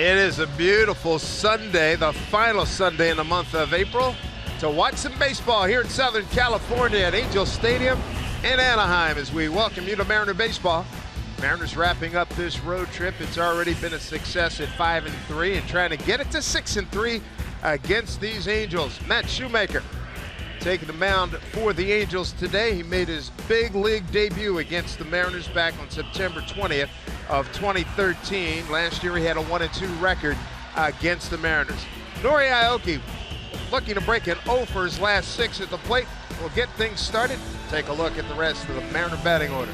It is a beautiful Sunday, the final Sunday in the month of April, to watch some baseball here in Southern California at Angel Stadium in Anaheim as we welcome you to Mariner Baseball. Mariners wrapping up this road trip. It's already been a success at 5-3 and trying to get it to 6-3 against these Angels. Matt Shoemaker taking the mound for the Angels today. He made his big league debut against the Mariners back on September 20th of 2013. Last year he had a 1-2 record against the Mariners. Nori Aoki looking to break an 0 for his last 6 at the plate. We'll get things started. Take a look at the rest of the Mariner batting order.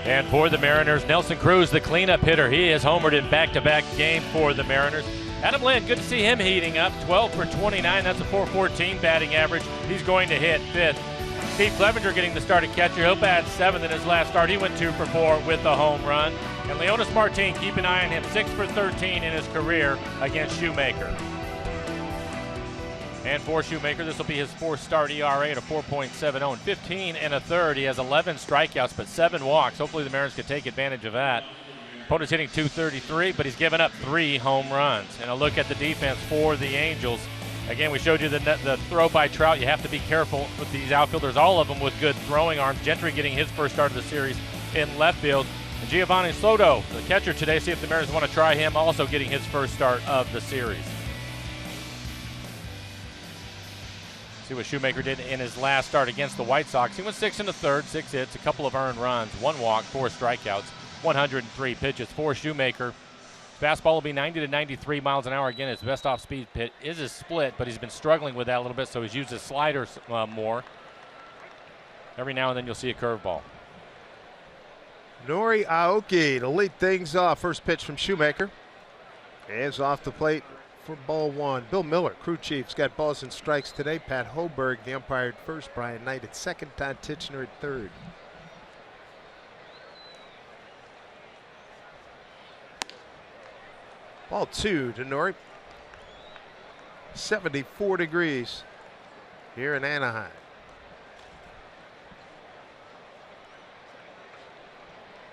And for the Mariners, Nelson Cruz, the cleanup hitter. He has homered in back-to-back game for the Mariners. Adam Lind, good to see him heating up. 12 for 29, that's a .414 batting average. He's going to hit 5th. Steve Clevenger getting the start at catcher. He'll bat 7th in his last start. He went 2 for 4 with a home run. And Leonis Martin, keep an eye on him, 6 for 13 in his career against Shoemaker. And for Shoemaker, this will be his 4th start, ERA at a 4.70. 15 1/3. He has 11 strikeouts, but 7 walks. Hopefully the Mariners could take advantage of that. Opponent's hitting .233, but he's given up 3 home runs. And a look at the defense for the Angels. Again, we showed you the throw by Trout. You have to be careful with these outfielders, all of them with good throwing arms. Gentry getting his first start of the series in left field. And Giovanni Soto, the catcher today, see if the Mariners want to try him, also getting his first start of the series. See what Shoemaker did in his last start against the White Sox. He went 6 1/3, 6 hits, a couple of earned runs, 1 walk, 4 strikeouts, 103 pitches for Shoemaker. Fastball will be 90 to 93 miles an hour. Again, his best off-speed pitch is his split, but he's been struggling with that a little bit, so he's used his slider more. Every now and then you'll see a curveball. Nori Aoki to lead things off. First pitch from Shoemaker. Is off the plate for ball 1. Bill Miller, crew chief's got balls and strikes today. Pat Hoberg, the umpire at first. Brian Knight at second. Todd Tichenor at third. Ball 2 to Nori. 74 degrees here in Anaheim.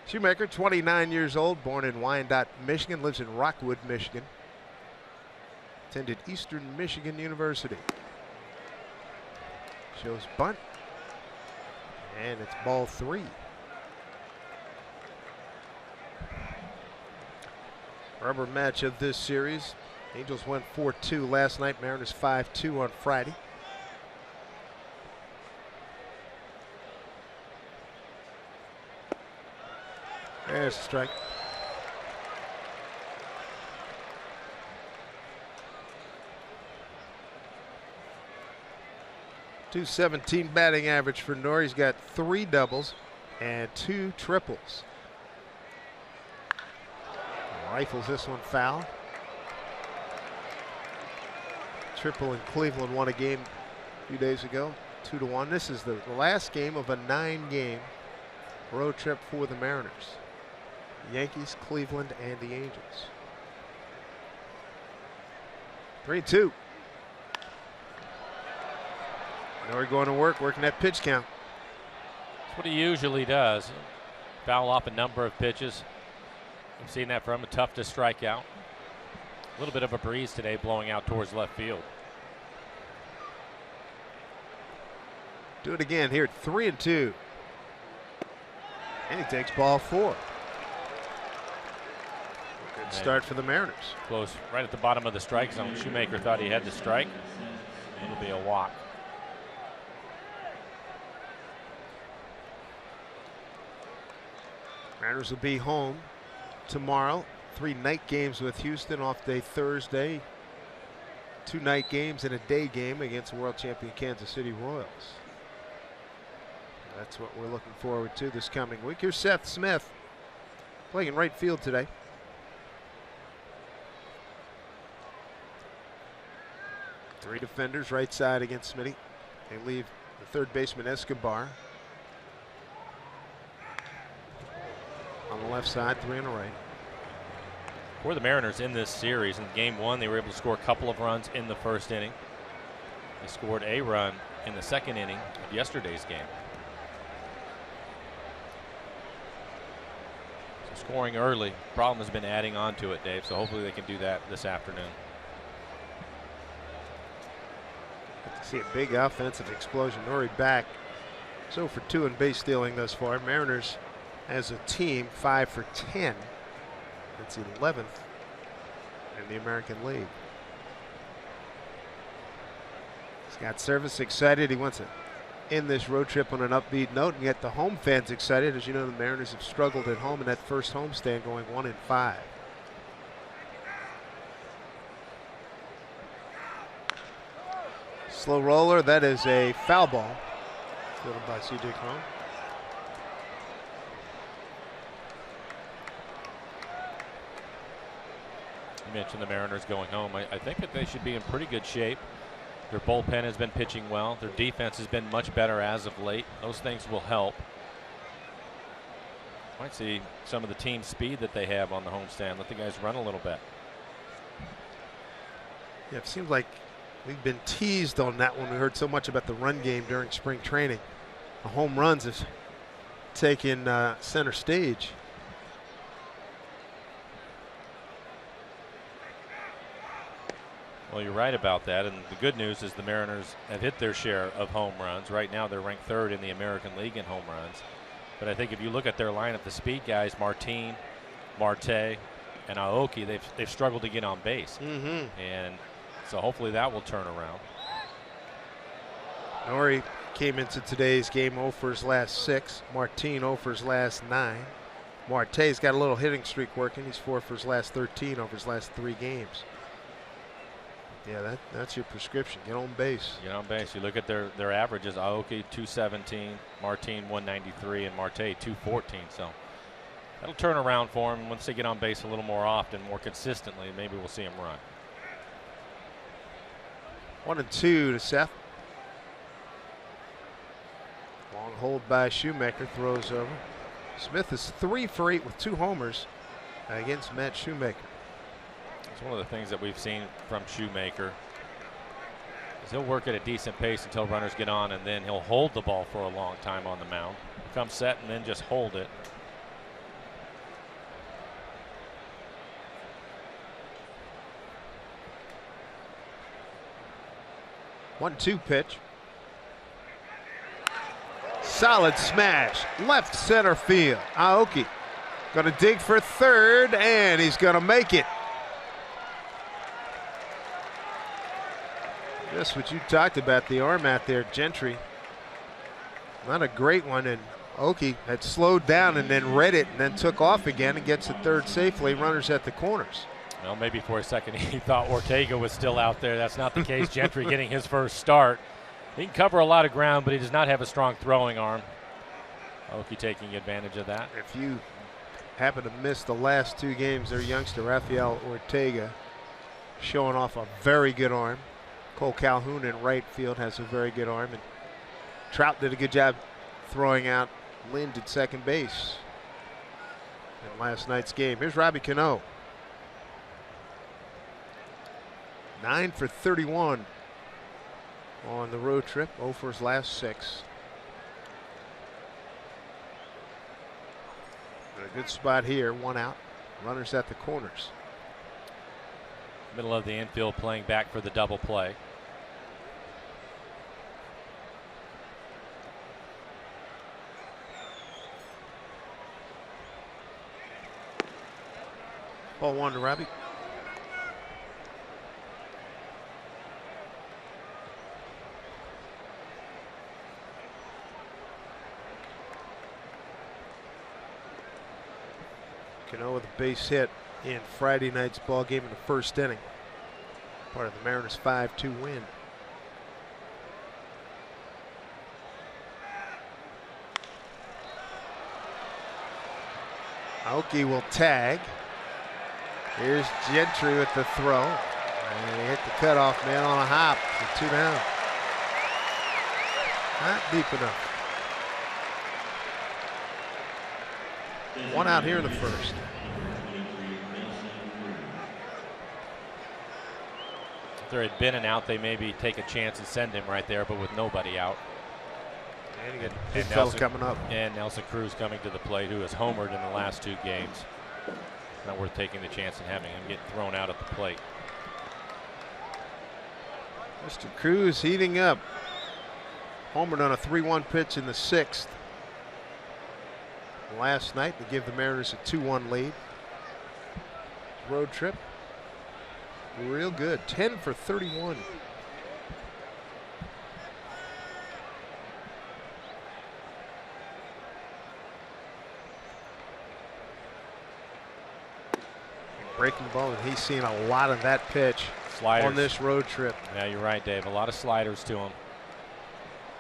Shoemaker, 29 years old, born in Wyandotte, Michigan, lives in Rockwood, Michigan. Attended Eastern Michigan University. Shows bunt. And it's ball 3. Rubber match of this series. Angels went 4-2 last night. Mariners 5-2 on Friday. There's a strike. .217 batting average for Nori. He's got 3 doubles and 2 triples. Rifles this one foul. Triple in Cleveland won a game a few days ago, 2-1. This is the last game of a 9-game road trip for the Mariners. Yankees, Cleveland, and the Angels. 3-2. Nori going to work, working that pitch count. That's what he usually does. Foul off a number of pitches. We've seen that from him. Tough to strike out. A little bit of a breeze today blowing out towards left field. Do it again here at 3-2. And he takes ball 4. Good start for the Mariners. Close right at the bottom of the strike zone. Shoemaker thought he had the strike. It'll be a walk. Mariners will be home tomorrow. 3 night games with Houston, off day Thursday. 2 night games and a day game against world champion Kansas City Royals. That's what we're looking forward to this coming week. Here's Seth Smith playing in right field today. Three defenders right side against Smitty. They leave the third baseman Escobar on the left side, 3 on the right. For the Mariners in this series, in game 1, they were able to score a couple of runs in the first inning. They scored a run in the second inning of yesterday's game. So scoring early. Problem has been adding on to it, Dave. So hopefully they can do that this afternoon. See a big offensive explosion. Nori back 0 for 2 in base stealing thus far. Mariners as a team 5 for 10. That's 11th in the American League. Scott Service excited. He wants to end this road trip on an upbeat note and get the home fans excited. As you know, the Mariners have struggled at home in that first homestand, going 1-5. Slow roller, that is a foul ball. Fielded by C.J. Cron. You mentioned the Mariners going home. I think that they should be in pretty good shape. Their bullpen has been pitching well. Their defense has been much better as of late. Those things will help. Might see some of the team speed that they have on the homestand. Let the guys run a little bit. Yeah, it seems like we've been teased on that when we heard so much about the run game during spring training. The home runs have taken center stage. Well, you're right about that, and the good news is the Mariners have hit their share of home runs. Right now they're ranked 3rd in the American League in home runs. But I think if you look at their lineup, the speed guys, Martin, Marte, and Aoki, they've struggled to get on base. And so hopefully that will turn around. Nori came into today's game 0 for his last 6. Martin 0 for his last 9. Marte's got a little hitting streak working. He's 4 for his last 13 over his last 3 games. Yeah, that's your prescription. Get on base. Get on base. You look at their averages. Aoki 217, Martin 193, and Marte 214. So that'll turn around for him once they get on base a little more often, more consistently. Maybe we'll see him run. 1-2 to Seth. Long hold by Shoemaker, throws over. Smith is 3 for 8 with 2 homers against Matt Shoemaker. It's one of the things that we've seen from Shoemaker is he'll work at a decent pace until runners get on, and then he'll hold the ball for a long time on the mound. Come set and then just hold it. One-two pitch. Solid smash, left center field. Aoki gonna dig for 3rd, and he's gonna make it. Just what you talked about, the arm out there, Gentry. Not a great one, and Aoki had slowed down and then read it and then took off again and gets to 3rd safely. Runners at the corners. Well, maybe for a second he thought Ortega was still out there. That's not the case. Gentry getting his first start. He can cover a lot of ground, but he does not have a strong throwing arm. Aoki taking advantage of that. If you happen to miss the last 2 games, their youngster Rafael Ortega showing off a very good arm. Cole Calhoun in right field has a very good arm, and Trout did a good job throwing out Lind at second base in last night's game. Here's Robbie Cano. 9 for 31 on the road trip, 0 for his last 6. A good spot here, 1 out. Runners at the corners. Middle of the infield playing back for the double play. Ball 1 to Robbie. Cano with a base hit in Friday night's ball game in the first inning. Part of the Mariners' 5-2 win. Aoki will tag. Here's Gentry with the throw. And he hit the cutoff man on a hop for 2 down. Not deep enough. 1 out here in the first. If there had been an out, they maybe take a chance and send him right there, but with nobody out. And you got big fella coming up. And Nelson Cruz coming to the plate, who has homered in the last 2 games. Not worth taking the chance and having him get thrown out at the plate. Mr. Cruz heating up. Homered on a 3-1 pitch in the 6th last night to give the Mariners a 2-1 lead. Road trip, real good. 10 for 31. Breaking ball, and he's seen a lot of that pitch Sliders on this road trip. Yeah, you're right, Dave. A lot of sliders to him.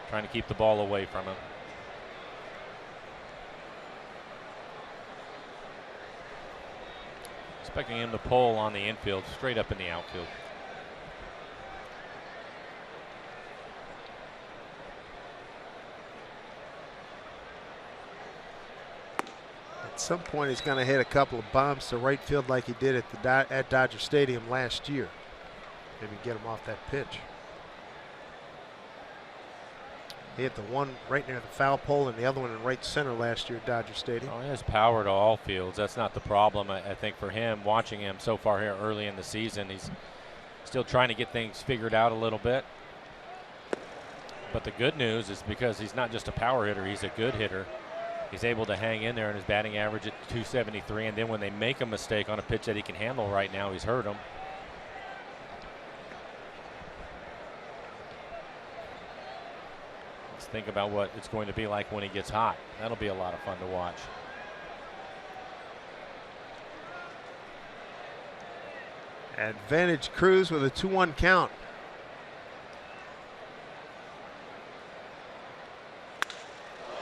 Trying to keep the ball away from him. Expecting him to pull on the infield, straight up in the outfield. At some point, he's going to hit a couple of bombs to right field like he did at Dodger Stadium last year. Maybe get him off that pitch. He hit the one right near the foul pole and the other one in right center last year at Dodger Stadium. Oh, he has power to all fields. That's not the problem, I think, for him. Watching him so far here early in the season, he's still trying to get things figured out a little bit. But the good news is because he's not just a power hitter, he's a good hitter. He's able to hang in there in his batting average at 273, and then when they make a mistake on a pitch that he can handle right now, he's hurt him. Let's think about what it's going to be like when he gets hot. That'll be a lot of fun to watch. Advantage Cruz with a 2-1 count.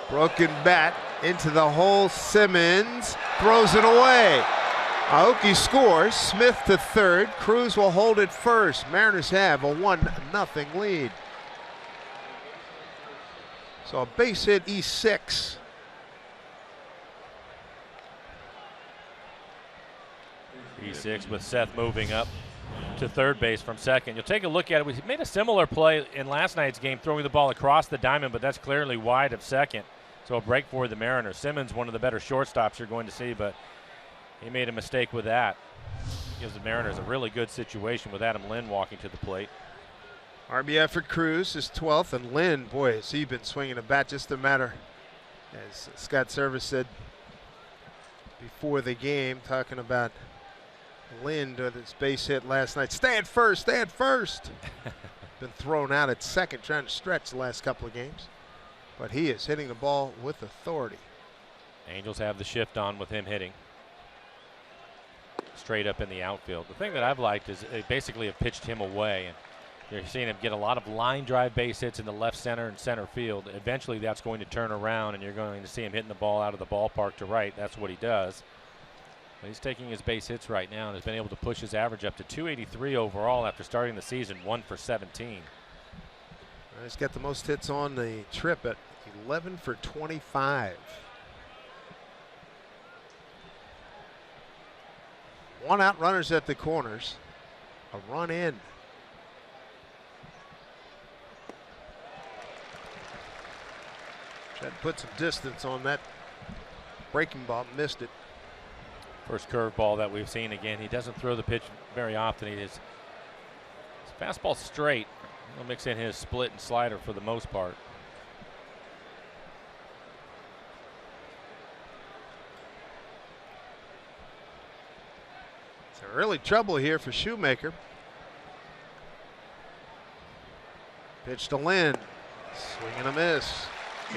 Broken bat into the hole. Simmons throws it away. Aoki scores. Smith to third. Cruz will hold it first. Mariners have a 1-0 lead. So a base hit, E6. E6 with Seth moving up to third base from second. You'll take a look at it. We made a similar play in last night's game, throwing the ball across the diamond, but that's clearly wide of second. So a break for the Mariners. Simmons, one of the better shortstops you're going to see, but he made a mistake with that. Gives the Mariners a really good situation with Adam Lynn walking to the plate. RBI for Cruz, his 12th, and Lynn, boy, has he been swinging a bat. Just a matter, as Scott Service said before the game, talking about Lynn to this base hit last night. Stay at first, stay at first. Been thrown out at second, trying to stretch the last couple of games. But he is hitting the ball with authority. Angels have the shift on with him hitting straight up in the outfield. The thing that I've liked is they basically have pitched him away, and you're seeing him get a lot of line drive base hits in the left center and center field. Eventually that's going to turn around, and you're going to see him hitting the ball out of the ballpark to right. That's what he does. But he's taking his base hits right now and has been able to push his average up to 283 overall after starting the season 1 for 17. He's got the most hits on the trip at 11 for 25. One out, runners at the corners. A run in. Tried to put some distance on that breaking ball, missed it. First curveball that we've seen. Again, he doesn't throw the pitch very often. His fastball straight. He'll mix in his split and slider for the most part. So early trouble here for Shoemaker. Pitch to Lynn. Swing and a miss.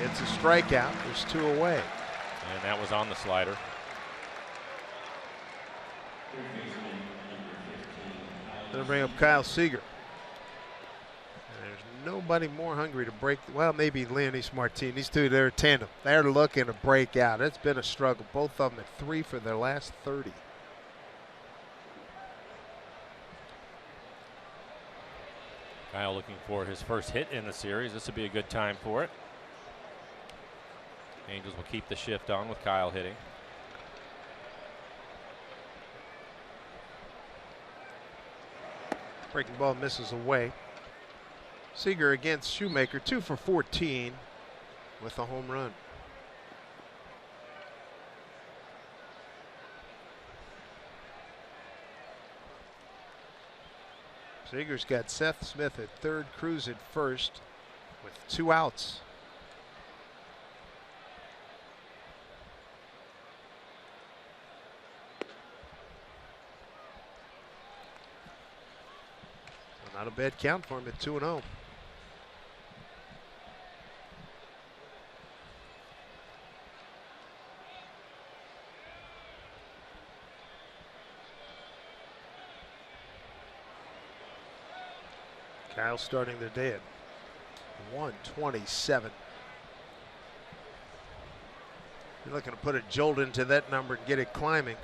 It's a strikeout. There's 2 away. And that was on the slider. Gonna bring up Kyle Seager. There's nobody more hungry to break. Well, maybe Leonys Martin. These two, they're a tandem. They're looking to break out. It's been a struggle. Both of them at 3 for their last 30. Kyle looking for his first hit in the series. This would be a good time for it. Angels will keep the shift on with Kyle hitting. Breaking ball misses away. Seager against Shoemaker, 2 for 14 with a home run. Seager's got Seth Smith at third, Cruz at first with 2 outs. So not a bad count for him at 2-0. Kyle starting their day at 127. You're looking to put a jolt into that number and get it climbing.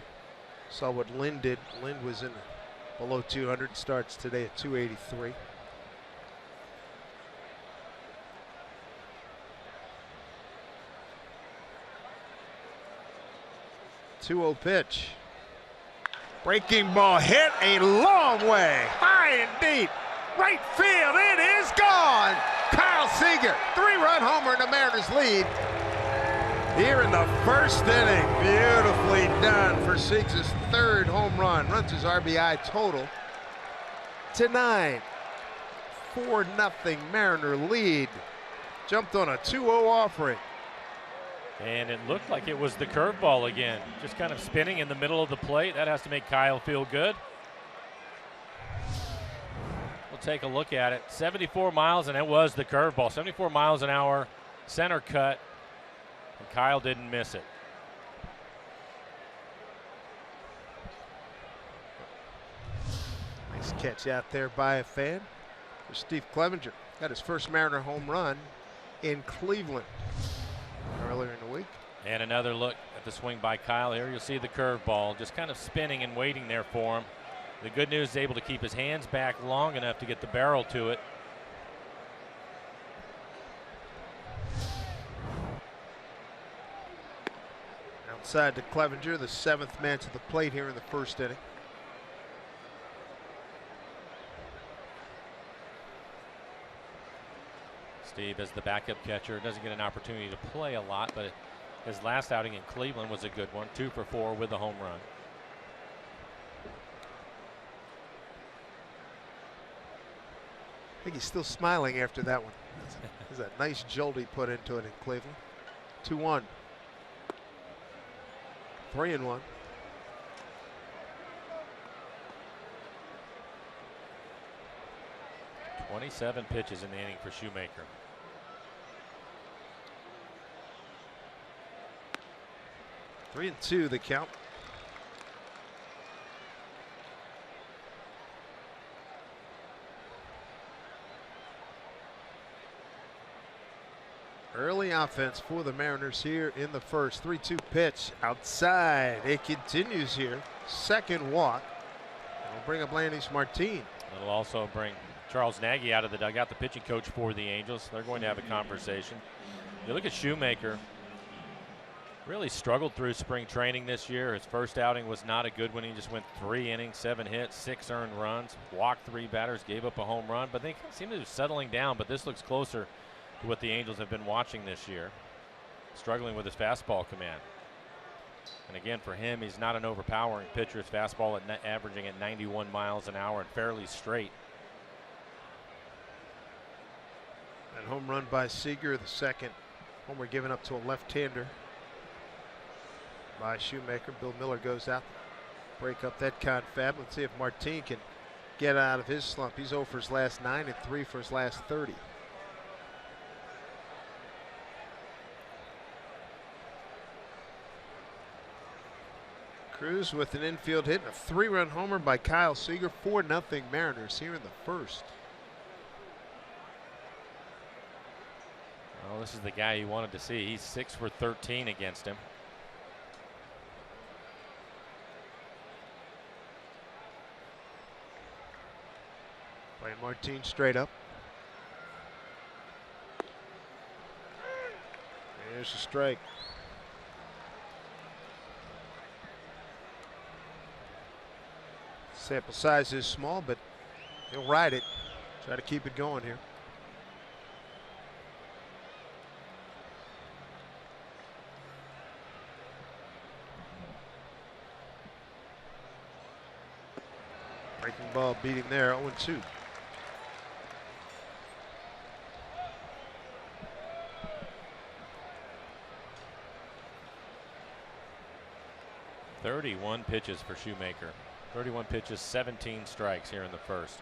Saw what Lynn did. Lynn was in below 200, starts today at 283. Two-0 pitch. Breaking ball hit a long way, high and deep. Right field, it is gone. Kyle Seager, 3-run homer, and the Mariners lead here in the first inning. Beautifully done for Seager's 3rd home run. Runs his RBI total to 9. 4-0 Mariner lead. Jumped on a 2-0 offering. And it looked like it was the curveball again. Just kind of spinning in the middle of the plate. That has to make Kyle feel good. Take a look at it. 74 miles, and it was the curveball. 74 miles an hour, center cut, and Kyle didn't miss it. Nice catch out there by a fan for Steve Clevenger. Got his first Mariner home run in Cleveland earlier in the week. And another look at the swing by Kyle. Here you'll see the curveball just kind of spinning and waiting there for him. The good news is able to keep his hands back long enough to get the barrel to it. Outside to Clevenger, the 7th man to the plate here in the first inning. Steve, as the backup catcher, doesn't get an opportunity to play a lot, but his last outing in Cleveland was a good one. 2 for 4 with a home run. I think he's still smiling after that one. There's a nice jolt he put into it in Cleveland. 2-1. 3-1. "27 pitches in the inning for Shoemaker. 3-2 the count. Early offense for the Mariners here in the first. 3-2 pitch outside. It continues here. 2nd walk. It'll bring up Landis Martin. It'll also bring Charles Nagy out of the dugout, the pitching coach for the Angels. They're going to have a conversation. You look at Shoemaker. Really struggled through spring training this year. His first outing was not a good one. He just went 3 innings, 7 hits, 6 earned runs, walked 3 batters, gave up a home run. But they seem to be settling down. But this looks closer to what the Angels have been watching this year. Struggling with his fastball command. And again, for him, he's not an overpowering pitcher. His fastball averaging at 91 miles an hour and fairly straight. And home run by Seager, the 2nd homer given up to a left-hander by Shoemaker. Bill Miller goes out to break up that confab. Let's see if Martin can get out of his slump. He's 0 for his last 9 and 3 for his last 30. Cruz with an infield hit and a 3-run homer by Kyle Seager. 4-0 Mariners here in the first. Well, this is the guy you wanted to see. He's 6 for 13 against him. Playing Martin straight up. There's a strike. Sample size is small, but he'll ride it. Try to keep it going here. Breaking ball beat him there, 0-2. "31 pitches for Shoemaker. 31 pitches, 17 strikes here in the first.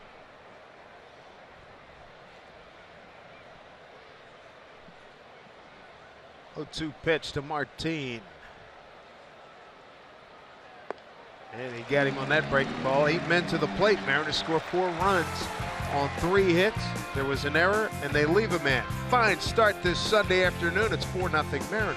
"0-2 pitch to Martin. And he got him on that breaking ball. 8 men to the plate. Mariners score 4 runs on 3 hits. There was an error, and they leave a man. Fine start this Sunday afternoon. It's 4-0 Mariners.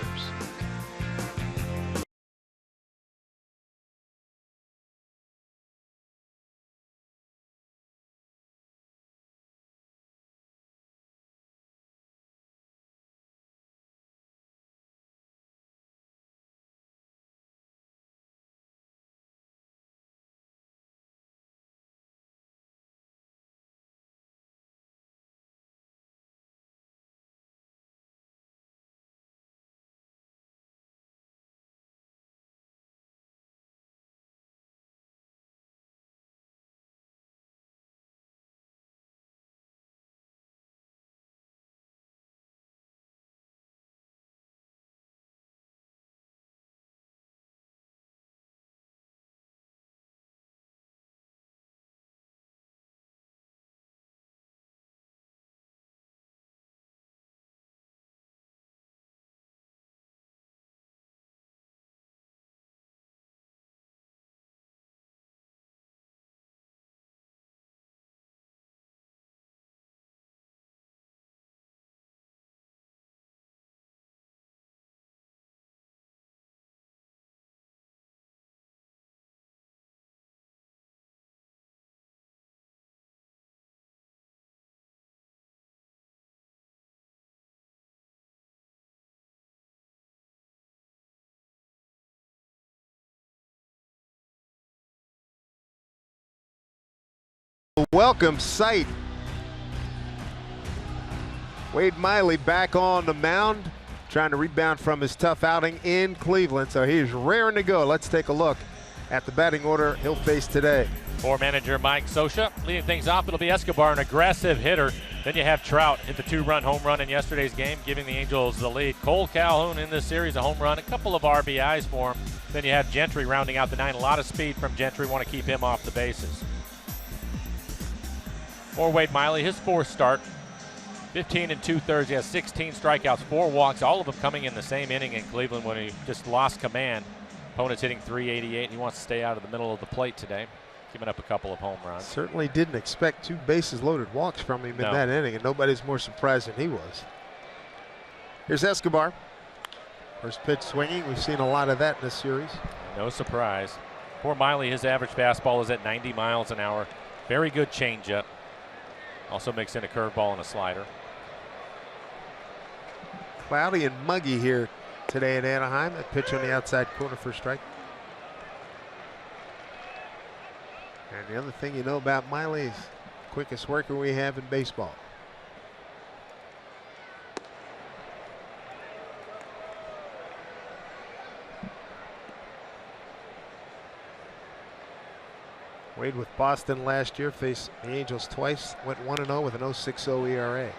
Welcome sight. Wade Miley back on the mound, trying to rebound from his tough outing in Cleveland. So he's raring to go. Let's take a look at the batting order he'll face today. For manager Mike Scioscia, leading things off, it'll be Escobar, an aggressive hitter. Then you have Trout hit the 2-run home run in yesterday's game, giving the Angels the lead. Cole Calhoun in this series, a home run, a couple of RBIs for him. Then you have Gentry rounding out the 9. A lot of speed from Gentry. Want to keep him off the bases. For Wade Miley, his 4th start, 15 2/3. He has 16 strikeouts, 4 walks, all of them coming in the same inning in Cleveland when he just lost command. Opponent's hitting .388, and he wants to stay out of the middle of the plate today, giving up a couple of home runs. Certainly didn't expect 2 bases-loaded walks from him in that inning, and nobody's more surprised than he was. Here's Escobar. First pitch swinging. We've seen a lot of that in this series. No surprise. For Miley, his average fastball is at 90 miles an hour. Very good changeup. Also mix in a curveball and a slider. Cloudy and muggy here today in Anaheim. That pitch on the outside corner for a strike. And the other thing you know about Miley is the quickest worker we have in baseball. Wade with Boston last year, faced the Angels twice, went 1-0 with an 0.60 ERA.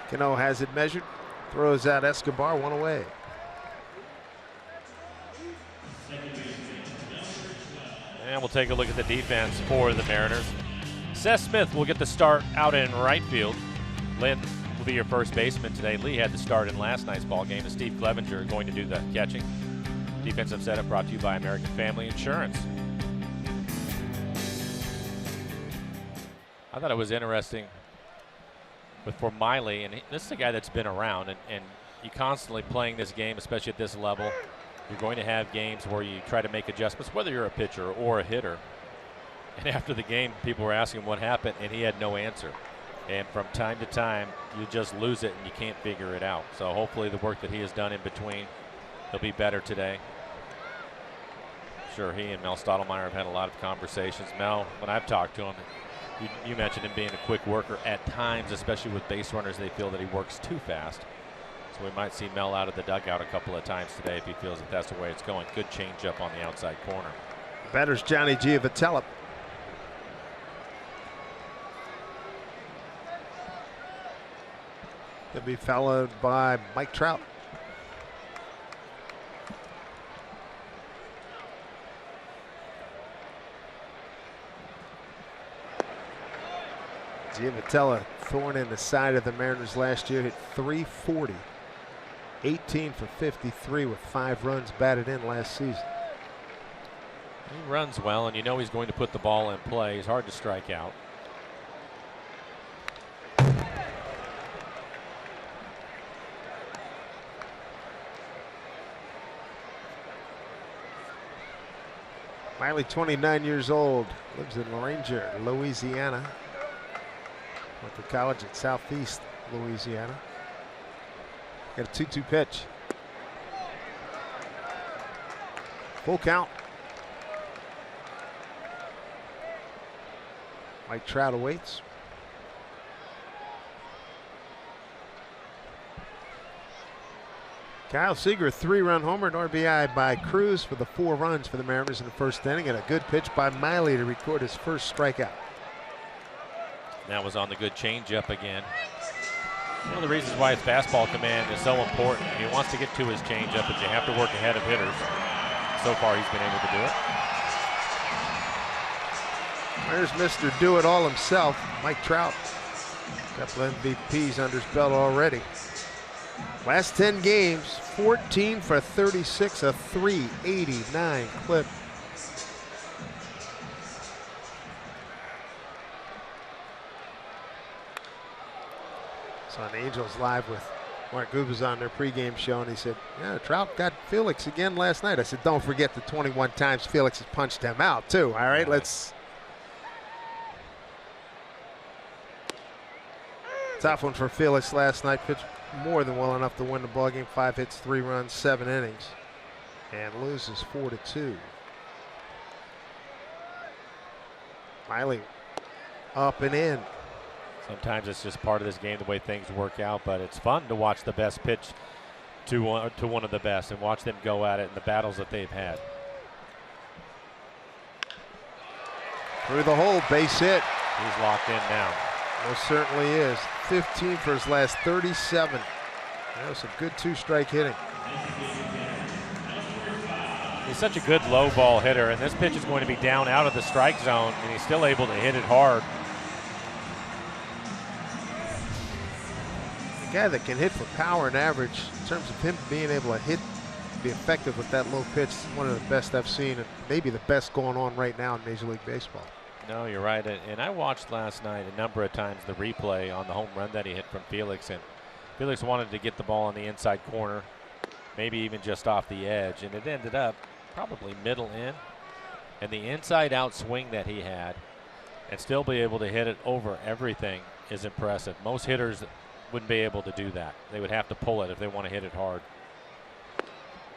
Cano has it measured, throws out Escobar, 1 away. And we'll take a look at the defense for the Mariners. Seth Smith will get the start out in right field. Lynn will be your first baseman today. Lee had the start in last night's ball game, and Steve Clevenger going to do the catching. Defensive setup brought to you by American Family Insurance. I thought it was interesting for Miley, and this is a guy that's been around, and you constantly playing this game, especially at this level. You're going to have games where you try to make adjustments, whether you're a pitcher or a hitter. And after the game, people were asking what happened, and he had no answer. And from time to time, you just lose it and you can't figure it out. So hopefully the work that he has done in between, he'll be better today. sure he and Mel Stottlemyre have had a lot of conversations. Mel, when I've talked to him, you mentioned him being a quick worker at times, especially with base runners. They feel that he works too fast. So we might see Mel out of the dugout a couple of times today if he feels that that's the way it's going. Good changeup on the outside corner. Batter's Johnny Giovitello. He'll be followed by Mike Trout. Giovitello, thorn in the side of the Mariners last year, hit .340. 18 for 53 with 5 runs batted in last season. He runs well, and you know he's going to put the ball in play. He's hard to strike out. Miley, 29 years old, lives in Ranger, Louisiana. Went to college at Southeast Louisiana. Got a 2-2 pitch. Full count. Mike Trout awaits. Kyle Seager, a 3-run homer, an RBI by Cruz for the 4 runs for the Mariners in the first inning, and a good pitch by Miley to record his first strikeout. That was on the good changeup again. One of the reasons why his fastball command is so important. He wants to get to his changeup, but you have to work ahead of hitters. So far, he's been able to do it. There's Mr. Do-It-All himself, Mike Trout. A couple of MVPs under his belt already. Last 10 games, 14 for 36, a .389 clip. So on Angels Live with Mark Gubas on their pregame show, and he said, yeah, Trout got Felix again last night. I said, don't forget the 21 times Felix has punched him out, too. All right, let's. Tough one for Felix last night. Pitched more than well enough to win the ballgame. 5 hits, 3 runs, 7 innings, and loses 4-2. Miley up and in. Sometimes it's just part of this game, the way things work out, but it's fun to watch the best pitch to one of the best and watch them go at it in the battles that they've had. Through the hole, base hit. He's locked in now. Most certainly is. 15 for his last 37. That was some good 2-strike hitting. He's such a good low ball hitter, and this pitch is going to be down out of the strike zone, and he's still able to hit it hard. A guy that can hit for power and average, in terms of him being able to hit, be effective with that low pitch, one of the best I've seen, and maybe the best going on right now in Major League Baseball. No, you're right. And I watched last night a number of times the replay on the home run that he hit from Felix. And Felix wanted to get the ball on the inside corner, maybe even just off the edge. And it ended up probably middle in. And the inside out swing that he had and still be able to hit it over everything is impressive. Most hitters wouldn't be able to do that. They would have to pull it if they want to hit it hard.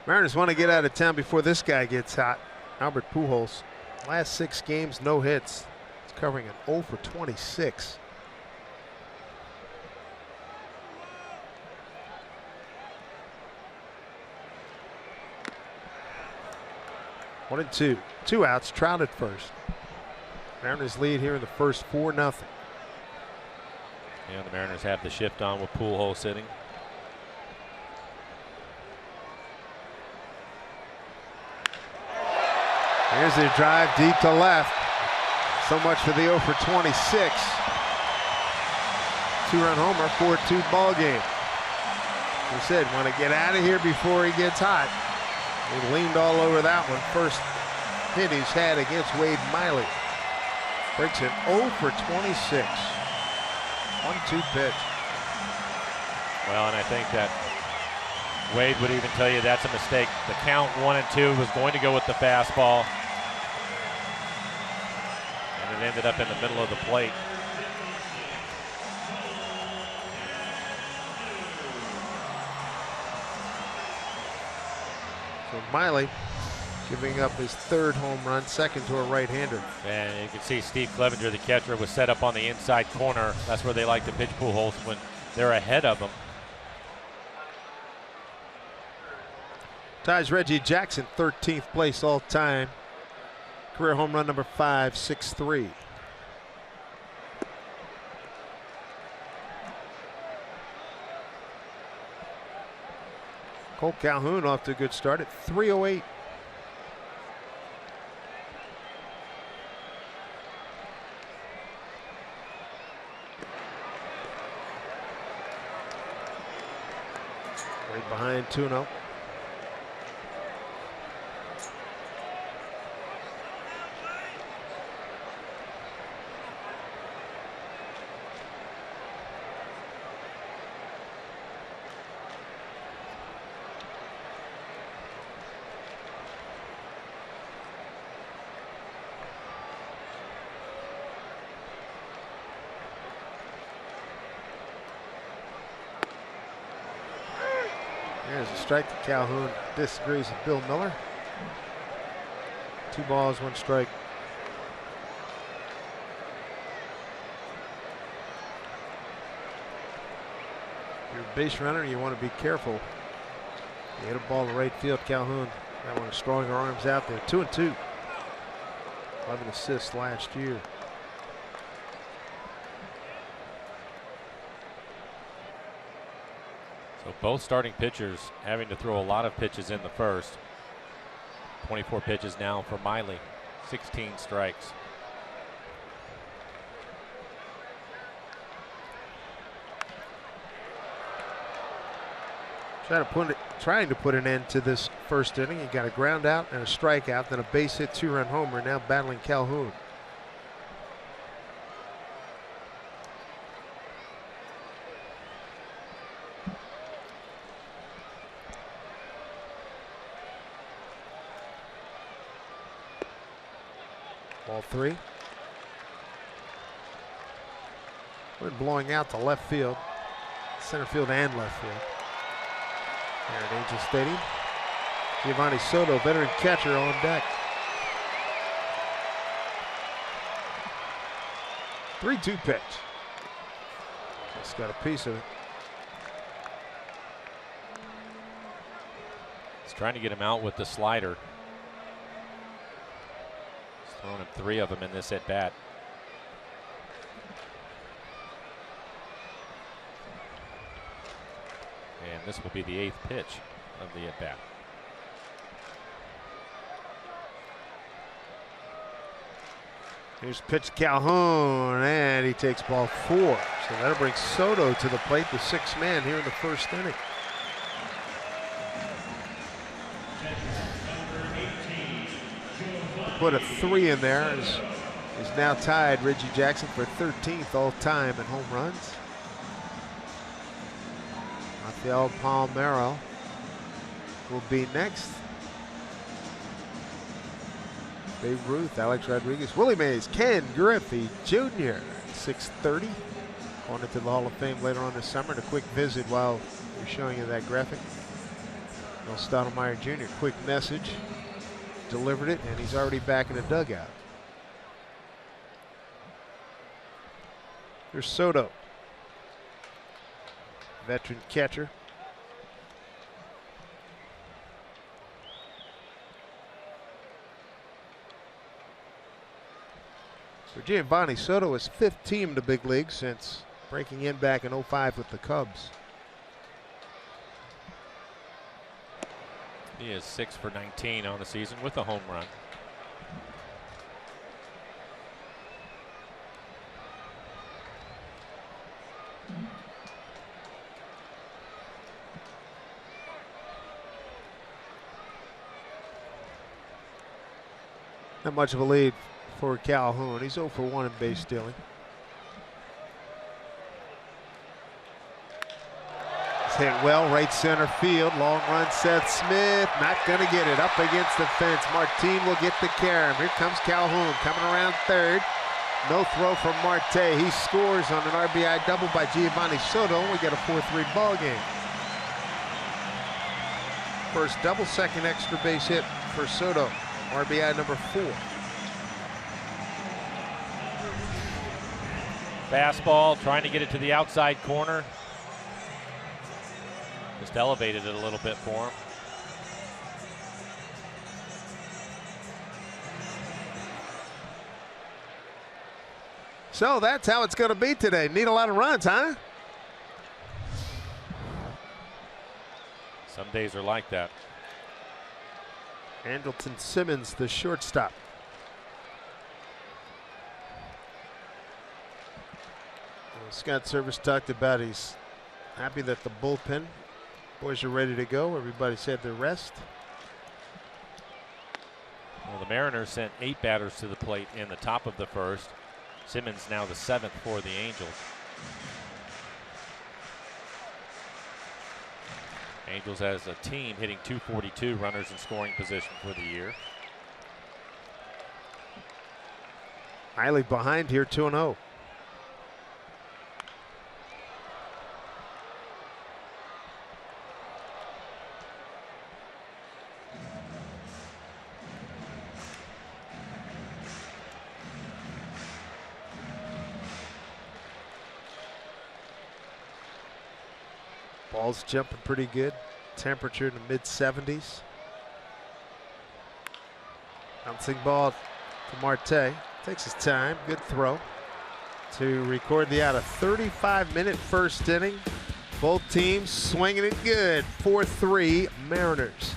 Mariners want to get out of town before this guy gets hot. Albert Pujols. Last 6 games, no hits. It's covering an 0 for 26. One and two. 2 outs. Trout at first. Mariners lead here in the first 4-0. Yeah, the Mariners have the shift on with Pujols sitting. Here's their drive deep to left. So much for the 0 for 26. 2-run homer, 4-2 ball game. He said, want to get out of here before he gets hot. He leaned all over that one. First hit he's had against Wade Miley. Breaks it 0 for 26. 1-2 pitch. Well, and I think that Wade would even tell you that's a mistake. The count 1 and 2 was going to go with the fastball. And it ended up in the middle of the plate. So Miley giving up his 3rd home run, 2nd to a right-hander. And you can see Steve Clevenger, the catcher, was set up on the inside corner. That's where they like to pitch Pujols when they're ahead of him. Ties Reggie Jackson 13th place all time. Career home run number 563. Cole Calhoun off to a good start at 308. Right behind 2-0. There's a strike to Calhoun. Disagrees with Bill Miller. 2 balls, 1 strike. If you're a base runner, you want to be careful. You hit a ball to right field, Calhoun. That one stronger arms out there. 2-2. 11 assists last year. So both starting pitchers having to throw a lot of pitches in the first. 24 pitches now for Miley, 16 strikes. Trying to put an end to this first inning. He got a ground out and a strikeout, then a base hit 2-run homer. Now battling Calhoun. Ball 3. Wind blowing out to left field, center field and left field. Here at Angel Stadium, Giovanni Soto, veteran catcher, on deck. 3-2 pitch. Just got a piece of it. He's trying to get him out with the slider. He's thrown him 3 of them in this at bat. And this will be the 8th pitch of the at bat. Here's pitch to Calhoun, and he takes ball 4. So that'll bring Soto to the plate, the 6th man here in the first inning. Put a 3 in there. Is now tied Reggie Jackson for 13th all time in home runs. Rafael Palmeiro will be next. Babe Ruth, Alex Rodriguez, Willie Mays, Ken Griffey Jr. 6:30. Going into the Hall of Fame later on this summer. And a quick visit while we're showing you that graphic. Bill Stottlemyre Jr. Quick message. Delivered it, and he's already back in the dugout. Here's Soto. Veteran catcher. For Giovanni Soto is 5th team in the big league since breaking in back in 05 with the Cubs. He is 6 for 19 on the season with a home run. Not much of a lead for Calhoun. He's 0 for 1 in base stealing. It's hit well, right center field. Long run, Seth Smith. Not going to get it. Up against the fence. Martin will get the carom. Here comes Calhoun coming around third. No throw from Marte. He scores on an RBI double by Giovanni Soto, and we get a 4-3 ball game. First double, second extra base hit for Soto, RBI number 4. Fastball, trying to get it to the outside corner. Just elevated it a little bit for him. So that's how it's going to be today. Need a lot of runs, huh? Some days are like that. Andrelton Simmons, the shortstop. Scott Service talked about he's happy that the bullpen boys are ready to go. Everybody's had their rest. Well, the Mariners sent 8 batters to the plate in the top of the first. Simmons now the 7th for the Angels. Angels as a team hitting .242, runners in scoring position for the year. Riley behind here, 2-0. Ball's jumping pretty good. Temperature in the mid-70s. Bouncing ball to Marte. Takes his time. Good throw to record the out. A 35-minute first inning. Both teams swinging it good. 4-3 Mariners.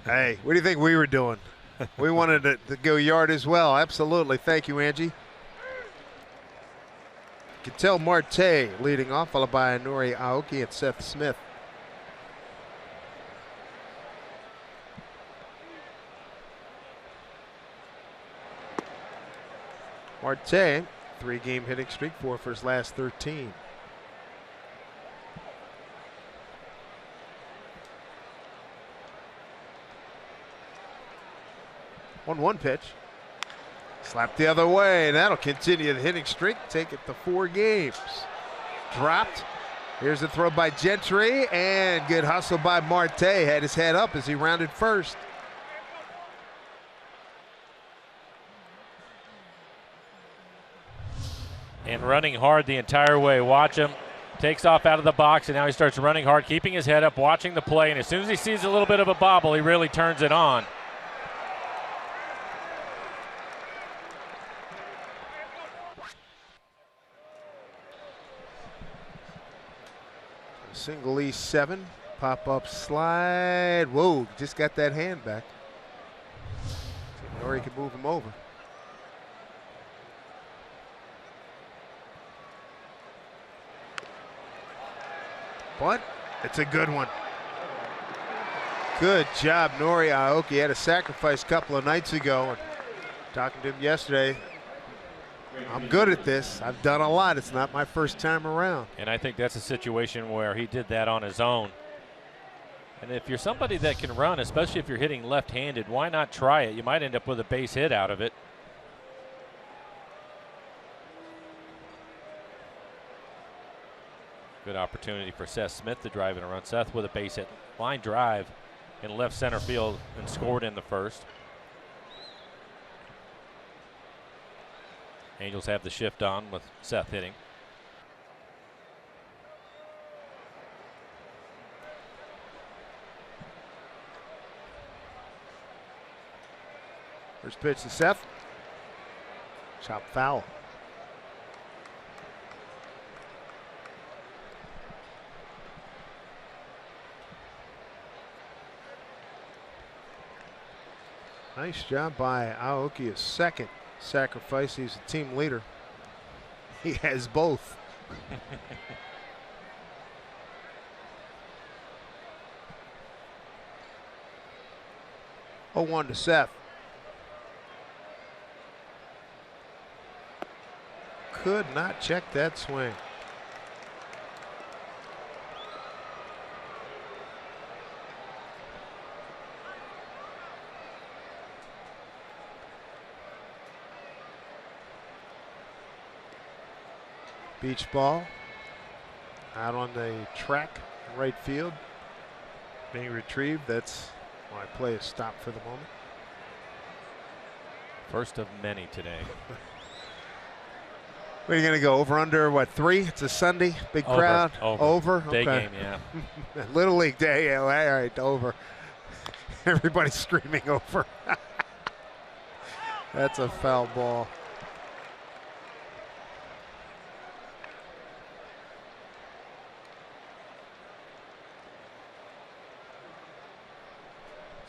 Hey, what do you think we were doing? We wanted to go yard as well. Absolutely. Thank you, Angie. You can tell Marte leading off, followed by Nori Aoki and Seth Smith. Marte, 3-game hitting streak, 4 for his last 13. One pitch. Slapped the other way. That'll continue the hitting streak. Take it to 4 games. Dropped. Here's the throw by Gentry, and good hustle by Marte. Had his head up as he rounded first. And running hard the entire way. Watch him Takes off out of the box, and now he starts running hard, keeping his head up, watching the play, and as soon as he sees a little bit of a bobble, he really turns it on. Single E7, pop-up slide. Whoa, just got that hand back. Or he can move him over. But it's a good one. Good job, Nori Aoki. Had a sacrifice a couple of nights ago. And talking to him yesterday, I'm good at this. I've done a lot. It's not my first time around. And I think that's a situation where he did that on his own. And if you're somebody that can run, especially if you're hitting left-handed, why not try it? You might end up with a base hit out of it. Good opportunity for Seth Smith to drive in a run. Seth with a base hit. Line drive in left center field and scored in the first. Angels have the shift on with Seth hitting. First pitch to Seth. Chop foul. Nice job by Aoki, his second sacrifice. He's a team leader. He has both. 0-1 to Seth. Could not check that swing. Beach ball out on the track, right field, being retrieved. That's why play is stopped for the moment. First of many today. Where are you going to go? Over, under, what, 3? It's a Sunday, big crowd. Over. Day Okay. game, yeah. Little League day, yeah, all right, over. Everybody's screaming over. That's a foul ball.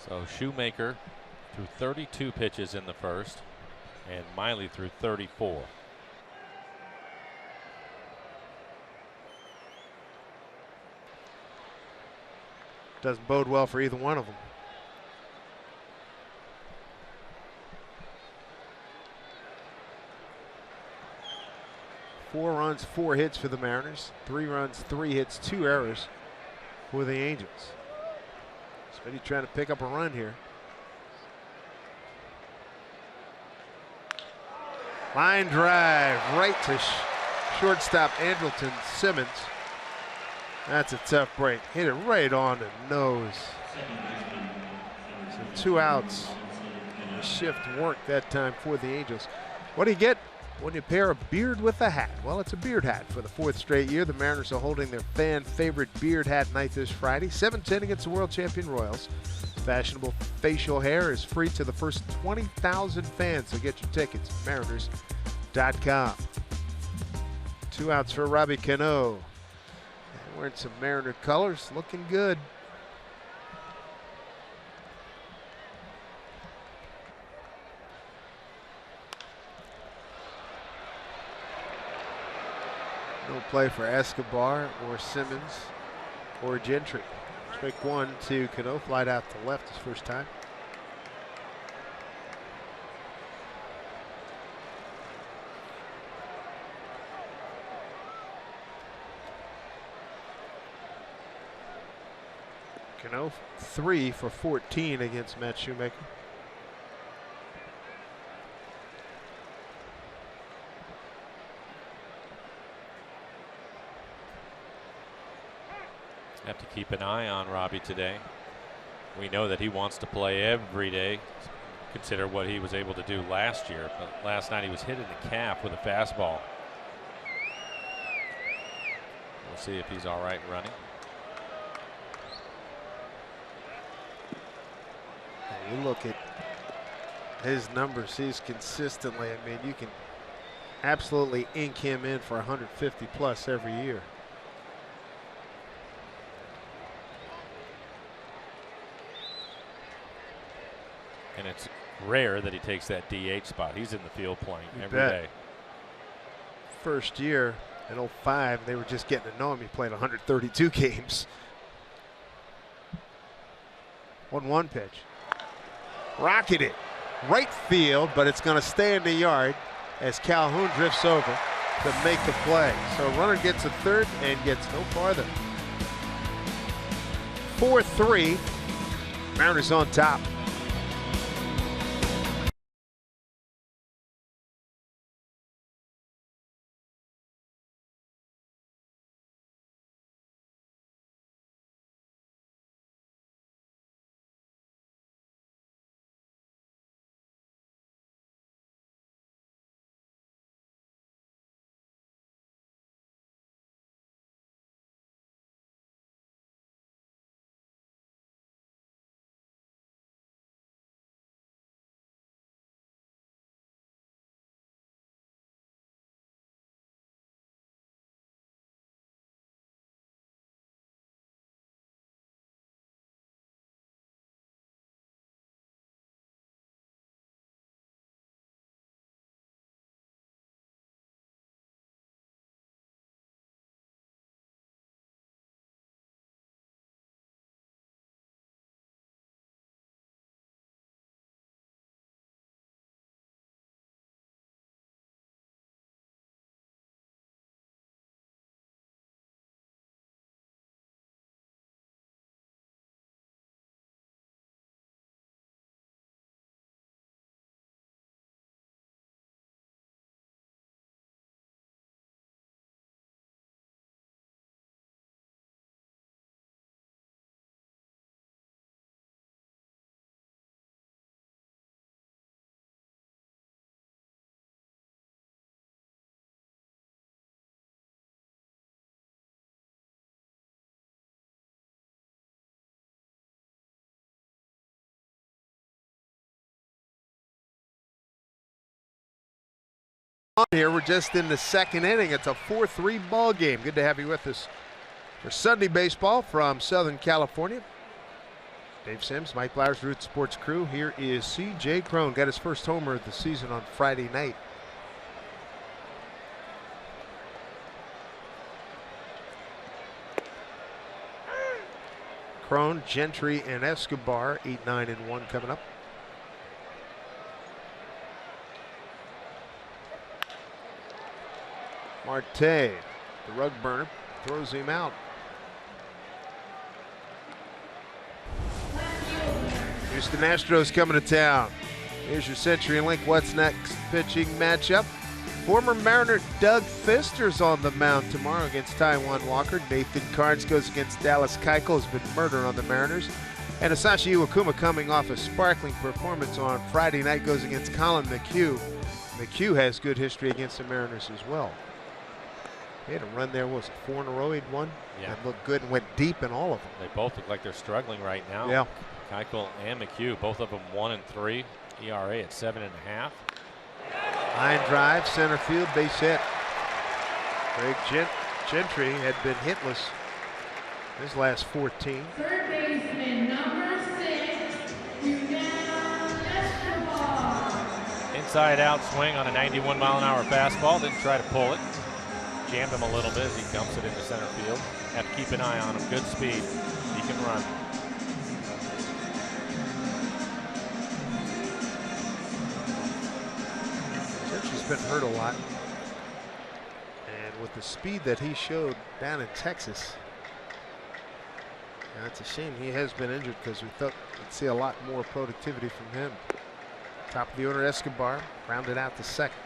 So Shoemaker threw 32 pitches in the first, and Miley threw 34. Doesn't bode well for either one of them. Four runs, 4 hits for the Mariners. 3 runs, 3 hits, 2 errors for the Angels. Smitty trying to pick up a run here. Line drive right to shortstop Andrelton Simmons. That's a tough break. Hit it right on the nose. So 2 outs. The shift worked that time for the Angels. What do you get when you pair a beard with a hat? Well, it's a beard hat. For the 4th straight year, the Mariners are holding their fan favorite beard hat night this Friday. 7-10 against the world champion Royals. Fashionable facial hair is free to the first 20,000 fans, so get your tickets at mariners.com. 2 outs for Robbie Cano. Wearing some Mariner colors, looking good. No play for Escobar or Simmons or Gentry. Strike 1 to Cano, flied out to left his first time. Cano 3 for 14 against Matt Shoemaker. Have to keep an eye on Robbie today. We know that he wants to play every day. Consider what he was able to do last year. But last night he was hit in the calf with a fastball. We'll see if he's all right running. You look at his numbers, he's consistently, I mean, you can absolutely ink him in for 150 plus every year. And it's rare that he takes that DH spot. He's in the field playing every day. First year in 05, they were just getting to know him. He played 132 games. 1-1 pitch. Rocketed it. Right field, but it's going to stay in the yard as Calhoun drifts over to make the play. So runner gets a third and gets no farther. 4-3. Mariners on top. On here, we're just in the second inning. It's a 4-3 ball game. Good to have you with us for Sunday baseball from Southern California. Dave Sims, Mike Blowers, Root Sports Crew. Here is C.J. Cron. Got his first homer of the season on Friday night. Cron, Gentry, and Escobar. 8, 9, and 1 coming up. Marte, the rug burner, throws him out. Houston Astros coming to town. Here's your CenturyLink What's Next pitching matchup. Former Mariner Doug Fister's on the mound tomorrow against Taijuan Walker. Nathan Carnes goes against Dallas Keuchel, who's been murder on the Mariners. And Asashi Iwakuma, coming off a sparkling performance on Friday night, goes against Colin McHugh. McHugh has good history against the Mariners as well. He had a run there, was it 4 in a row he'd won? Yeah. And looked good and went deep in all of them. They both look like they're struggling right now. Yeah. Keuchel and McHugh, both of them 1-3. ERA at 7.5. Line drive, center field, base hit. Greg Gentry had been hitless his last 14. Third baseman, number 6, Escobar. Inside out swing on a 91-mile-an-hour fastball. Didn't try to pull it. Jammed him a little bit as he dumps it into center field. Have to keep an eye on him. Good speed. He can run. Gentry's been hurt a lot. And with the speed that he showed down in Texas, it's a shame he has been injured, because we thought we'd see a lot more productivity from him. Top of the order, Escobar, rounded out to second.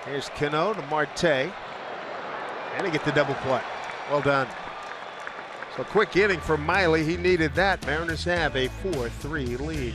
Here's Cano to Marte. And they get the double play. Well done. So a quick inning for Miley. He needed that. Mariners have a 4-3 lead.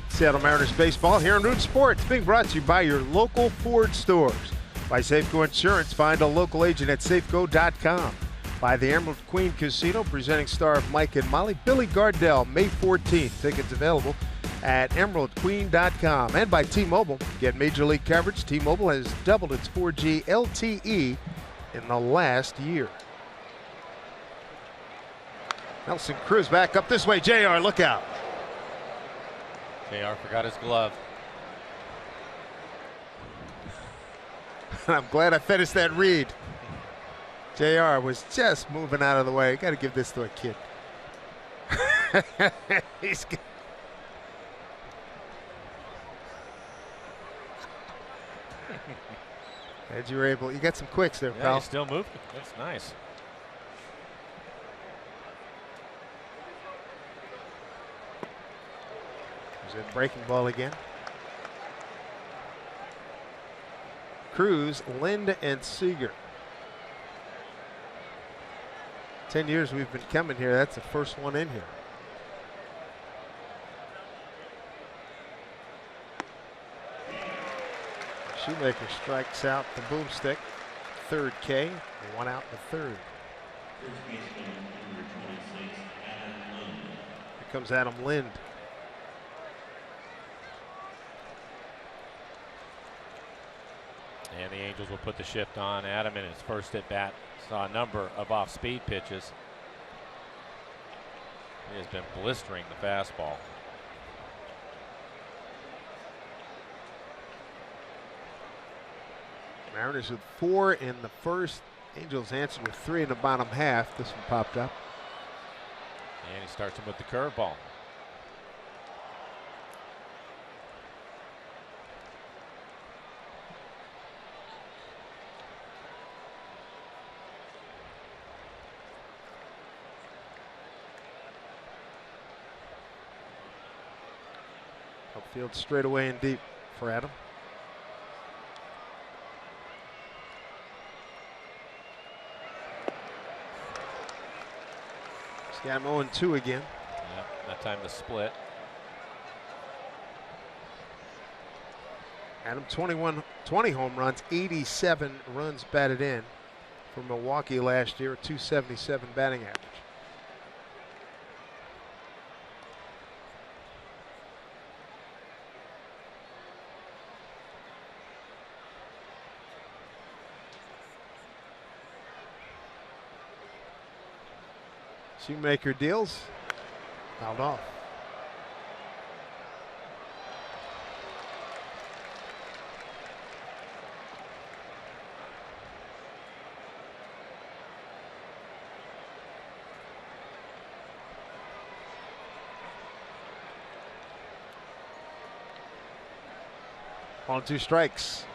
Seattle Mariners baseball here on Root Sports, being brought to you by your local Ford stores. By Safeco Insurance, find a local agent at safeco.com. By the Emerald Queen Casino, presenting star of Mike and Molly, Billy Gardell, May 14th. Tickets available at emeraldqueen.com. And by T-Mobile, get Major League coverage. T-Mobile has doubled its 4G LTE in the last year. Nelson Cruz back up this way. JR, look out. JR forgot his glove. I'm glad I finished that read. JR was just moving out of the way. Got to give this to a kid. He's good. And you were able, you got some quicks there, Yeah, pal. he's still moving. That's nice. There's a breaking ball again. Cruz, Lind, and Seager. 10 years we've been coming here. That's the first one in here. Shoemaker strikes out the boomstick. Third K. One out in the third. Here comes Adam Lind. And the Angels will put the shift on. Adam in his first at bat saw a number of off-speed pitches. He has been blistering the fastball. Mariners with 4 in the first. Angels answered with 3 in the bottom half. This one popped up. And he starts him with the curveball. Outfield straight away and deep for Adam. He's got him 0-2 again. Yeah, that time the split. Adam 20 home runs, 87 runs batted in for Milwaukee last year, a .277 batting average. Shoemaker deals, fouled off. On 2 strikes.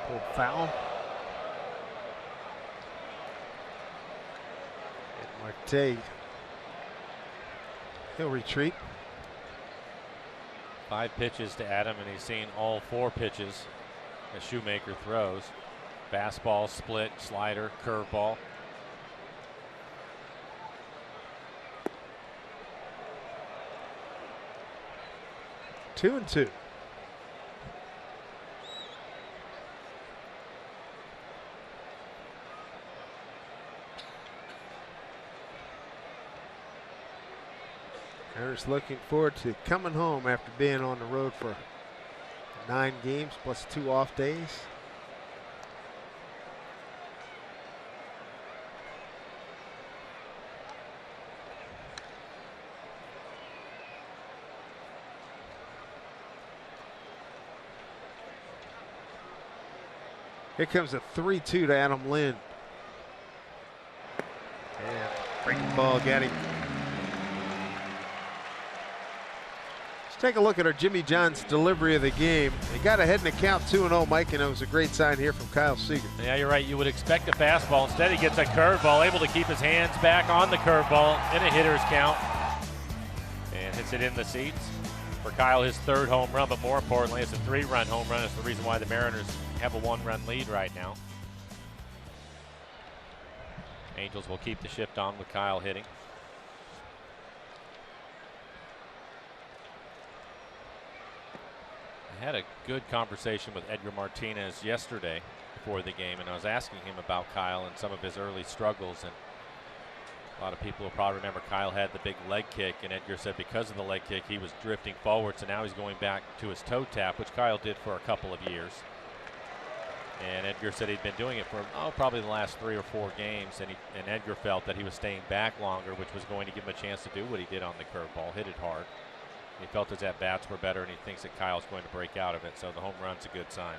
Pulled foul. And Marte, he'll retreat. 5 pitches to Adam, and he's seen all 4 pitches as Shoemaker throws. Fastball, split, slider, curveball. Two and 2. Mariners looking forward to coming home after being on the road for 9 games plus 2 off days. Here comes a 3-2 to Adam Lind. And breaking ball got him. Let's take a look at our Jimmy John's delivery of the game. He got ahead in the count 2-0, Mike, and it was a great sign here from Kyle Seager. Yeah, you're right. You would expect a fastball. Instead, he gets a curveball, able to keep his hands back on the curveball in a hitter's count. And hits it in the seats. For Kyle, his 3rd home run, but more importantly, it's a 3-run home run. It's the reason why the Mariners have a 1-run lead right now. Angels will keep the shift on with Kyle hitting. I had a good conversation with Edgar Martinez yesterday before the game, and I was asking him about Kyle and some of his early struggles. And a lot of people will probably remember Kyle had the big leg kick, and Edgar said because of the leg kick he was drifting forward, so now he's going back to his toe tap, which Kyle did for a couple of years. And Edgar said he'd been doing it for probably the last 3 or 4 games, and Edgar felt that he was staying back longer, which was going to give him a chance to do what he did on the curveball, hit it hard. He felt his at-bats were better, and he thinks that Kyle's going to break out of it, so the home run's a good sign.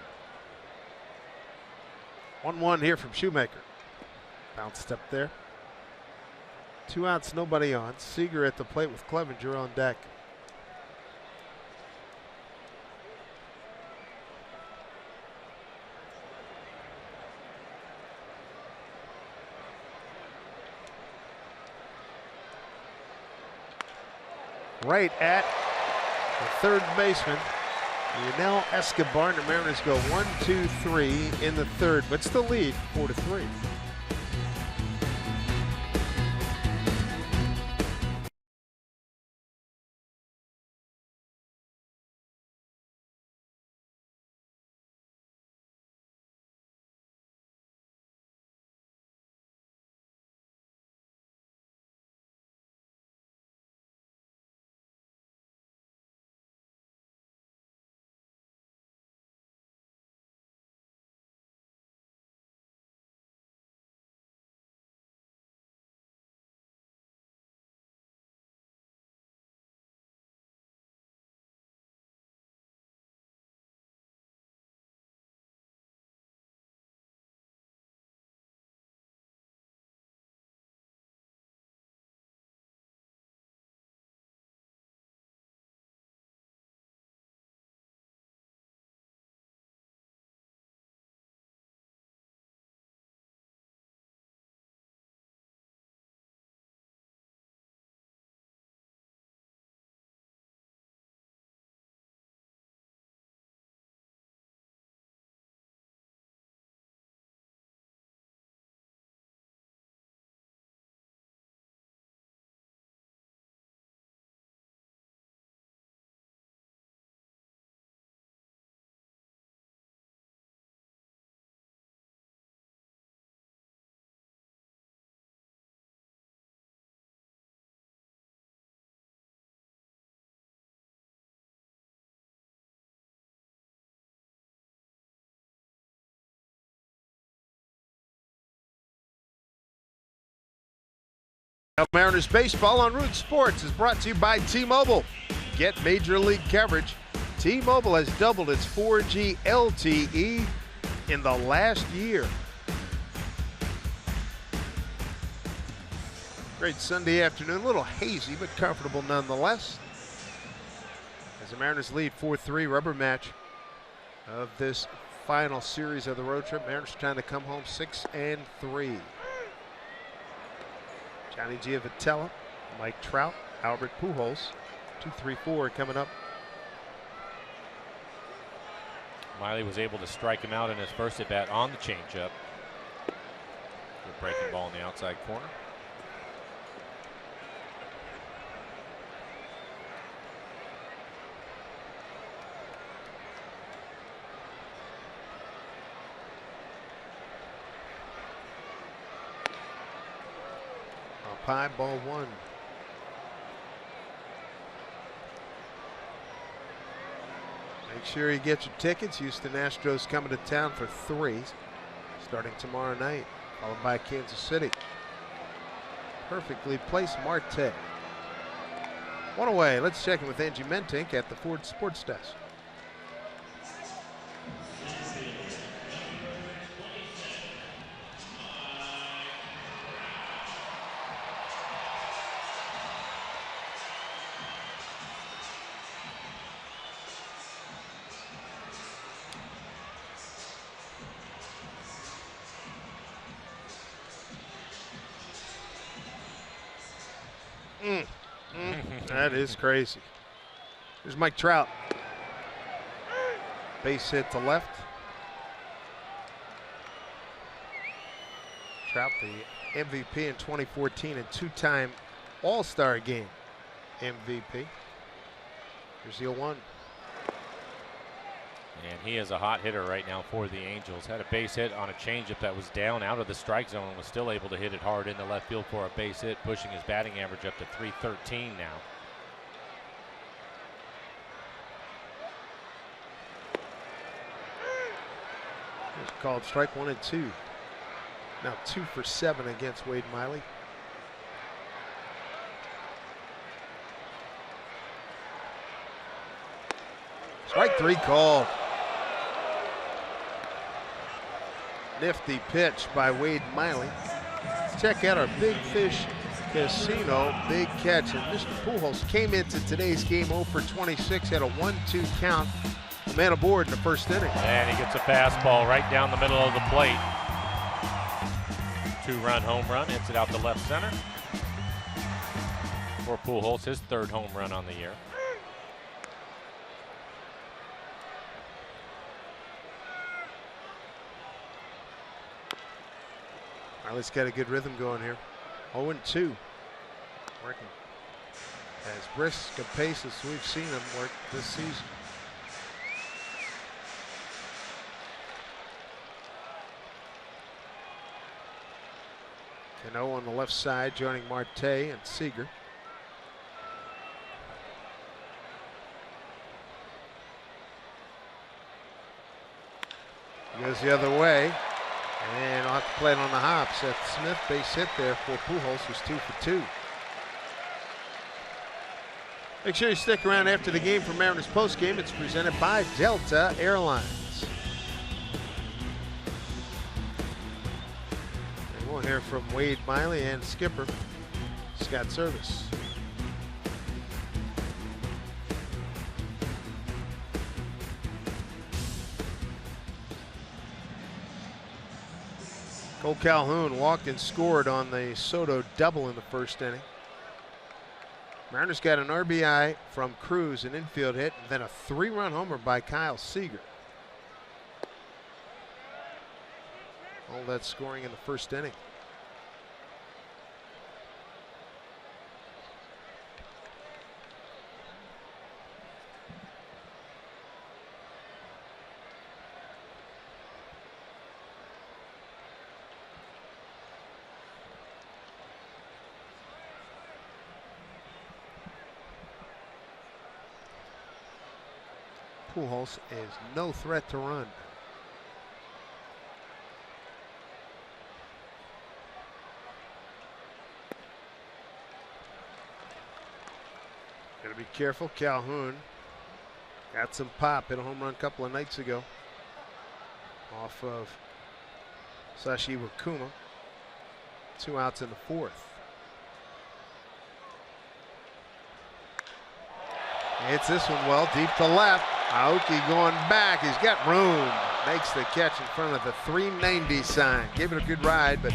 1-1 here from Shoemaker. Bounced up there. 2 outs, nobody on. Seager at the plate with Clevenger on deck. Right at the 3rd baseman, Yunel Escobar, and the Mariners go 1-2-3 in the 3rd, but still lead 4-3. Mariners Baseball on Root Sports is brought to you by T-Mobile. Get Major League coverage. T-Mobile has doubled its 4G LTE in the last year. Great Sunday afternoon, a little hazy but comfortable nonetheless. As the Mariners lead 4-3, rubber match of this final series of the road trip. Mariners trying to come home 6-3. Johnny Giavotella, Mike Trout, Albert Pujols, 2-3-4 coming up. Miley was able to strike him out in his first at bat on the changeup. Good breaking ball in the outside corner. Up high, ball one. Make sure you get your tickets. Houston Astros coming to town for 3 starting tomorrow night, followed by Kansas City. Perfectly placed Marte. One away. Let's check in with Angie Mentink at the Ford Sports Desk. That is crazy. Here's Mike Trout. Base hit to left. Trout, the MVP in 2014 and 2-time All-Star Game MVP. Here's the 0-1. And he is a hot hitter right now for the Angels. Had a base hit on a changeup that was down out of the strike zone and was still able to hit it hard into left field for a base hit, pushing his batting average up to .313 now. It's called strike 1 and 2. Now 2 for 7 against Wade Miley. Strike 3 called. Nifty pitch by Wade Miley. Let's check out our Big Fish Casino big catch. And Mr. Pujols came into today's game 0 for 26, had a 1-2 count. The man aboard in the first inning. And he gets a fastball right down the middle of the plate. 2-run home run, hits it out to left center. For Pujols, his 3rd home run on the year. Miley's got a good rhythm going here. 0-2. Working as brisk a pace as we've seen him work this season. Cano on the left side, joining Marte and Seager. He goes the other way. And I'll have to play it on the hop. Seth Smith, base hit there for Pujols, who's 2 for 2. Make sure you stick around after the game for Mariners postgame. It's presented by Delta Airlines. And we'll hear from Wade Miley and skipper Scott Service. Cole Calhoun walked and scored on the Soto double in the first inning. Mariners got an RBI from Cruz, an infield hit, and then a 3-run homer by Kyle Seager. All that scoring in the first inning. Pujols is no threat to run. Gotta be careful. Calhoun got some pop. Hit a home run a couple of nights ago off of Sashi Wakuma. 2 outs in the 4th. Hits this one well, deep to left. Aoki going back. He's got room. Makes the catch in front of the 390 sign. Gave it a good ride, but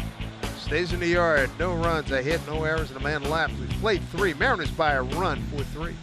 stays in the yard. No runs, a hit, no errors, and a man left. We've played 3. Mariners by a run, 4-3.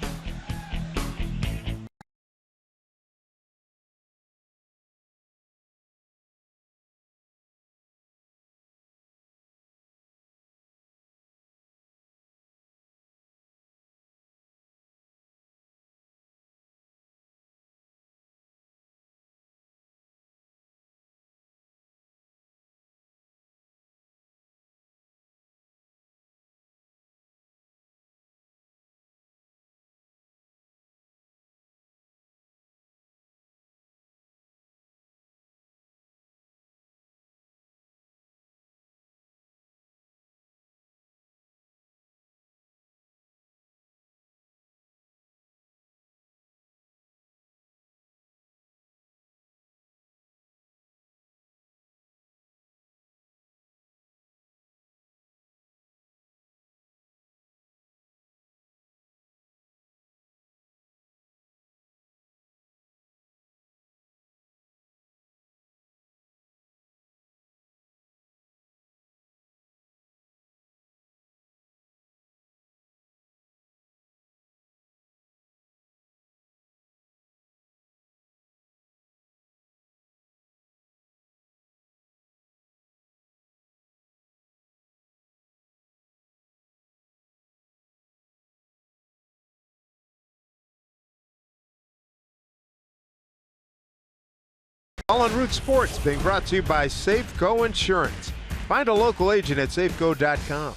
All on Root Sports being brought to you by Safeco Insurance. Find a local agent at safeco.com.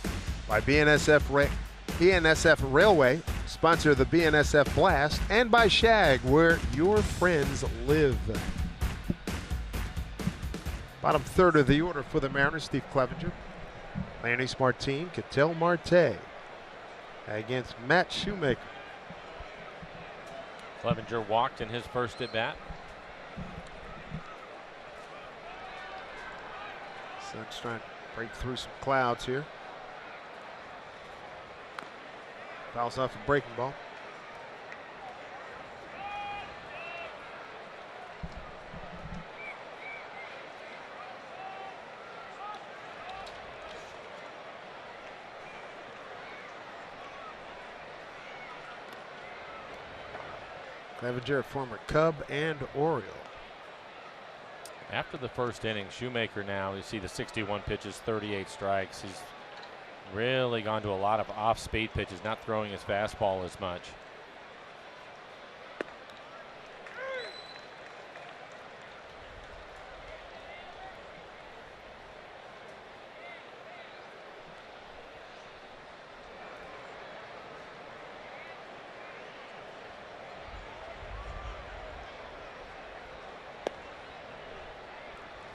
By BNSF Railway, sponsor of the BNSF Blast, and by Shag, where your friends live. Bottom third of the order for the Mariners, Steve Clevenger, Manny Martin, Ketel Marte against Matt Shoemaker. Clevenger walked in his first at bat. Sun's trying to break through some clouds here. Fouls off a breaking ball. Clevenger, a former Cub and Oriole. After the first inning, Shoemaker now, you see the 61 pitches, 38 strikes. He's really gone to a lot of off-speed pitches, not throwing his fastball as much.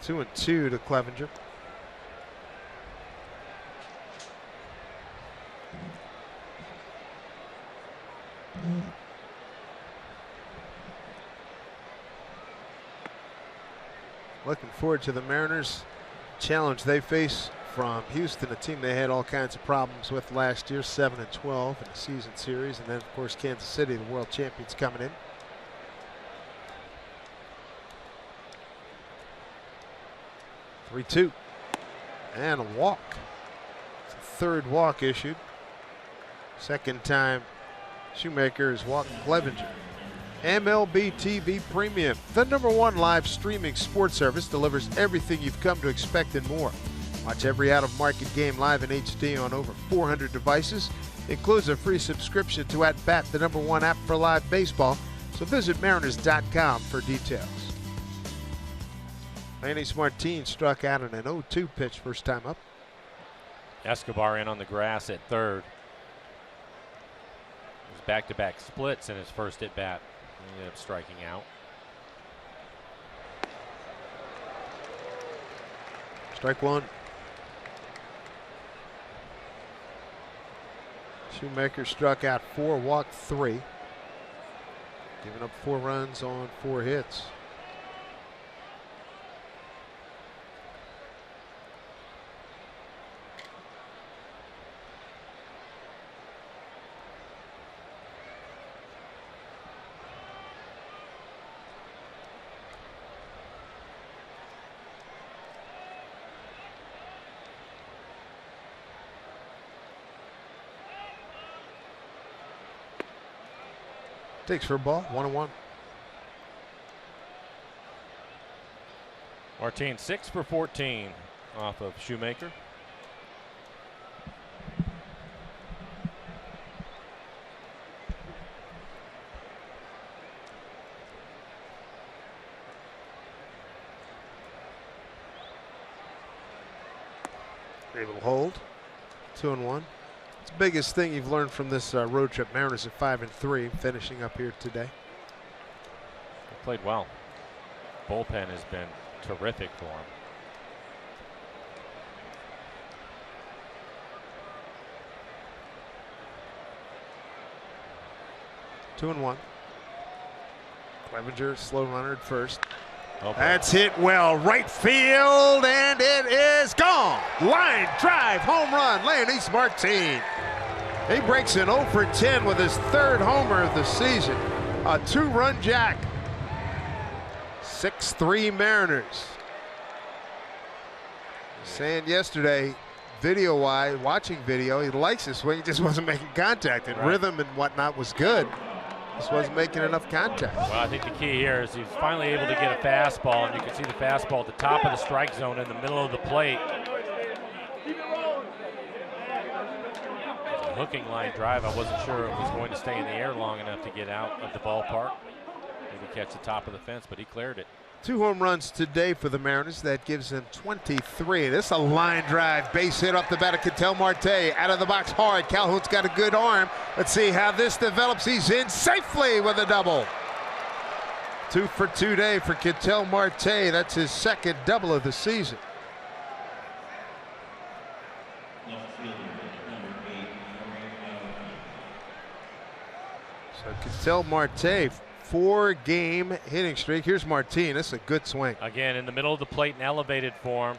2-2 to Clevenger. Looking forward to the Mariners challenge they face from Houston, a team they had all kinds of problems with last year, 7-12 in the season series, and then of course Kansas City, the world champions, coming in. 3-2 and a walk. It's the third walk issued. Second time Shoemaker has walked Clevenger. MLB TV Premium, the #1 live streaming sports service, delivers everything you've come to expect and more. Watch every out-of-market game live in HD on over 400 devices. Includes a free subscription to At Bat, the #1 app for live baseball. So visit Mariners.com for details. Manny Martin struck out in an 0-2 pitch first time up. Escobar in on the grass at third. It was back-to-back splits in his first at bat. He ended up striking out. Strike one. Shoemaker struck out 4, walked 3. Giving up 4 runs on 4 hits. Takes for a ball, 1-1. Martin 6 for 14 off of Shoemaker. Able to hold. 2-1. It's the biggest thing you've learned from this road trip. Mariners at 5-3, finishing up here today. They played well. Bullpen has been terrific for him. Two and one. Clevenger, slow runner at first. Okay. That's hit well, right field, and it is gone. Line drive, home run, Leonys Martin. He breaks an 0 for 10 with his third homer of the season. A 2-run jack. 6-3 Mariners. Saying yesterday, video-wise, watching video, he likes his swing, he just wasn't making contact. And rhythm and whatnot was good. Just wasn't making enough contact. Well, I think the key here is he's finally able to get a fastball, and you can see the fastball at the top of the strike zone in the middle of the plate. It's a hooking line drive. I wasn't sure it was going to stay in the air long enough to get out of the ballpark. Maybe catch the top of the fence, but he cleared it. 2 home runs today for the Mariners. That gives them 23. This is a line drive, base hit off the bat of Ketel Marte. Out of the box hard. Calhoun's got a good arm. Let's see how this develops. He's in safely with a double. 2 for 2 day for Ketel Marte. That's his second double of the season. So Ketel Marte, 4-game hitting streak. Here's Martin. This is a good swing. Again, in the middle of the plate in elevated form.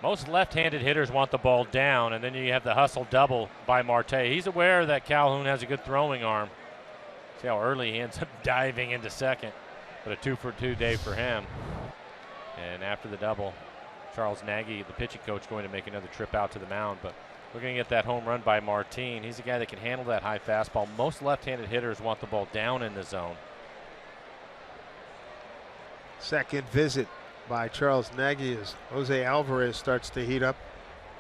Most left-handed hitters want the ball down, and then you have the hustle double by Marte. He's aware that Calhoun has a good throwing arm. See how early he ends up diving into second. But a 2 for 2 day for him. And after the double, Charles Nagy, the pitching coach, going to make another trip out to the mound. But we're going to get that home run by Martin. He's a guy that can handle that high fastball. Most left-handed hitters want the ball down in the zone. Second visit by Charles Nagy as Jose Alvarez starts to heat up.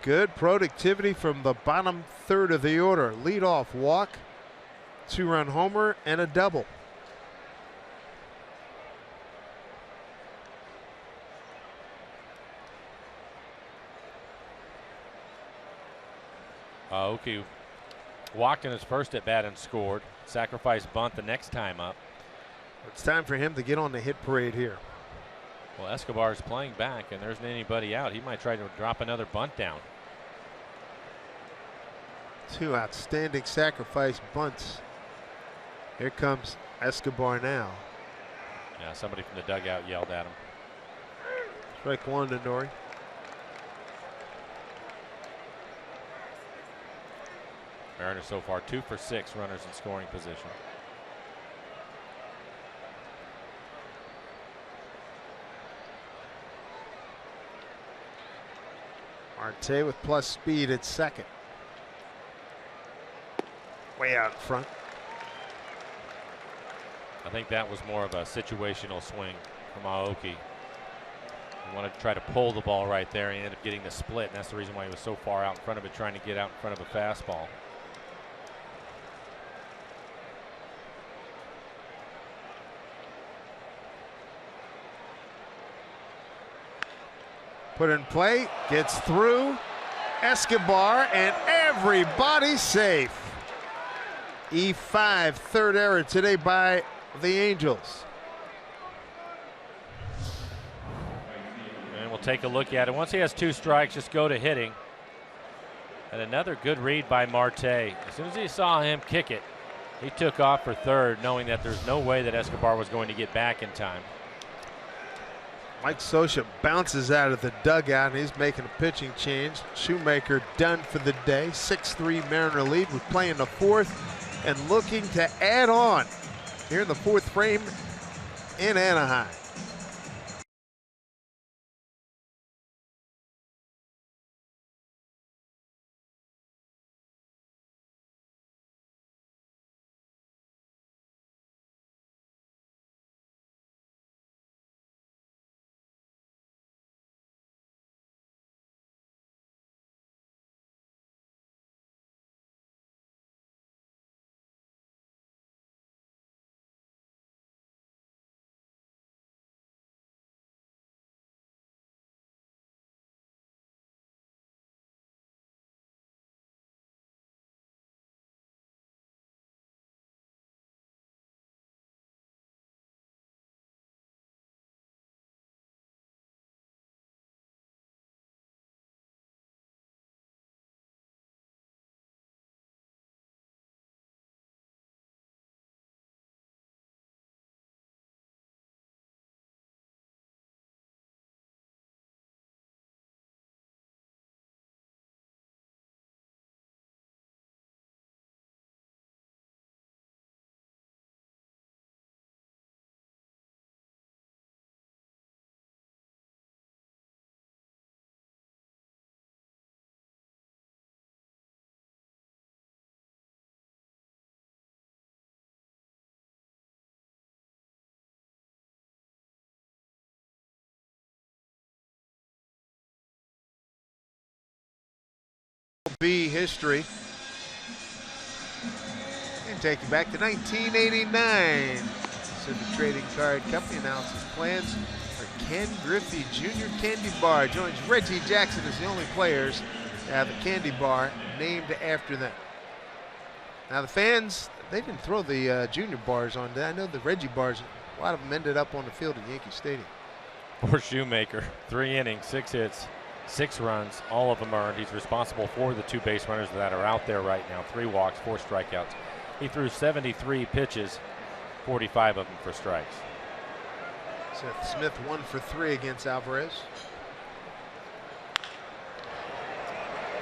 Good productivity from the bottom third of the order. Leadoff walk, 2-run homer, and a double. Aoki walked in his first at bat and scored. Sacrifice bunt the next time up. It's time for him to get on the hit parade here. Well, Escobar is playing back, and there isn't anybody out. He might try to drop another bunt down. 2 outstanding sacrifice bunts. Here comes Escobar now. Yeah, somebody from the dugout yelled at him. Strike 1 to Nori. Mariners so far 2 for 6 runners in scoring position. Marte with plus speed at second. Way out in front. I think that was more of a situational swing from Aoki. He wanted to try to pull the ball right there, and he ended up getting the split, and that's the reason why he was so far out in front of it, trying to get out in front of a fastball. Put in play, gets through. Escobar, and everybody's safe. E5, third error today by the Angels. And we'll take a look at it. Once he has 2 strikes, just go to hitting. And another good read by Marte. As soon as he saw him kick it, he took off for third, knowing that there's no way that Escobar was going to get back in time. Mike Scioscia bounces out of the dugout, and he's making a pitching change. Shoemaker done for the day. 6-3 Mariner lead. We're playing the 4th and looking to add on here in the 4th frame in Anaheim. MLB history. And take you back to 1989. Pacific Trading Card Company announces plans for Ken Griffey Jr. Candy Bar. Joins Reggie Jackson as the only players to have a candy bar named after them. Now the fans, they didn't throw the junior bars on. I know the Reggie bars, a lot of them ended up on the field at Yankee Stadium. For Shoemaker, 3 innings, 6 hits, 6 runs, all of them earned. He's responsible for the 2 base runners that are out there right now. 3 walks, 4 strikeouts. He threw 73 pitches, 45 of them for strikes. Seth Smith 1 for 3 against Alvarez.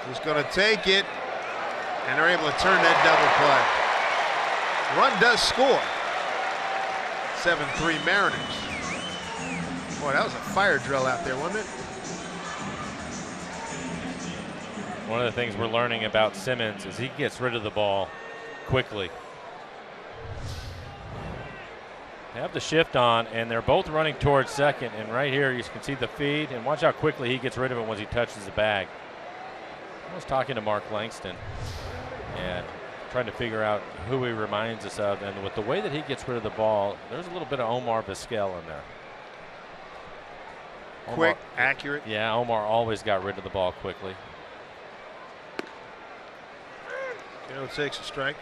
Who's going to take it? And they're able to turn that double play. Run does score. 7-3 Mariners. Boy, that was a fire drill out there, wasn't it? One of the things we're learning about Simmons is he gets rid of the ball quickly. They have the shift on, and they're both running towards second. And right here, you can see the feed, and watch how quickly he gets rid of it once he touches the bag. I was talking to Mark Langston and trying to figure out who he reminds us of. And with the way that he gets rid of the ball, there's a little bit of Omar Vizquel in there. Quick, accurate. Yeah, Omar always got rid of the ball quickly. Takes a strike.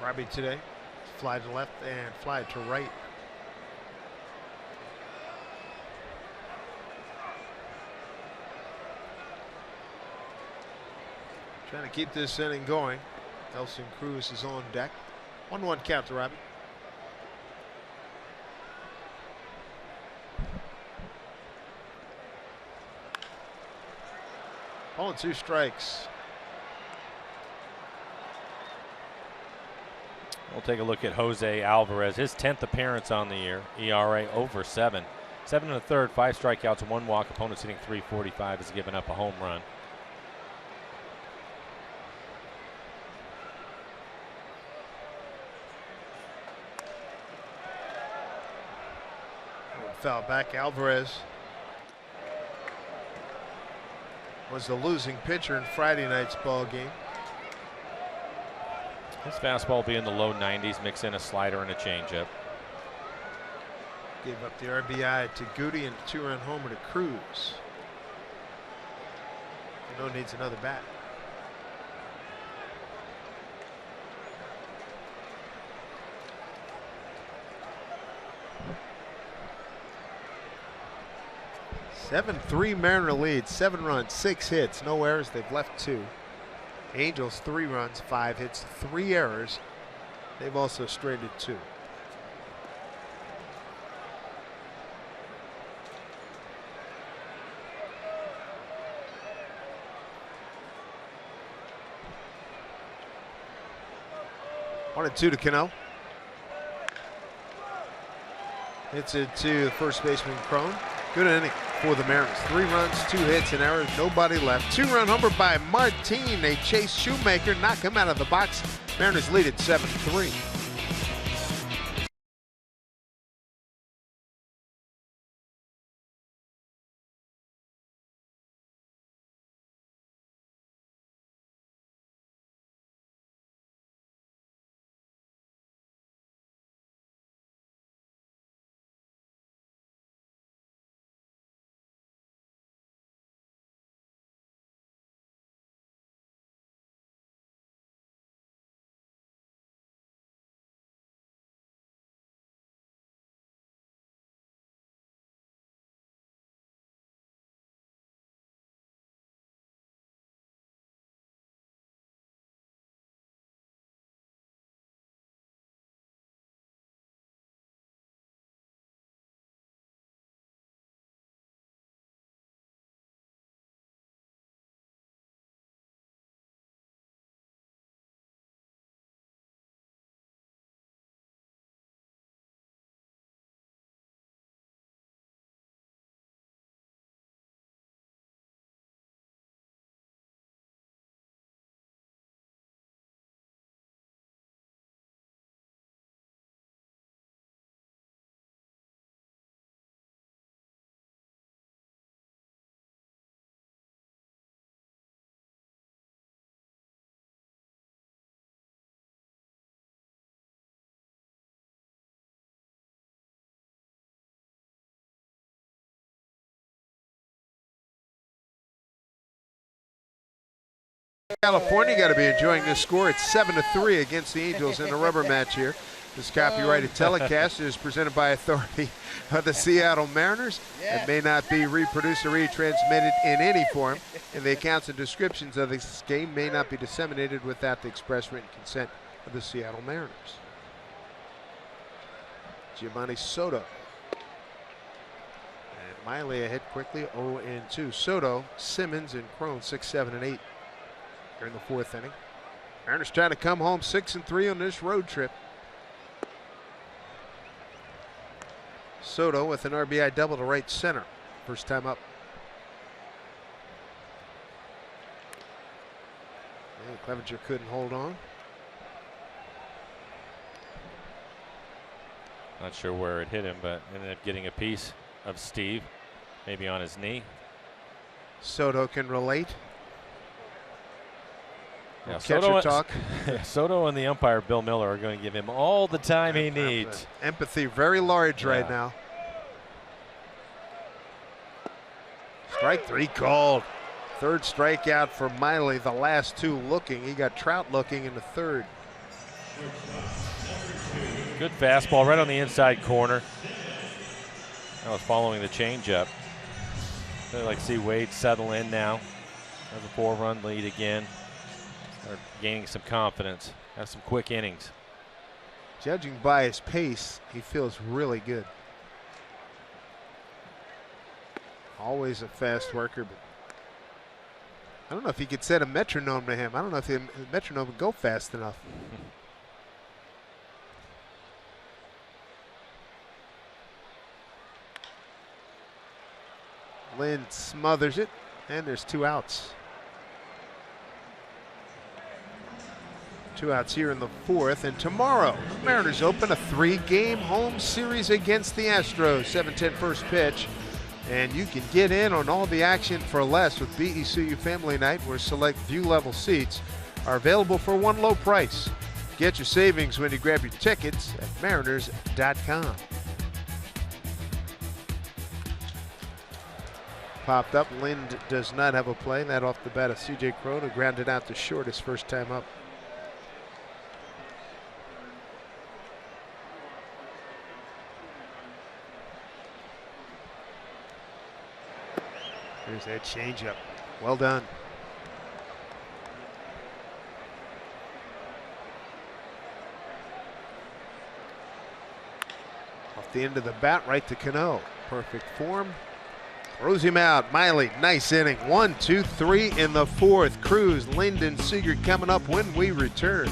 Robbie today, fly to left and fly to right. Trying to keep this inning going. Nelson Cruz is on deck. 1-1 count to Robbie. 2 strikes. We'll take a look at Jose Alvarez, his 10th appearance on the year. ERA over 7. 7 1/3, 5 strikeouts, 1 walk. Opponents hitting .345, has given up a home run. Foul back. Alvarez was the losing pitcher in Friday night's ball game. His fastball will be in the low 90s, mix in a slider and a changeup. Gave up the RBI to Goody and a 2-run homer to Cruz. No needs another bat. (7-3) Mariner lead. 7 runs, 6 hits, no errors. They've left 2. Angels 3 runs, 5 hits, 3 errors. They've also straighted 2. One and 2 to Cano. Hits it to the first baseman Crone. Good inning for the Mariners. 3 runs, 2 hits, and errors. Nobody left. 2-run homer by Martin. They chase Shoemaker, knock him out of the box. Mariners lead at 7-3. California got to be enjoying this score. It's 7-3 against the Angels in the rubber match here. This copyrighted telecast is presented by authority of the Seattle Mariners and may not be reproduced or retransmitted in any form, and the accounts and descriptions of this game may not be disseminated without the express written consent of the Seattle Mariners. Giovanni Soto. And Miley ahead quickly, 0-2. Soto, Simmons, and Crone 6, 7, and 8 during the fourth inning. Mariners trying to come home 6-3 on this road trip. Soto with an RBI double to right center. First time up. And Clevenger couldn't hold on. Not sure where it hit him, but ended up getting a piece of Steve, maybe on his knee. Soto can relate. Yeah, Catcher talk. Soto and the umpire, Bill Miller, are going to give him all the time he needs. Empathy very large right now. Strike three called. Third strikeout for Miley. The last two looking. He got Trout looking in the third. Good fastball right on the inside corner. I was following the changeup. I'd like to see Wade settle in now. Has a 4-run lead again. Start gaining some confidence. Have some quick innings. Judging by his pace, he feels really good. Always a fast worker, but I don't know if he could set a metronome to him. I don't know if the metronome would go fast enough. Lynn smothers it, and there's 2 outs. 2 outs here in the fourth, and tomorrow the Mariners open a 3-game home series against the Astros. 7:10 first pitch, and you can get in on all the action for less with BECU Family Night, where select view-level seats are available for one low price. Get your savings when you grab your tickets at mariners.com. Popped up. Lind does not have a play. That off the bat of C.J. Crone, who grounded out to short his first time up. There's that changeup. Well done. Off the end of the bat, right to Cano. Perfect form. Throws him out. Miley, nice inning. 1, 2, 3 in the fourth. Cruz, Linden, Seager coming up when we return.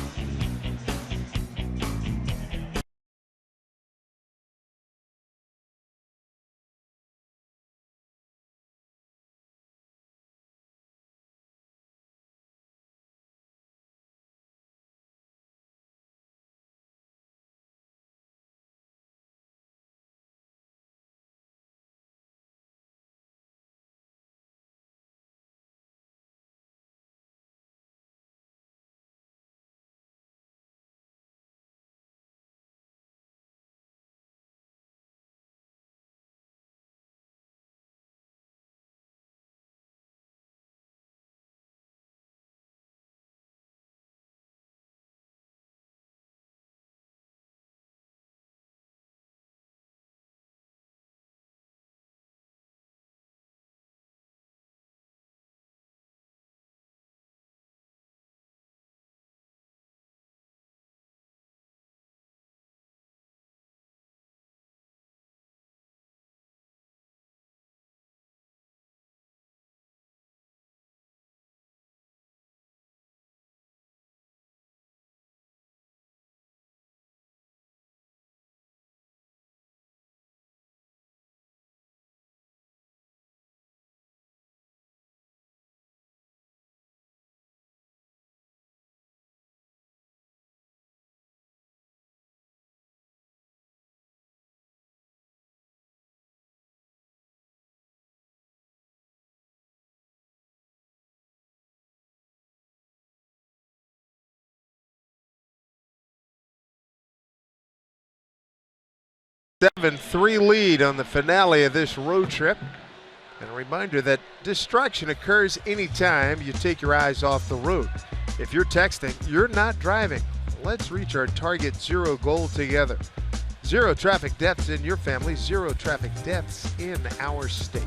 Seven-3 lead on the finale of this road trip. And a reminder that distraction occurs anytime you take your eyes off the road. If you're texting, you're not driving. Let's reach our target zero goal together. Zero traffic deaths in your family, zero traffic deaths in our state.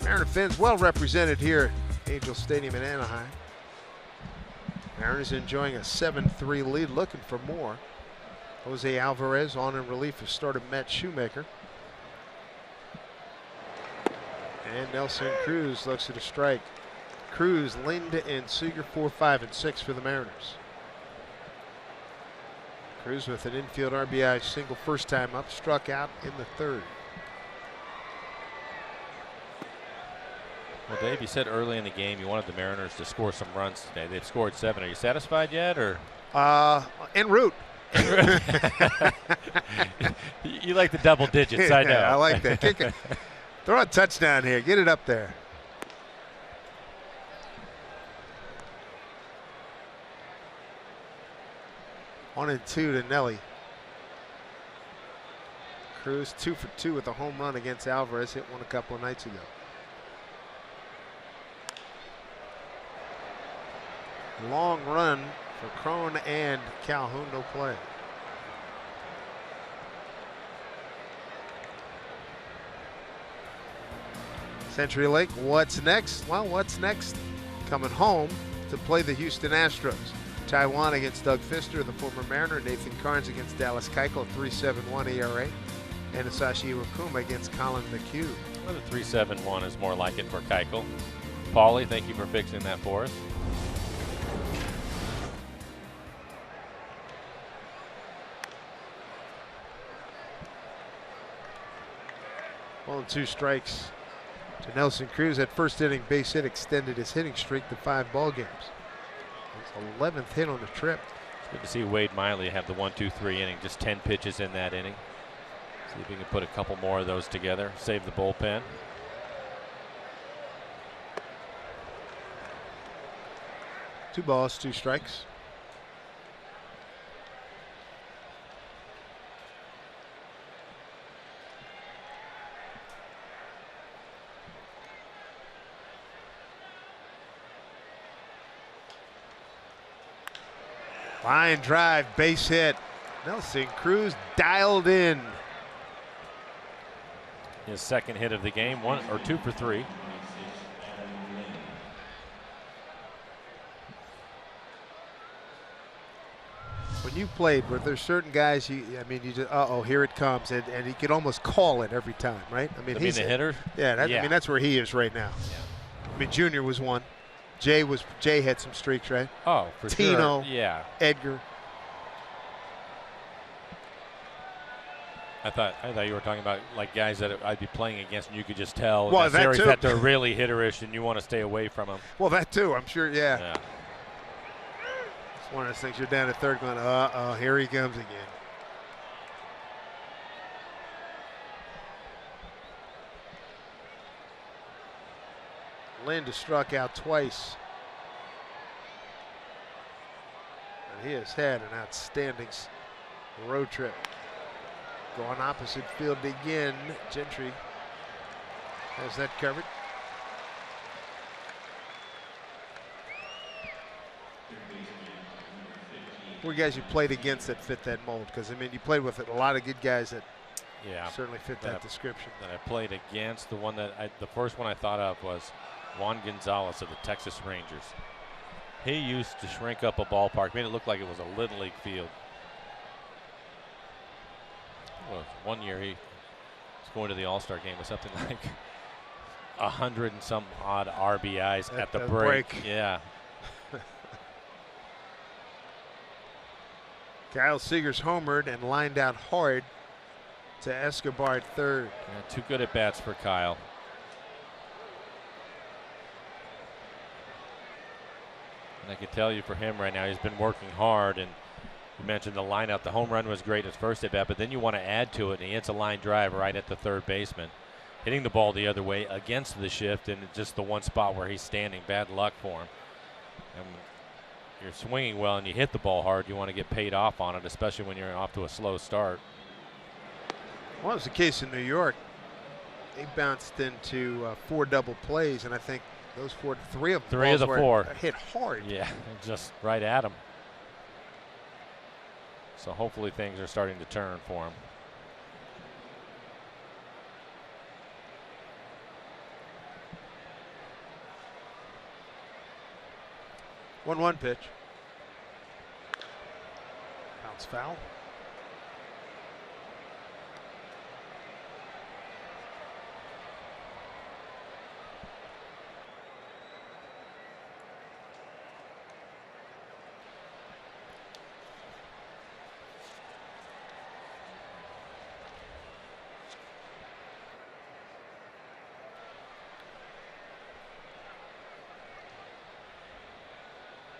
Mariner fans well represented here at Angel Stadium in Anaheim. Mariners enjoying a 7-3 lead, looking for more. Jose Alvarez on in relief of starter Matt Shoemaker. And Nelson Cruz looks at a strike. Cruz, Lind, and Seager 4, 5, and 6 for the Mariners. Cruz with an infield RBI single first time up, struck out in the third. Well, Dave, you said early in the game you wanted the Mariners to score some runs today. They've scored 7. Are you satisfied yet, or? En route. You like the double digits, I know. I like that. Kick it. Throw a touchdown here. Get it up there. One and two to Nelly. Cruz 2 for 2 with a home run against Alvarez. Hit one a couple of nights ago. Long run for Crone and Calhoun. No play. Century Lake, what's next? Well, what's next? Coming home to play the Houston Astros. Taiwan against Doug Fister, the former Mariner. Nathan Carnes against Dallas Keuchel, 3.71 ERA. And Asashi Iwakuma against Colin McHugh. Well, the 3.71 is more like it for Keuchel. Paulie, thank you for fixing that for us. Well, and 2 strikes to Nelson Cruz. That first inning base hit extended his hitting streak to 5 ball games. His 11th hit on the trip. It's good to see Wade Miley have the 1-2-3 inning, just 10 pitches in that inning. See if we can put a couple more of those together, save the bullpen. Two balls, 2 strikes. Line drive, base hit. Nelson Cruz dialed in. His second hit of the game, 1 or 2 for 3. When you played, were there certain guys you just, here it comes, and he could almost call it every time, right? I mean, he's the hitter. Yeah, I mean, that's where he is right now. Yeah. I mean, Junior was one. Jay had some streaks, right? Oh, for Tino, sure. Yeah. Edgar. I thought you were talking about like guys that I'd be playing against, and you could just tell well, in that series too. that they're really hitterish, and you want to stay away from them. Well, that too, I'm sure. Yeah. Yeah. It's one of those things. You're down at third, going, here he comes again. Lind struck out twice. And he has had an outstanding road trip. Going opposite field again. Gentry has that covered. What guys you played against that fit that mold? Because, I mean, you played with a lot of good guys that certainly fit that description. That I played against, the first one I thought of was Juan Gonzalez of the Texas Rangers. He used to shrink up a ballpark, made it look like it was a Little League field. Well, one year he was going to the All-Star game with something like 100 and some odd RBIs at the break. Yeah. Kyle Seager's homered and lined out hard to Escobar at third. Yeah, too good at bats for Kyle. And I can tell you for him right now, he's been working hard. And you mentioned the line out. The home run was great his first at bat, but then you want to add to it, and he hits a line drive right at the third baseman, hitting the ball the other way against the shift, and just the one spot where he's standing. Bad luck for him. And you're swinging well and you hit the ball hard, you want to get paid off on it, especially when you're off to a slow start. Well, it was the case in New York. They bounced into 4 double plays, and I think those 3 of them. 3 of the 4 hit hard. Yeah, just right at him. So hopefully things are starting to turn for him. One pitch. Bounce foul.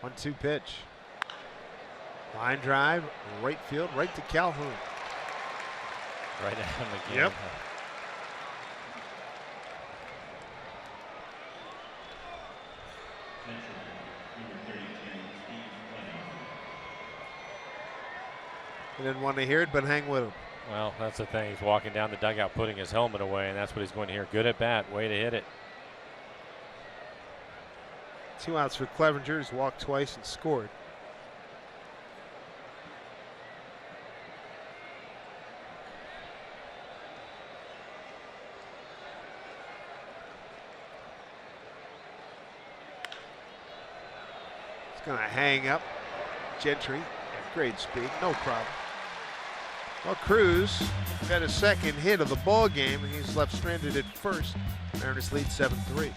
One-two pitch. Line drive, right field, right to Calhoun. Right at him again. Yep. He didn't want to hear it, but hang with him. Well, that's the thing. He's walking down the dugout, putting his helmet away, and that's what he's going to hear. Good at bat. Way to hit it. 2 outs for Clevenger. He's walked twice and scored. He's going to hang up. Gentry at great speed, no problem. Well, Cruz got his second hit of the ball game, and he's left stranded at first. Mariners lead 7-3.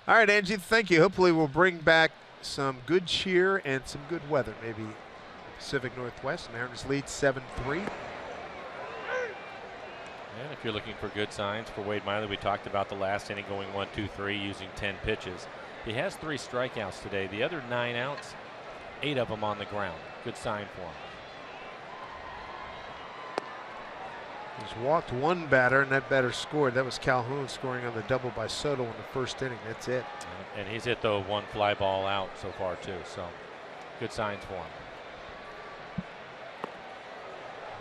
All right, Angie, thank you. Hopefully we'll bring back some good cheer and some good weather. Maybe Pacific Northwest. Mariners lead 7-3. And if you're looking for good signs for Wade Miley, we talked about the last inning going 1-2-3 using 10 pitches. He has 3 strikeouts today. The other 9 outs, 8 of them on the ground. Good sign for him. He's walked 1 batter, and that batter scored. That was Calhoun scoring on the double by Soto in the first inning. That's it. And he's hit the 1 fly ball out so far, too. So good signs for him.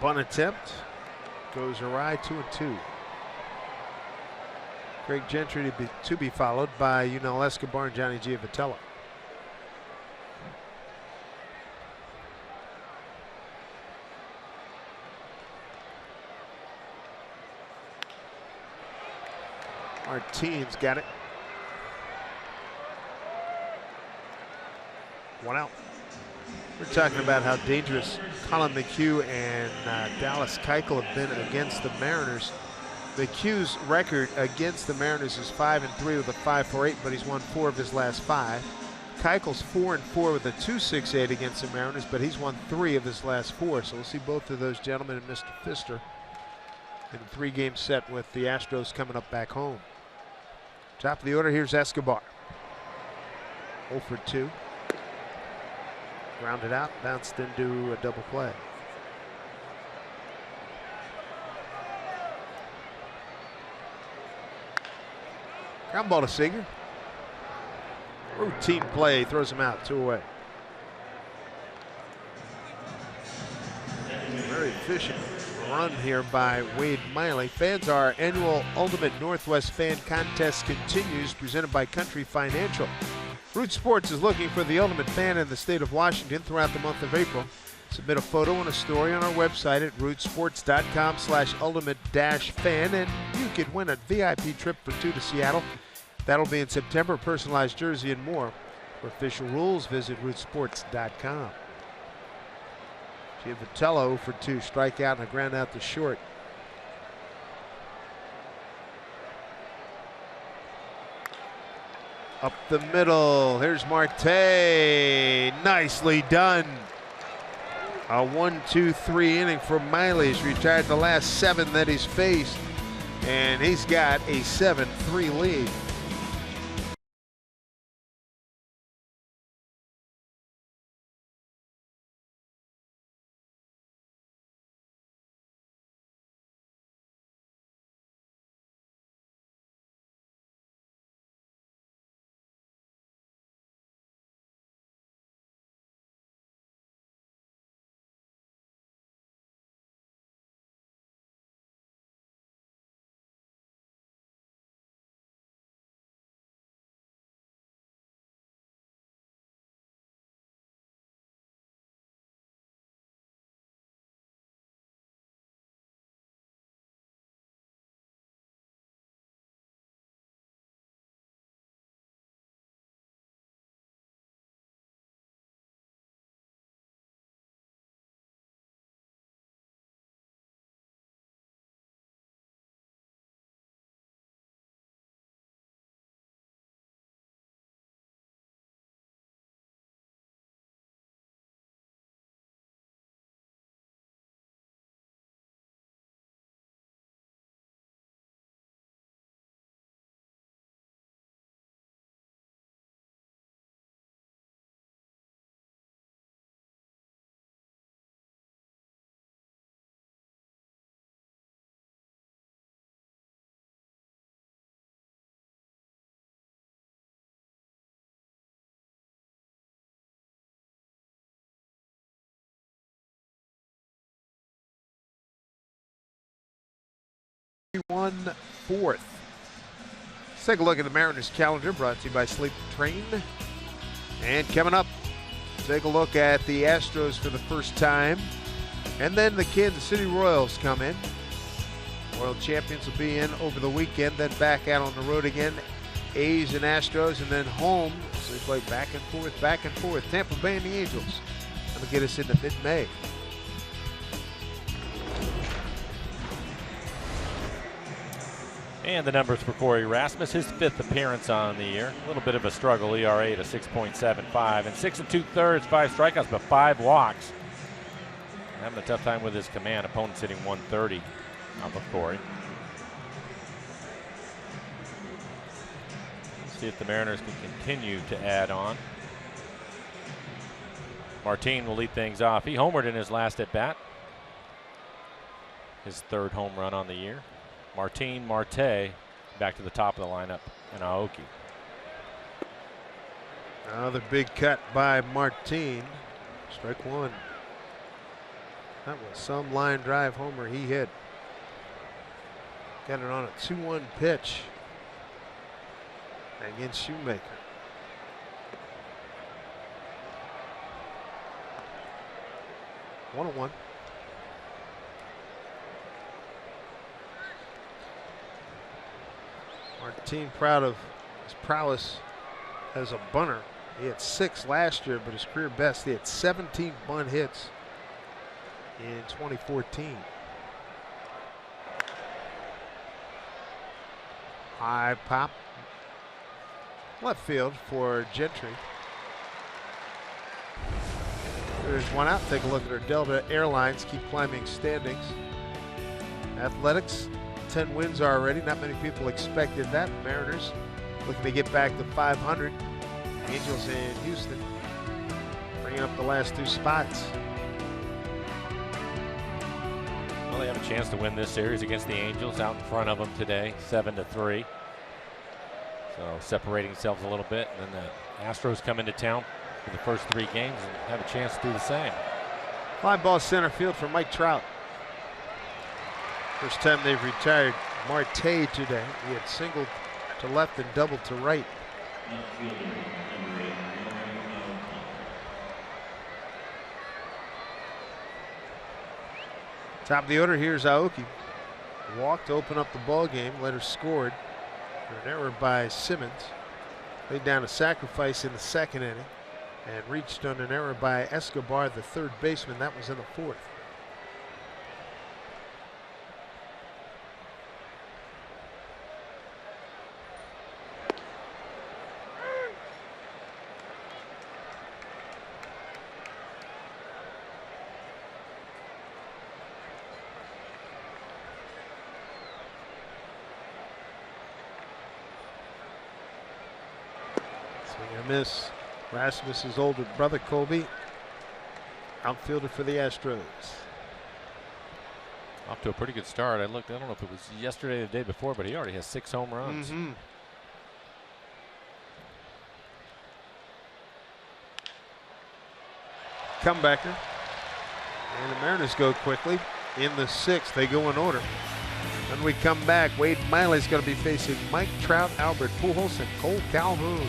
Bunt attempt goes awry, 2-2. Greg Gentry to be followed by Yunel Escobar and Johnny Giavitello. Martinez got it. 1 out. We're talking about how dangerous Colin McHugh and Dallas Keuchel have been against the Mariners. McHugh's record against the Mariners is 5-3 with a 5.48, but he's won 4 of his last 5. Keuchel's 4-4 with a 2.68 against the Mariners, but he's won 3 of his last 4. So we'll see both of those gentlemen and Mr. Pfister in a 3-game set with the Astros coming up back home. Top of the order, here's Escobar. 0 for 2. Grounded out, bounced into a double play. Ground ball to Seager. Routine play, throws him out, 2 away. Very efficient run here by Wade Miley. Fans, our annual Ultimate Northwest Fan Contest continues, presented by Country Financial. Root Sports is looking for the ultimate fan in the state of Washington throughout the month of April. Submit a photo and a story on our website at rootsports.com/ultimate-fan, and you could win a VIP trip for 2 to Seattle. That'll be in September. Personalized jersey and more. For official rules, visit rootsports.com. Giovatello for 2, strikeout and a ground out to short. Up the middle, here's Marte. Nicely done. A 1-2-3 inning for Miley. He's retired the last 7 that he's faced, and he's got a 7-3 lead. Fourth. Let's take a look at the Mariners calendar, brought to you by Sleep Train. And coming up, take a look at the Astros for the first time. And then the Kansas City Royals come in. World champions will be in over the weekend, then back out on the road again. A's and Astros, and then home. So they play back and forth, back and forth. Tampa Bay and the Angels. That'll get us into mid-May. And the numbers for Corey Rasmus, his 5th appearance on the year. A little bit of a struggle, ERA to 6.75. And 6 2/3, 5 strikeouts, but 5 walks. Having a tough time with his command. Opponents hitting 130 off of Corey. Let's see if the Mariners can continue to add on. Martin will lead things off. He homered in his last at-bat. His 3rd home run on the year. Martin, Marte back to the top of the lineup, and Aoki. Another big cut by Martin. Strike 1. That was some line drive homer he hit. Got it on a 2-1 pitch against Shoemaker. One on one. Martin proud of his prowess as a bunter. He had 6 last year, but his career best, he had 17 bunt hits in 2014. High pop. Left field for Gentry. There's one out. Take a look at our Delta Airlines. Keep climbing standings. Athletics, 10 wins already. Not many people expected that. Mariners looking to get back to 500. Angels in Houston bringing up the last 2 spots. Well, they have a chance to win this series against the Angels out in front of them today, 7-3. So separating themselves a little bit. And then the Astros come into town for the first 3 games and have a chance to do the same. Fly ball center field for Mike Trout. First time they've retired Marte today. He had singled to left and doubled to right. Top of the order, here's Aoki. Walked to open up the ball game, later scored for an error by Simmons. Laid down a sacrifice in the 2nd inning and reached on an error by Escobar, the 3rd baseman. That was in the 4th. Swing and a miss. Rasmus's older brother, Colby, outfielder for the Astros. Off to a pretty good start. I don't know if it was yesterday or the day before, but he already has 6 home runs. Comebacker. And the Mariners go quickly. In the 6th, they go in order. When we come back, Wade Miley's going to be facing Mike Trout, Albert Pujols, and Cole Calhoun.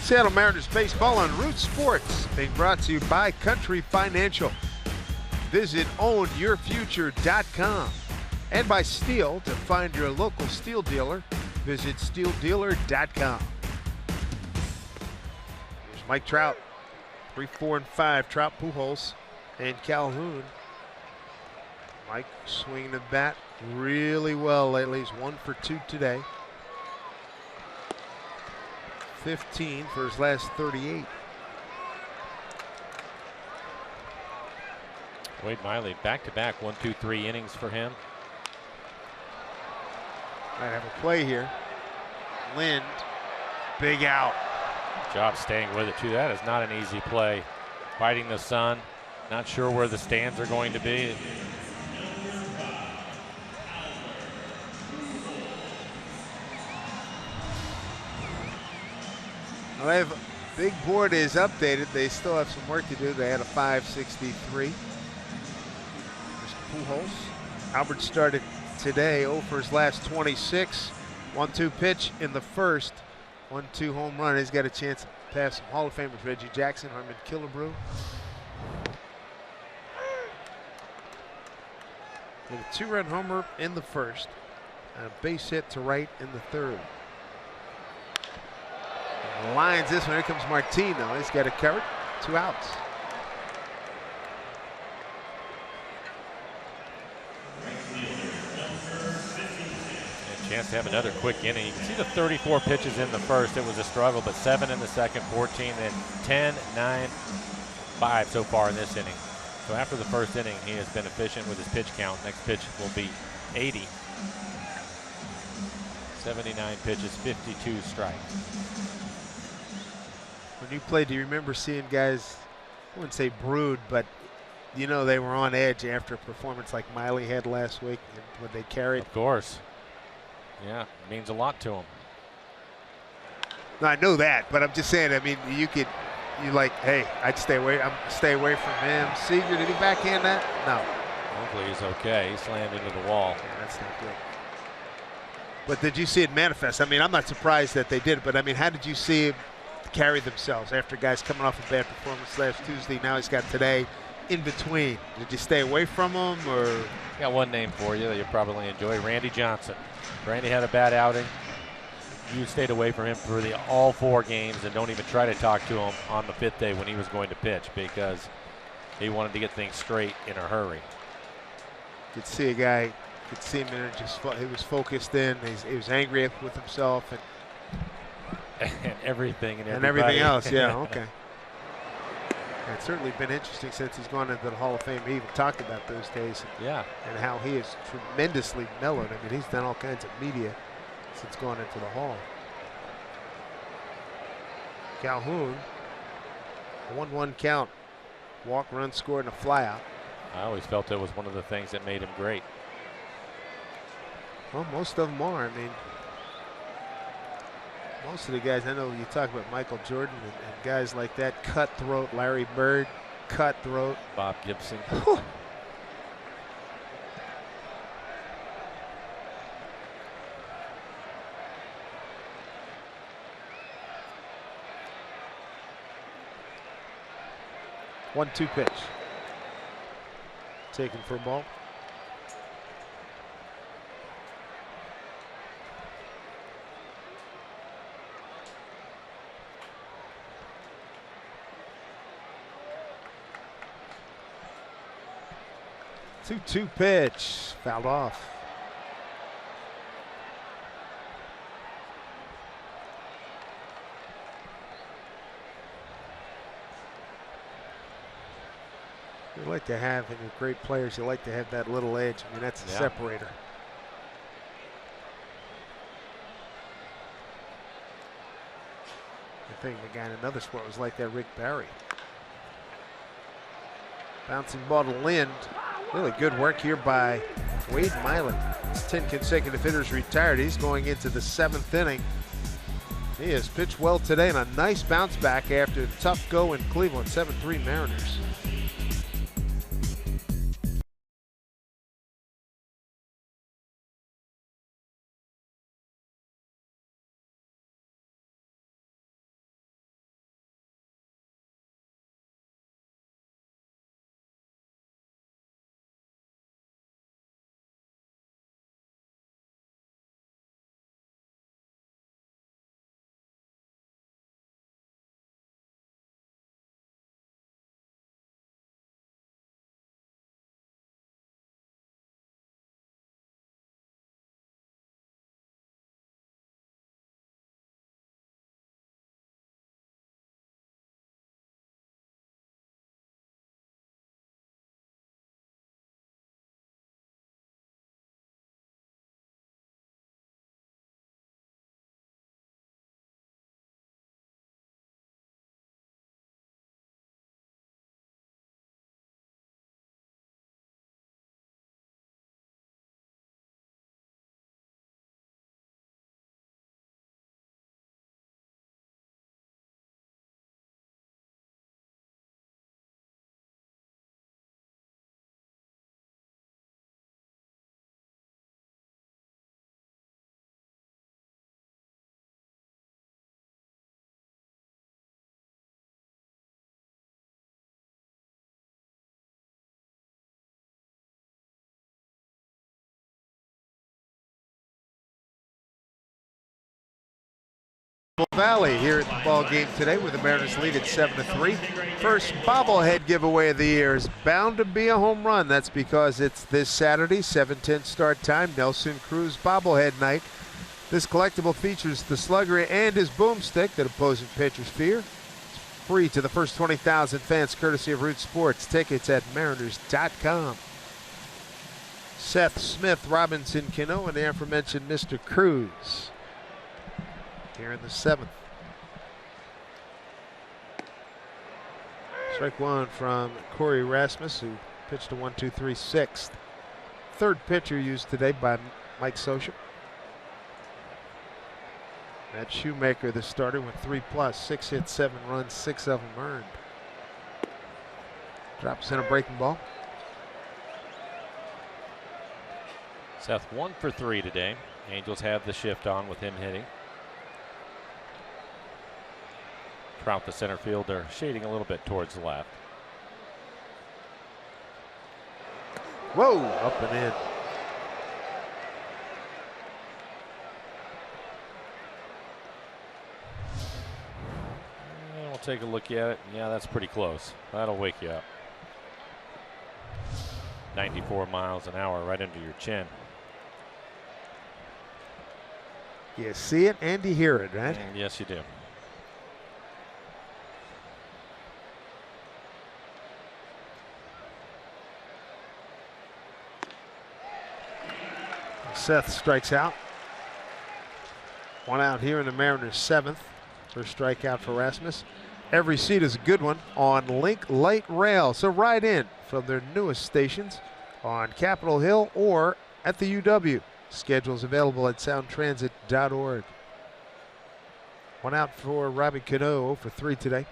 Seattle Mariners baseball on Root Sports, being brought to you by Country Financial. Visit ownyourfuture.com. And by Steel. To find your local Steel dealer, visit steeldealer.com. Here's Mike Trout. 3, 4, and 5. Trout, Pujols, and Calhoun. Mike swinging the bat really well lately. He's 1 for 2 today. 15 for his last 38. Wade Miley back-to-back 1, 2, 3 innings for him. Might have a play here. Lind, big out. Good job staying with it too. That is not an easy play. Fighting the sun. Not sure where the stands are going to be. Well, they have big board is updated. They still have some work to do. They had a 563. Mr. Pujols. Albert started today 0 for his last 26. 1-2 pitch in the first. 1-2 home run. He's got a chance to pass some Hall of Famers. Reggie Jackson, Harmon Killebrew. With a 2-run homer in the first. And a base hit to right in the third. Lines this one. Here comes Martino. He's got it covered. 2 outs. A chance to have another quick inning. You can see the 34 pitches in the first. It was a struggle, but 7 in the second, 14, then 10, 9, 5 so far in this inning. So after the first inning, he has been efficient with his pitch count. Next pitch will be 80. 79 pitches, 52 strikes. When you played, do you remember seeing guys, I wouldn't say brood, but you know they were on edge after a performance like Miley had last week and when they carried? Of course. Yeah, it means a lot to him. No, I know that, but I'm just saying, I mean, you like, hey, I'd stay away from him. Seager, did he backhand that? No. Hopefully he's okay. He slammed into the wall. Yeah, that's not good. But did you see it manifest? I mean, I'm not surprised that they did, but I mean, how did you see him carry themselves after guys coming off a bad performance last Tuesday? Now he's got today in between. Did you stay away from him, or? Got one name for you that you'll probably enjoy, Randy Johnson. Randy had a bad outing. You stayed away from him for all 4 games and don't even try to talk to him on the 5th day when he was going to pitch because he wanted to get things straight in a hurry. You could see a guy, could see him in he was focused in. He was angry with himself and everything and everything else. Yeah, okay. It's certainly been interesting since he's gone into the Hall of Fame. He even talked about those days. And how he is tremendously mellowed. I mean, he's done all kinds of media since going into the Hall. Calhoun, 1-1 count. Walk, run, scored, and a flyout. I always felt it was one of the things that made him great. Well, most of them are. I mean, most of the guys, I know you talk about Michael Jordan and guys like that, cutthroat, Larry Bird, cutthroat. Bob Gibson. Whew. One-two pitch. Taken for a ball. Two-two pitch, fouled off. You like to have, in your great players, you like to have that little edge. I mean, that's a separator. I think the guy in another sport was like that, Rick Barry. Bouncing ball to Lind. Really good work here by Wade Miley. 10 consecutive hitters retired. He's going into the 7th inning. He has pitched well today and a nice bounce back after a tough go in Cleveland. 7-3 Mariners. Valley here at the ball game today with the Mariners lead at 7-3. First bobblehead giveaway of the year is bound to be a home run. That's because it's this Saturday, 7:10 start time, Nelson Cruz bobblehead night. This collectible features the slugger and his boomstick that opposing pitchers fear. It's free to the first 20,000 fans, courtesy of Root Sports. Tickets at mariners.com. Seth Smith, Robinson Cano, and the aforementioned Mr. Cruz here in the 7th. Strike one from Corey Rasmus, who pitched a 1-2-3 6th. Third pitcher used today by Mike Socia. Matt Shoemaker, the starter, went 3+, 6 hits, 7 runs, 6 of them earned. Drops in a breaking ball. Seth 1 for 3 today. Angels have the shift on with him hitting. Trout, the center fielder, shading a little bit towards the left. Whoa, up and in. And we'll take a look at it. Yeah, that's pretty close. That'll wake you up. 94 miles an hour right under your chin. You see it and you hear it, right? Yes, you do. Seth strikes out. One out here in the Mariners' 7th. First strikeout for Rasmus. Every seat is a good one on Link Light Rail. So ride in from their newest stations on Capitol Hill or at the UW. Schedules available at soundtransit.org. One out for Robbie Cano, 0 for 3 today.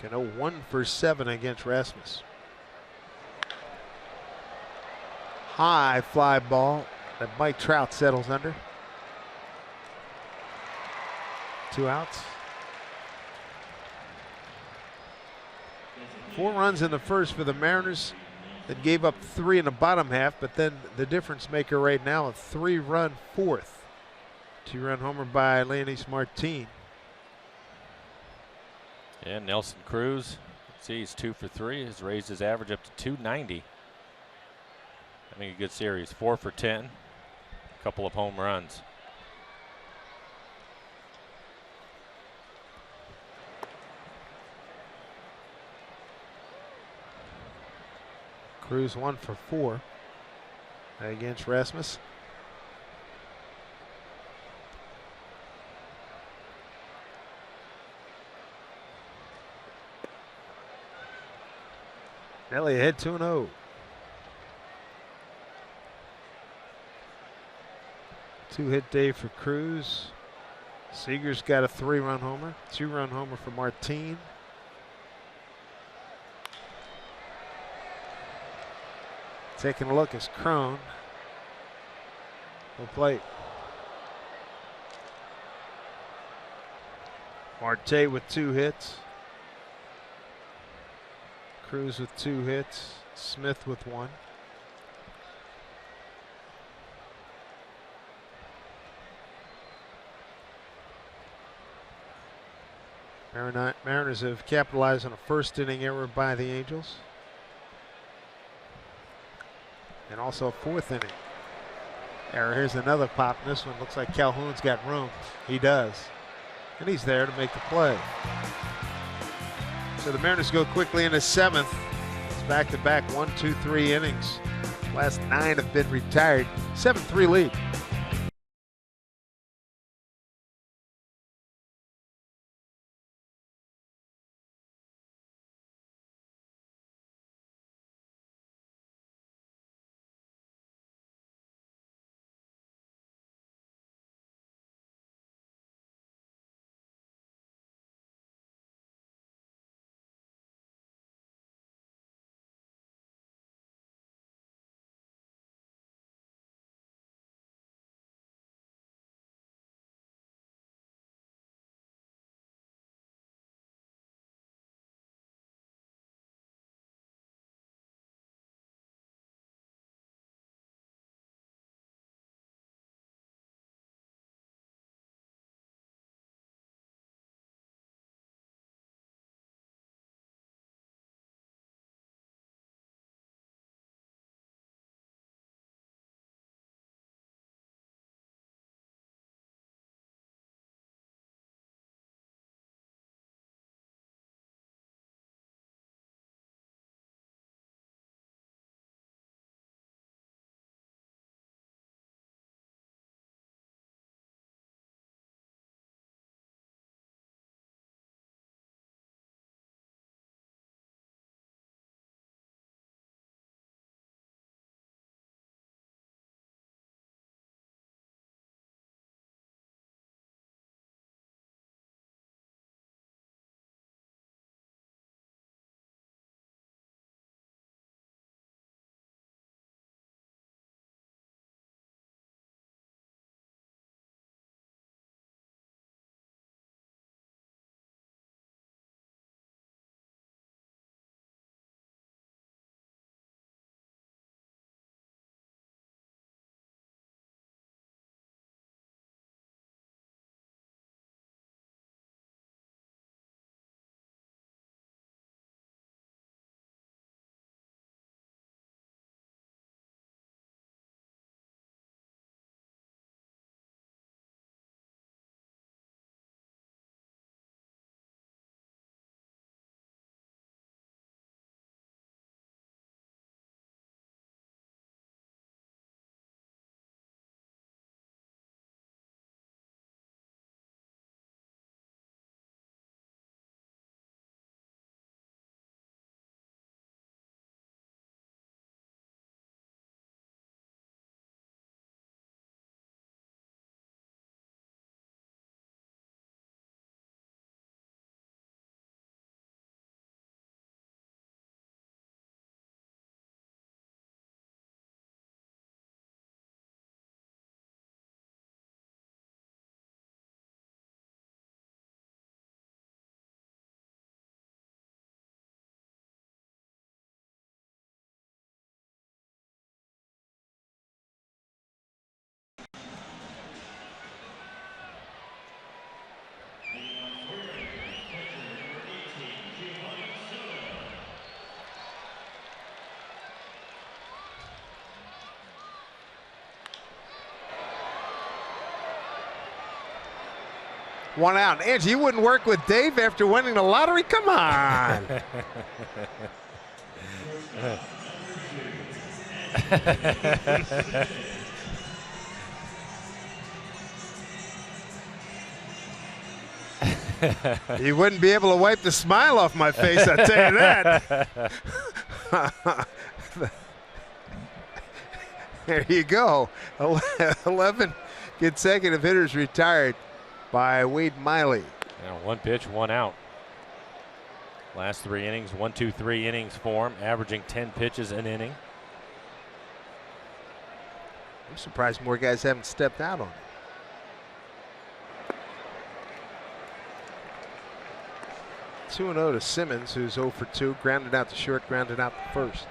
Cano 1 for 7 against Rasmus. High fly ball that Mike Trout settles under. 2 outs. 4 runs in the first for the Mariners that gave up 3 in the bottom half, but then the difference maker right now, a 3-run 4th. 2-run homer by Leonys Martin. And Nelson Cruz, see, he's 2 for 3. Has raised his average up to 290. Having a good series, 4 for 10. A couple of home runs. Cruz 1 for 4 against Rasmus. Nelly ahead 2-0. Two-hit day for Cruz. Seager's got a 3-run homer. 2-run homer for Martin. Taking a look is Crone. Full plate. Marte with 2 hits. Cruz with 2 hits. Smith with 1. Mariners have capitalized on a first inning error by the Angels. And also a 4th inning error. Here's another pop. This one looks like Calhoun's got room. He does. And he's there to make the play. So the Mariners go quickly in the 7th. It's back-to-back 1-2-3 innings. Last 9 have been retired. 7-3 lead. 1 out. Angie, you wouldn't work with Dave after winning the lottery? Come on. You wouldn't be able to wipe the smile off my face, I'll tell you that. There you go. 11 consecutive hitters retired by Wade Miley. Now 1 pitch, 1 out. Last 3 innings, 1, 2, 3 innings for him, averaging 10 pitches an inning. I'm surprised more guys haven't stepped out on it. 2-0 to Simmons, who's 0 for 2, grounded out to short, grounded out to first.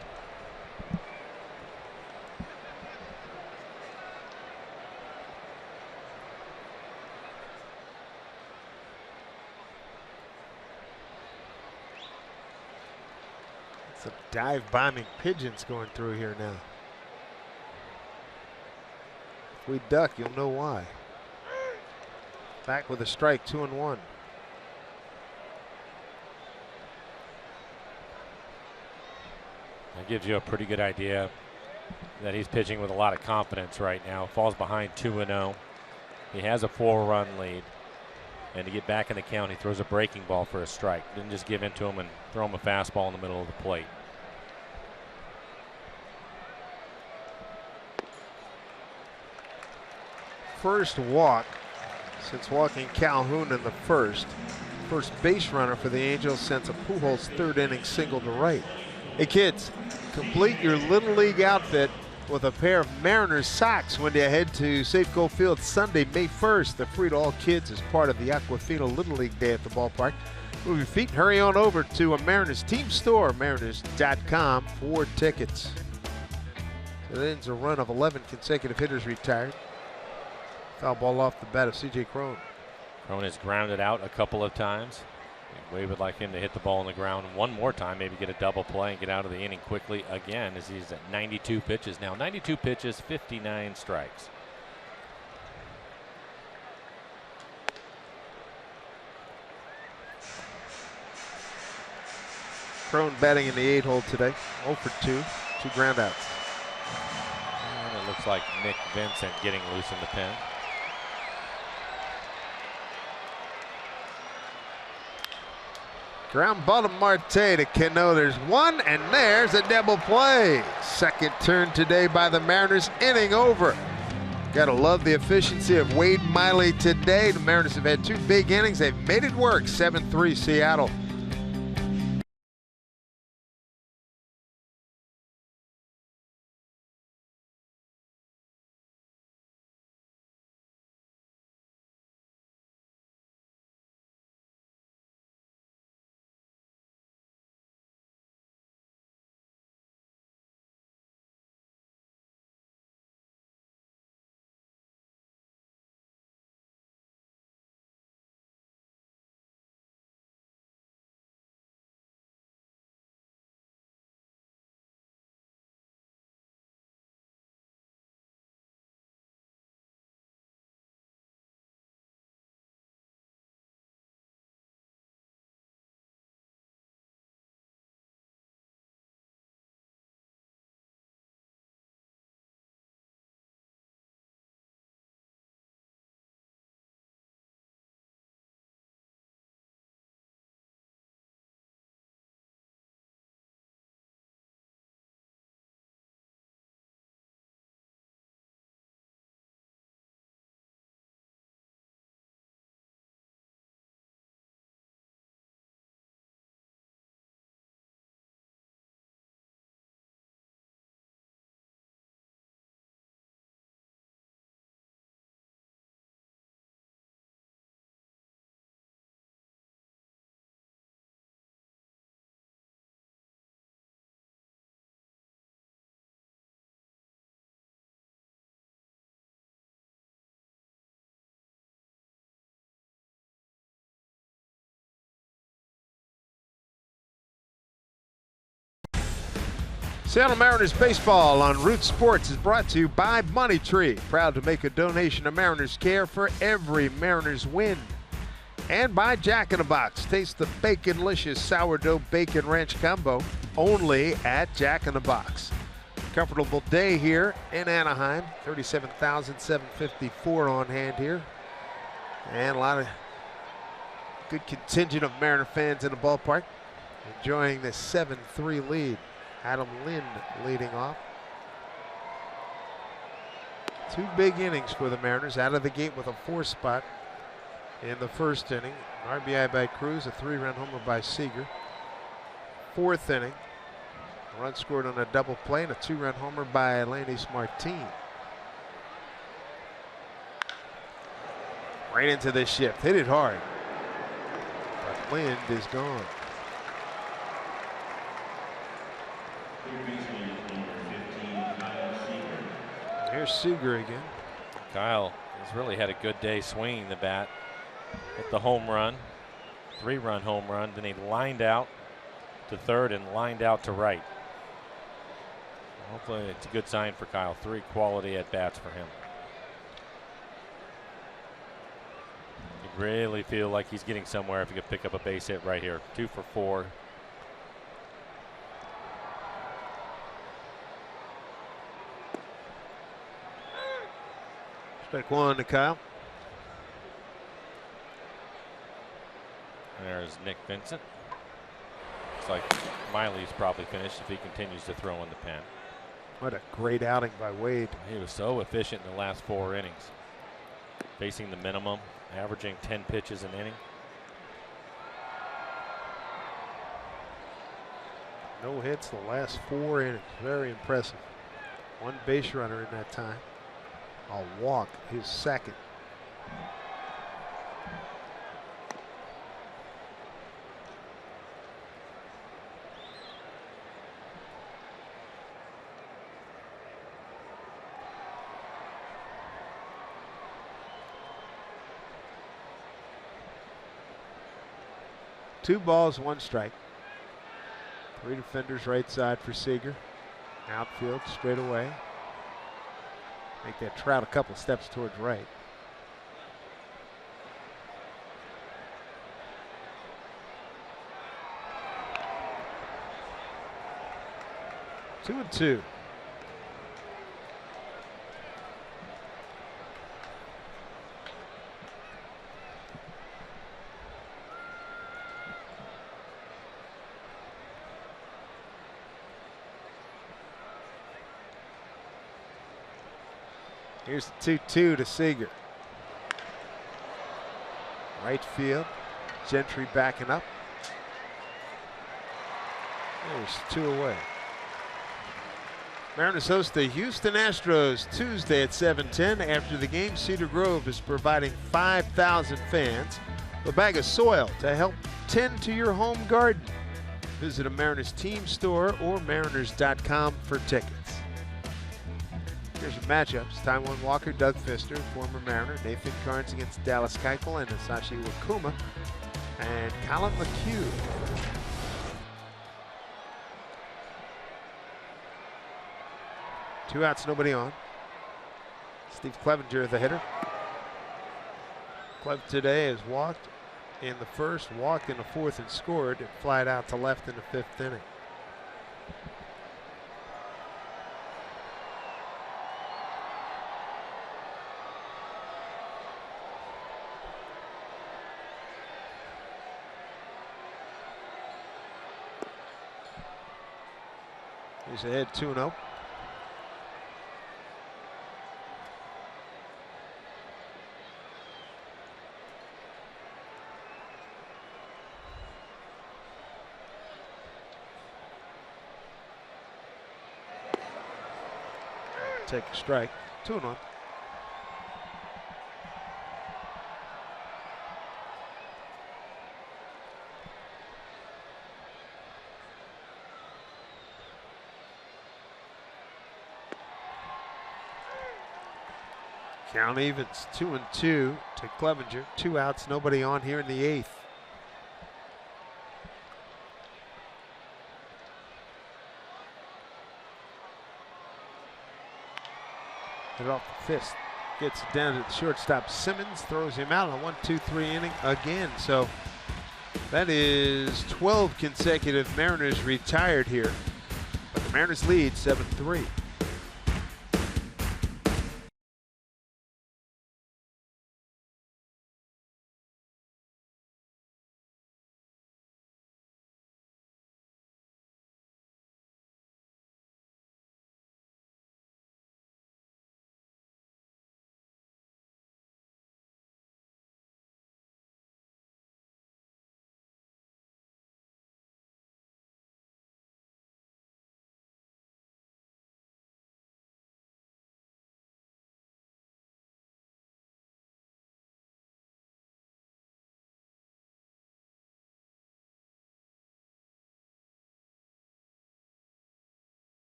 Some dive bombing pigeons going through here now. If we duck, you'll know why. Back with a strike, 2-1. That gives you a pretty good idea that he's pitching with a lot of confidence right now. Falls behind 2-0. He has a 4-run lead. And to get back in the count, he throws a breaking ball for a strike. Didn't just give in to him and throw him a fastball in the middle of the plate. First walk since walking Calhoun in the first. First base runner for the Angels since a Pujols 3rd inning single to right. Hey kids, complete your Little League outfit with a pair of Mariners socks when you head to Safeco Field Sunday, May 1st. They're free to all kids as part of the Aquafina Little League Day at the ballpark. Move your feet and hurry on over to a Mariners team store, mariners.com, for tickets. So that ends a run of 11 consecutive hitters retired. Foul ball off the bat of C.J. Cron. Cron has grounded out a couple of times. We would like him to hit the ball on the ground one more time, maybe get a double play and get out of the inning quickly again, as he's at 92 pitches now. 92 pitches, 59 strikes. Cron batting in the 8-hole today. 0 for 2, 2 groundouts. And it looks like Nick Vincent getting loose in the pen. Ground ball to Marte to Cano. There's one, and there's a double play. Second turn today by the Mariners, inning over. Gotta love the efficiency of Wade Miley today. The Mariners have had 2 big innings. They've made it work. 7-3 Seattle. Seattle Mariners baseball on Root Sports is brought to you by Money Tree. Proud to make a donation to Mariners Care for every Mariners win. And by Jack in the Box. Taste the Baconlicious Sourdough Bacon Ranch Combo only at Jack in the Box. Comfortable day here in Anaheim. 37,754 on hand here. And a lot of good contingent of Mariner fans in the ballpark. Enjoying this 7-3 lead. Adam Lind leading off. 2 big innings for the Mariners. Out of the gate with a 4 spot in the first inning. An RBI by Cruz, a 3-run homer by Seager. 4th inning. A run scored on a double play and a 2-run homer by Alanis Martin. Right into this shift. Hit it hard. But Lind is gone. Here's Seager again. Kyle has really had a good day swinging the bat. Hit the home run, 3-run home run. Then he lined out to third and lined out to right. Hopefully it's a good sign for Kyle. 3 quality at bats for him. You really feel like he's getting somewhere if he could pick up a base hit right here. 2 for 4. Strike 1 to Kyle. There's Nick Vincent. Looks like Miley's probably finished if he continues to throw in the pen. What a great outing by Wade. He was so efficient in the last 4 innings. Facing the minimum, averaging 10 pitches an inning. No hits the last 4 innings. Very impressive. 1 base runner in that time. A walk, his 2nd. Two balls, 1 strike. 3 defenders right side for Seager. Outfield straight away. Make that Trout a couple steps towards right. Two and 2. Here's the 2-2 to Seager. Right field. Gentry backing up. There's 2 away. Mariners host the Houston Astros Tuesday at 7:10. After the game, Cedar Grove is providing 5,000 fans a bag of soil to help tend to your home garden. Visit a Mariners team store or mariners.com for tickets. Here's your matchups. Taijuan Walker, Doug Fister, former Mariner. Nathan Carnes against Dallas Keuchel and Asashi Wakuma. And Colin McHugh. Two outs, nobody on. Steve Clevenger, the hitter. Clev today has walked in the first, walked in the 4th, and scored. It flied out to left in the 5th inning. He's ahead 2-0. Take a strike. 2-1. Count evens 2-2 to Clevenger. 2 outs, nobody on here in the 8th. Hit off the Gets it down to the shortstop. Simmons throws him out on a 1-2-3 inning again. So that is 12 consecutive Mariners retired here. But the Mariners lead 7-3.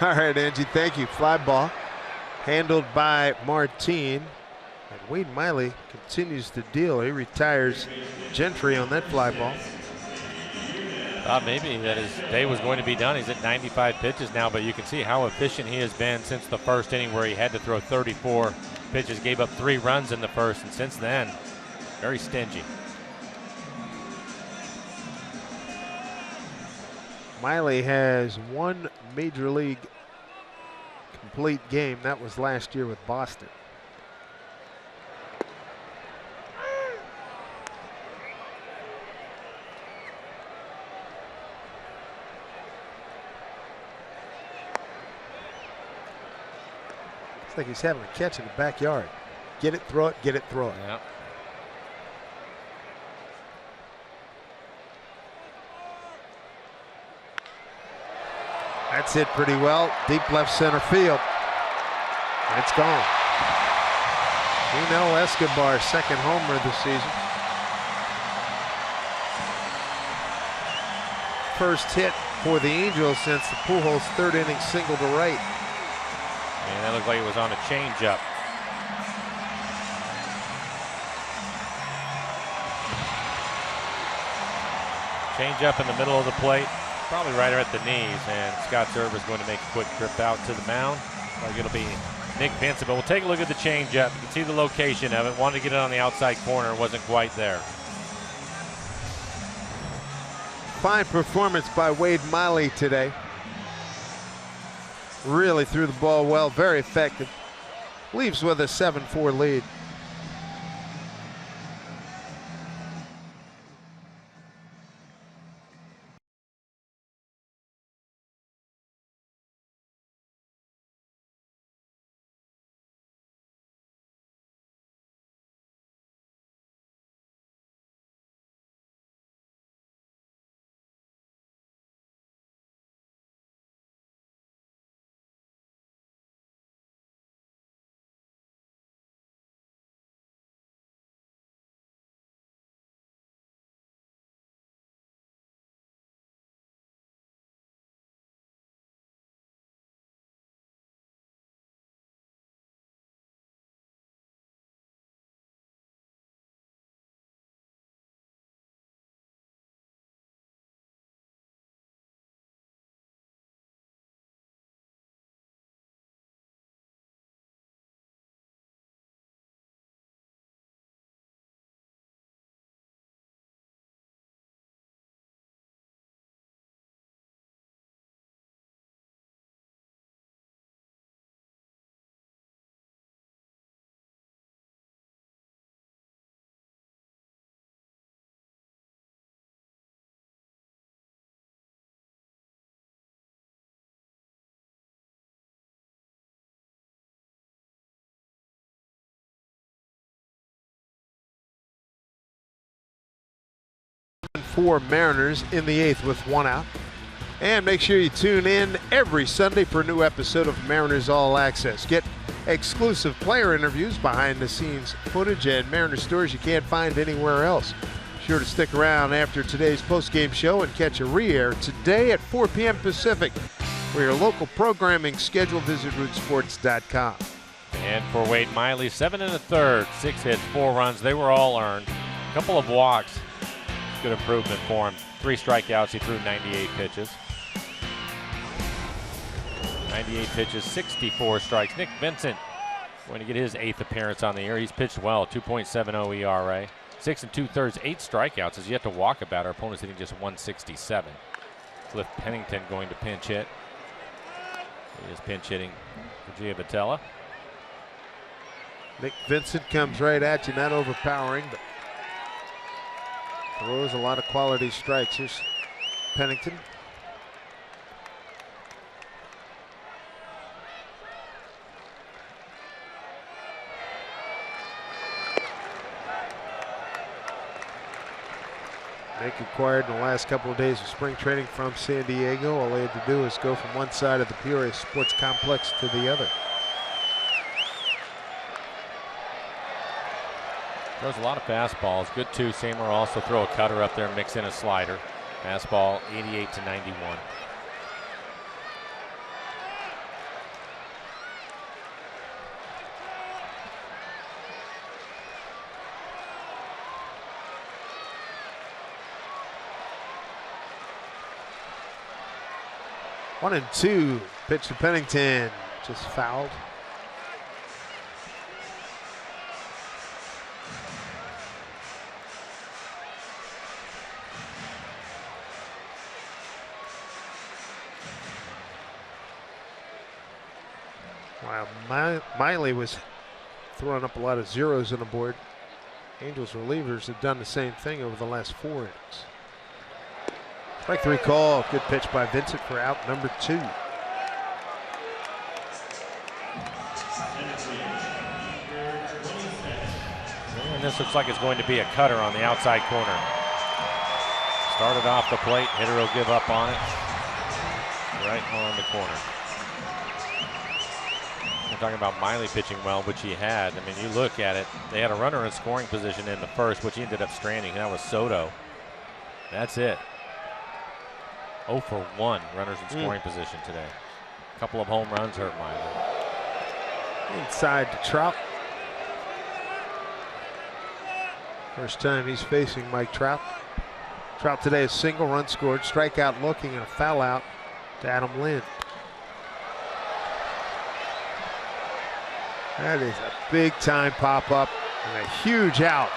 All right, Angie, thank you. Fly ball handled by Martin. And Wade Miley continues to deal. He retires Gentry on that fly ball. Thought maybe that his day was going to be done. He's at 95 pitches now, but you can see how efficient he has been since the first inning where he had to throw 34 pitches, gave up 3 runs in the first, and since then, very stingy. Miley has 1 major league complete game. That was last year with Boston. It's like he's having a catch in the backyard. Get it, throw it, get it, throw it. Yeah. That's hit pretty well. Deep left center field. And it's gone. Emanuel Escobar, 2nd homer this season. First hit for the Angels since the Pujols 3rd inning single to right. And that looked like it was on a changeup. Changeup in the middle of the plate. Probably right at the knees, and Scott Server is going to make a quick trip out to the mound. Like it'll be Nick Vincent, but we'll take a look at the changeup. You can see the location of it. Wanted to get it on the outside corner, wasn't quite there. Fine performance by Wade Miley today. Really threw the ball well, very effective. Leaves with a 7-4 lead. 7-4 Mariners in the 8th with 1 out. And make sure you tune in every Sunday for a new episode of Mariners All Access. Get exclusive player interviews, behind-the-scenes footage, and Mariners stories you can't find anywhere else. Be sure to stick around after today's postgame show and catch a re-air today at 4 p.m. Pacific. For your local programming schedule, visit rootsports.com. And for Wade Miley, 7 1/3, 6 hits, 4 runs. They were all earned. A couple of walks. Good improvement for him. 3 strikeouts. He threw 98 pitches. 98 pitches, 64 strikes. Nick Vincent going to get his 8th appearance on the year. He's pitched well, 2.70 ERA. 6 2/3, 8 strikeouts. Has yet to walk about. Our opponent's hitting just 167. Cliff Pennington going to pinch hit. He is pinch hitting for Giavotella. Nick Vincent comes right at you, not overpowering, but throws a lot of quality strikes. Here's Pennington. Nick acquired in the last couple of days of spring training from San Diego. All they had to do is go from one side of the Peoria Sports Complex to the other. Throws a lot of fastballs. Good two-seamer. Also throw a cutter up there, mix in a slider. Fastball 88 to 91. One and two. Pitch to Pennington. Just fouled. Wow, Miley was throwing up a lot of zeros on the board. Angels relievers have done the same thing over the last 4 innings. Strike 3 call. Good pitch by Vincent for out number 2. And this looks like it's going to be a cutter on the outside corner. Started off the plate. Hitter will give up on it. Right on the corner. We're talking about Miley pitching well, which he had. I mean, you look at it. They had a runner in scoring position in the first, which he ended up stranding. That was Soto. That's it. 0 for 1 runners in scoring position today. A couple of home runs hurt Miley. Inside to Trout. First time he's facing Mike Trout. Trout today is single, run scored, strikeout looking, and a foul out to Adam Lind. That is a big time pop up and a huge out.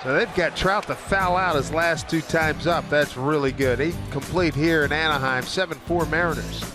So they've got Trout to foul out his last 2 times up. That's really good. He complete here in Anaheim, 7-4 Mariners.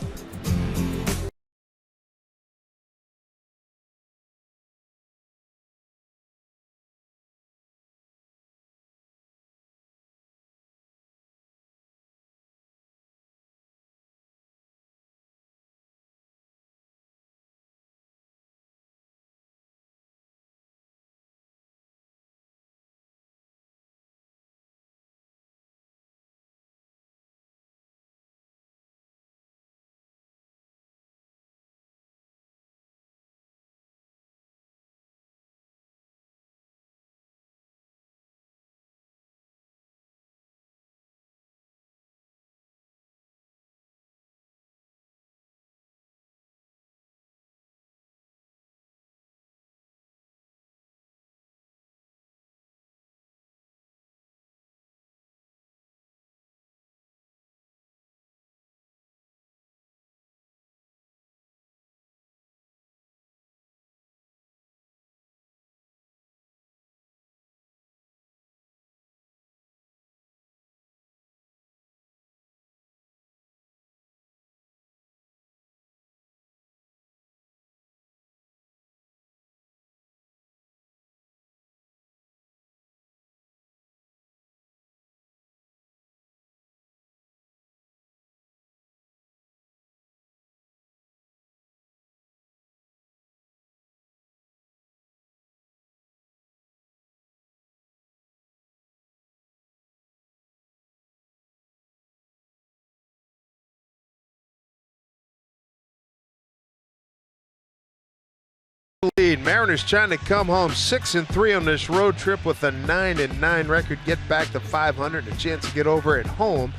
Mariners trying to come home 6-3 on this road trip with a 9-9 record, get back to 500 and a chance to get over at home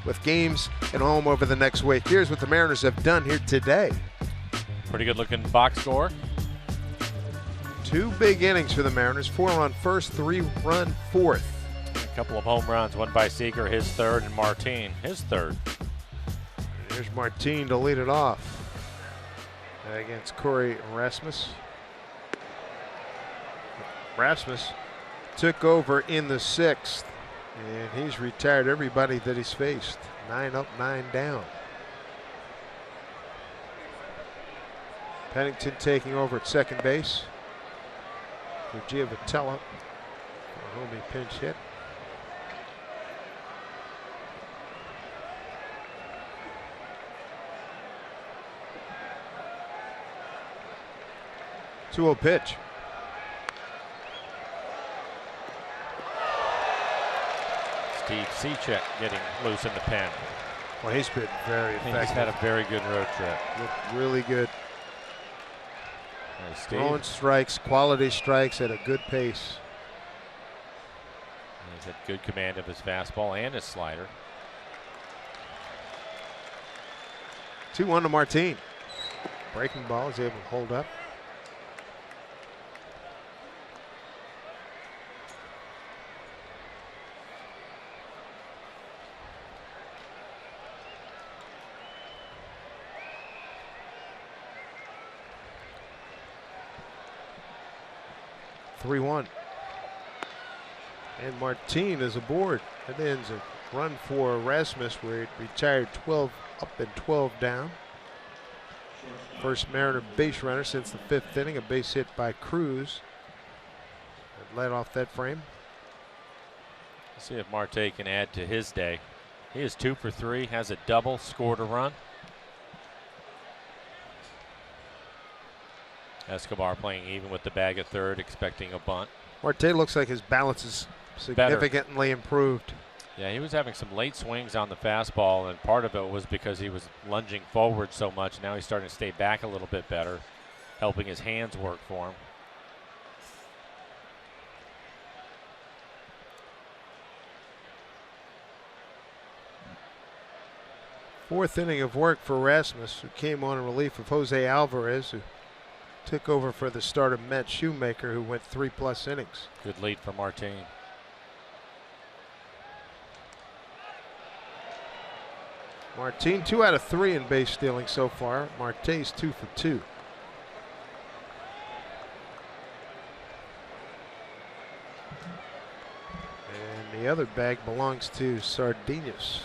with games at home over the next week. Here's what the Mariners have done here today. Pretty good looking box score. 2 big innings for the Mariners, 4-run first, 3-run fourth. A couple of home runs, one by Seager, his third, and Martin, his third. Here's Martin to lead it off against Corey Rasmus. Rasmus took over in the 6th, and he's retired everybody that he's faced. 9 up, 9 down. Pennington taking over at second base for Giavotella, a homie pinch hit. Two-0 pitch. Steve Cechek getting loose in the pen. Well, he's been very effective. He's had a very good road trip. Looked really good. Steve. Throwing strikes, quality strikes at a good pace. He's had good command of his fastball and his slider. 2-1 to Martin. Breaking ball is able to hold up. (3-1). And Martin is aboard. That ends a run for Rasmus, where he retired 12 up and 12 down. First Mariner base runner since the 5th inning, a base hit by Cruz that led off that frame. Let's see if Marte can add to his day. He is 2 for 3, has a double, scored a run. Escobar playing even with the bag at third, expecting a bunt. Marte looks like his balance is significantly improved. Yeah, he was having some late swings on the fastball, and part of it was because he was lunging forward so much. Now he's starting to stay back a little bit better, helping his hands work for him. Fourth inning of work for Rasmus, who came on in relief of Jose Alvarez, who took over for the starter Matt Shoemaker, who went 3+ innings. Good lead for Martin. Martin 2 out of 3 in base stealing so far. Marte's 2 for 2. And the other bag belongs to Sardinas.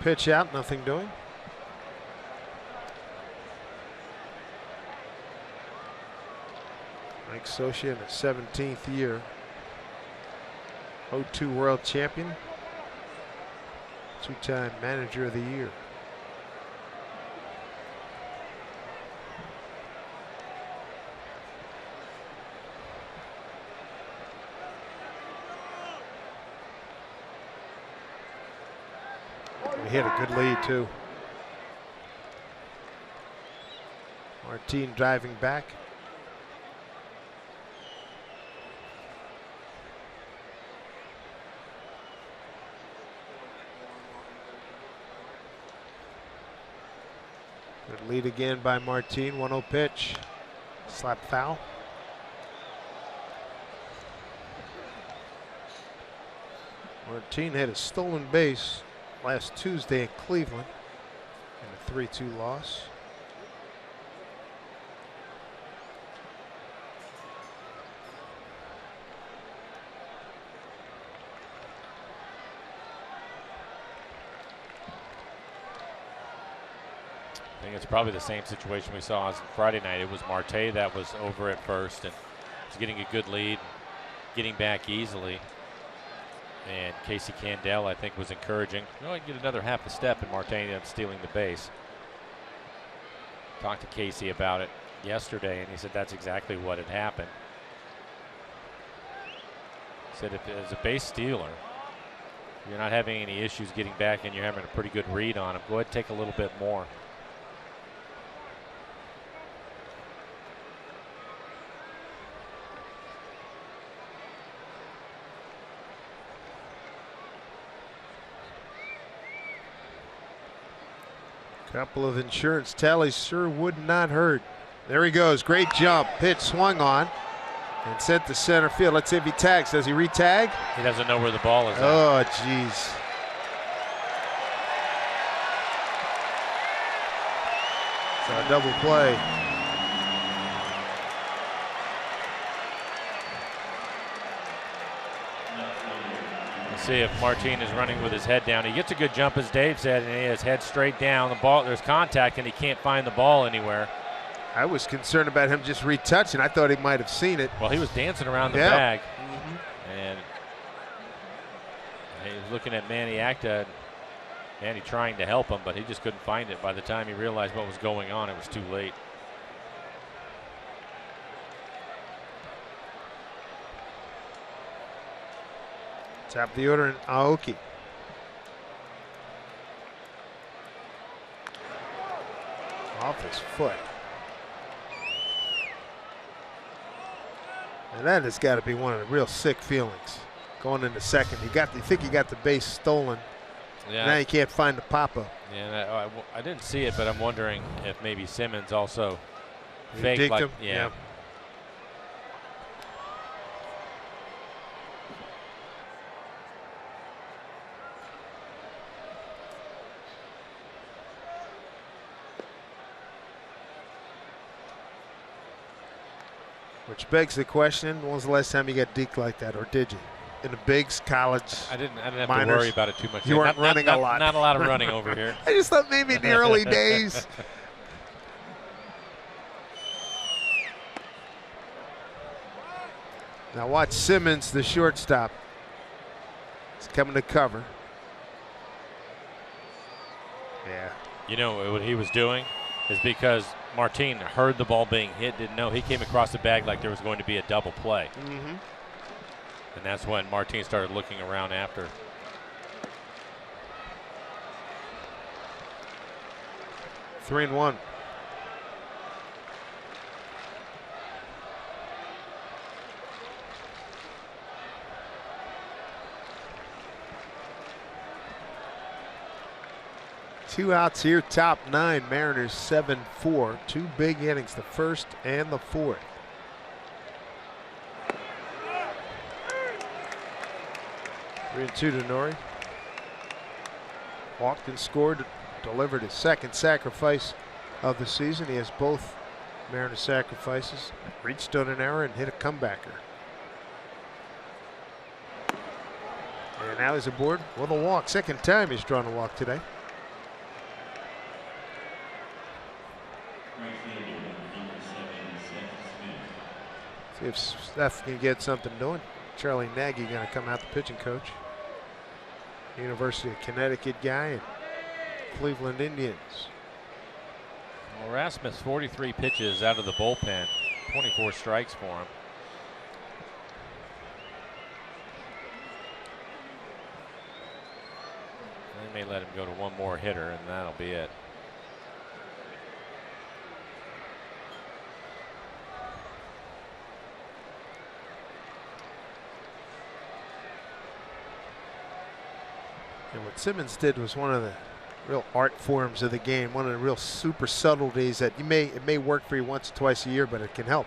Pitch out, nothing doing. Mike Socia in his 17th year. 0-2 world champion. 2-time manager of the year. He hit a good lead too. Martin driving back. Good lead again by Martin. 1-0 pitch. Slap foul. Martin had a stolen base last Tuesday in Cleveland in a 3-2 loss. I think it's probably the same situation we saw on Friday night. It was Marte that was over at first and was getting a good lead, getting back easily. And Casey Candell, I think, was encouraging. You know, I get another half a step, and Marte ended up stealing the base. Talked to Casey about it yesterday, and he said that's exactly what had happened. He said if it was a base stealer, you're not having any issues getting back and you're having a pretty good read on him, go ahead and take a little bit more. Couple of insurance tallies sure would not hurt. There he goes. Great jump. Pitch swung on and sent to center field. Let's see if he tags. Does he re-tag? He doesn't know where the ball is at. Oh, jeez. So a double play. See if Martin is running with his head down. He gets a good jump, as Dave said, and he has head straight down. The ball, there's contact, and he can't find the ball anywhere. I was concerned about him just retouching. I thought he might have seen it. Well, he was dancing around the bag, and he was looking at Manny Acta. Manny trying to help him, but he just couldn't find it. By the time he realized what was going on, it was too late. Top of the order in Aoki. Off his foot. And that has got to be one of the real sick feelings. Going into second, you think you got the base stolen. Yeah. Now you can't find the pop-up. Yeah, I didn't see it, but I'm wondering if maybe Simmons also faked like, him? Yeah. Which begs the question, when was the last time you got deked like that, or did you? In the bigs, college, I didn't have minors, to worry about it too much. You weren't running a lot. Not a lot of running over here. I just thought maybe in the early days. Now watch Simmons, the shortstop. He's coming to cover. Yeah. You know what he was doing is because Martin heard the ball being hit, didn't know. He came across the bag like there was going to be a double play. Mm-hmm. And that's when Martin started looking around after. Three and one. Two outs here, top nine. Mariners 7-4. Two big innings, the first and the fourth. Three and two to Nori. Walked and scored, delivered his second sacrifice of the season. He has both Mariner sacrifices. Reached on an error and hit a comebacker. And now he's aboard with a walk. Second time he's drawn a walk today. See if Steph can get something doing. Charlie Nagy going to come out, the pitching coach. University of Connecticut guy and Cleveland Indians. Well, Rasmus 43 pitches out of the bullpen, 24 strikes for him. They may let him go to one more hitter, and that'll be it. And what Simmons did was one of the real art forms of the game, one of the real super subtleties that it may work for you once or twice a year, but it can help.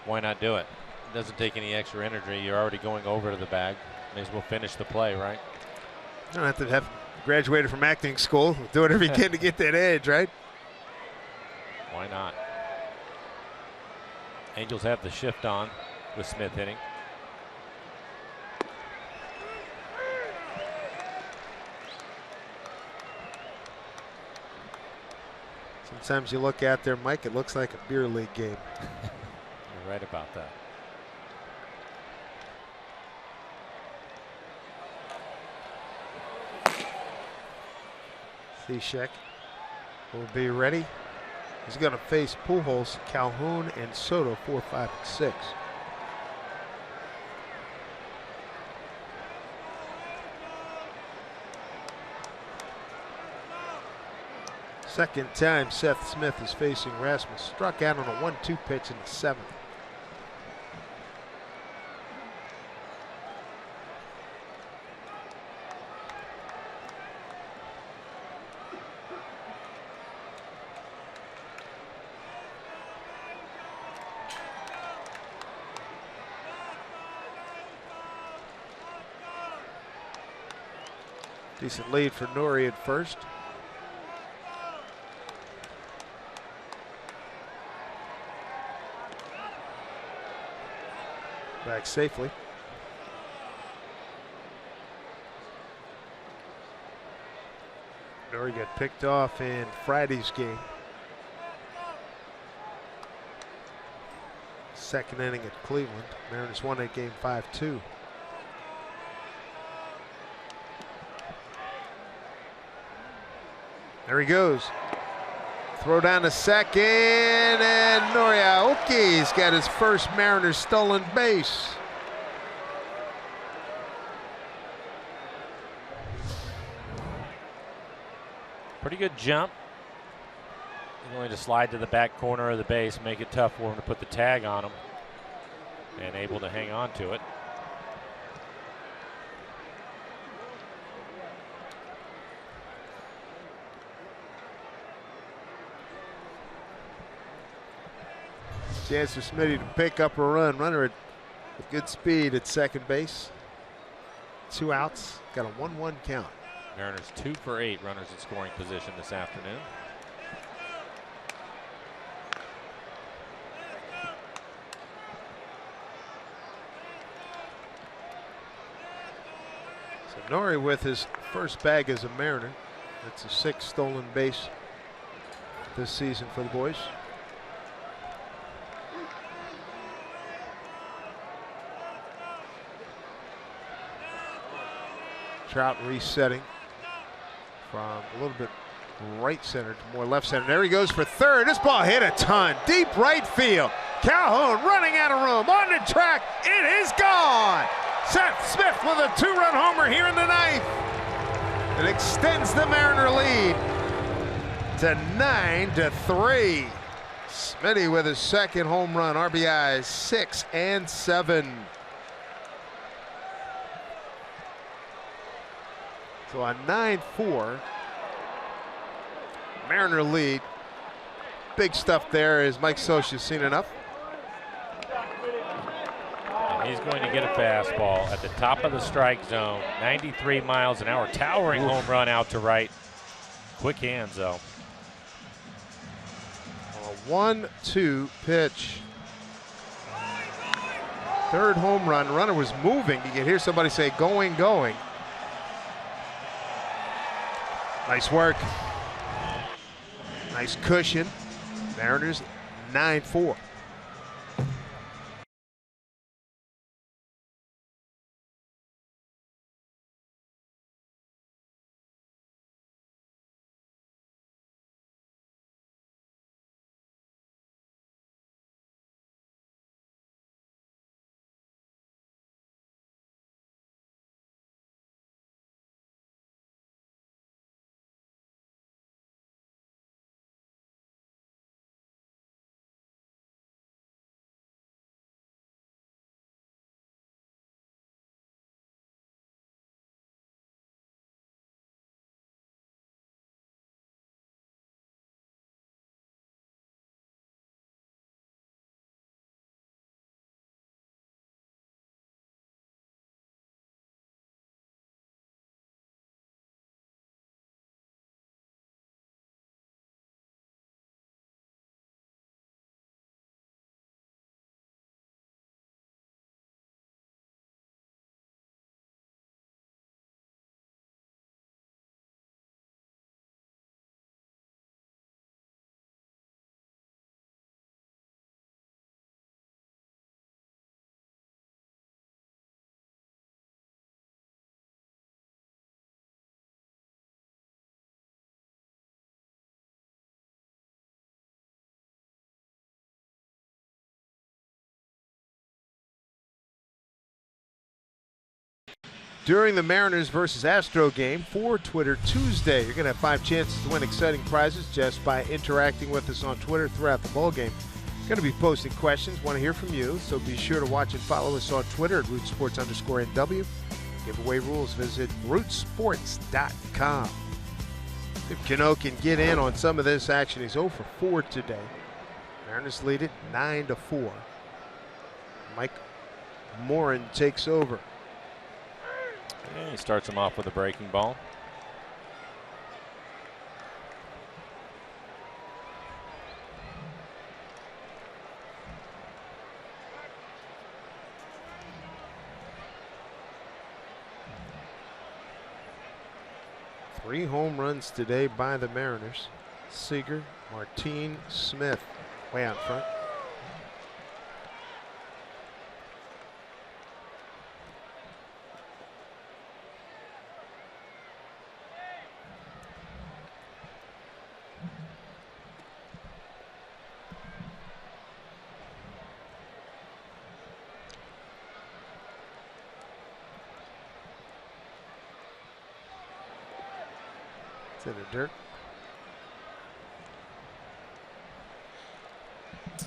Why not do it? It doesn't take any extra energy. You're already going over to the bag. May as well finish the play, right? You don't have to have graduated from acting school. Do whatever you can to get that edge, right? Why not? Angels have the shift on with Smith hitting. Sometimes you look out there, Mike, it looks like a beer league game. You're right about that. Cishek will be ready. He's going to face Pujols, Calhoun, and Soto 4, 5, and 6. Second time Seth Smith is facing Rasmus. Struck out on a 1-2 pitch in the 7th. Decent lead for Nori at first. Back safely. Nori got picked off in Friday's game. Second inning at Cleveland. Mariners won that game 5-2. There he goes. Throw down to second, and Noriaoki's got his first Mariners stolen base. Pretty good jump. He's going to slide to the back corner of the base, make it tough for him to put the tag on him, and able to hang on to it. Chance for Smitty to pick up a run. Runner at good speed at second base. 2 outs. Got a 1-1 count. Mariners 2 for 8 runners in scoring position this afternoon. So Nori with his first bag as a Mariner. That's a 6th stolen base this season for the boys. Trout resetting from a little bit right center to more left center. There he goes for third. This ball hit a ton. Deep right field. Calhoun running out of room. On the track. It is gone. Seth Smith with a 2-run homer here in the 9th. It extends the Mariner lead to 9-3. Smitty with his second home run. RBIs 6 and 7. So a 9-4 Mariner lead. Big stuff there. Is Mike Scioscia seen enough? And he's going to get a fastball at the top of the strike zone. 93 miles an hour. Towering home run out to right. Quick hands though. A 1-2 pitch. Third home run. Runner was moving. You can hear somebody say going, going. Nice work. Nice cushion. Mariners 9-4. during the Mariners versus Astro game for Twitter Tuesday. You're going to have 5 chances to win exciting prizes just by interacting with us on Twitter throughout the ball game. Going to be posting questions. Want to hear from you, so be sure to watch and follow us on Twitter at rootsports_NW. Giveaway rules, visit rootsports.com. If Cano can get in on some of this action, he's 0 for 4 today. Mariners lead it 9-4. Mike Morin takes over. And he starts him off with a breaking ball. Three home runs today by the Mariners. Seager, Martin, Smith, way out front. In the dirt.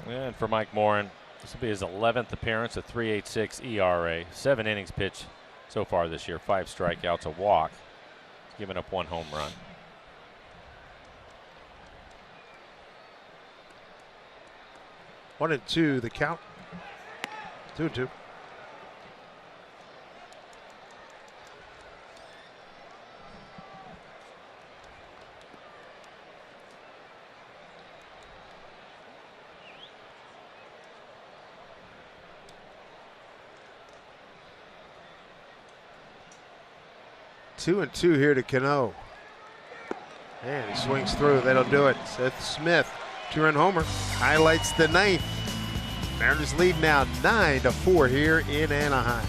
And for Mike Morin, this will be his 11th appearance, a 3.86 ERA, 7 innings pitched so far this year, 5 strikeouts, a walk. He's given up 1 home run. One and two, the count. 2-2. Two and two here to Cano. And he swings through. That'll do it. Seth Smith, 2-run homer, highlights the 9th. Mariners lead now 9-4 here in Anaheim.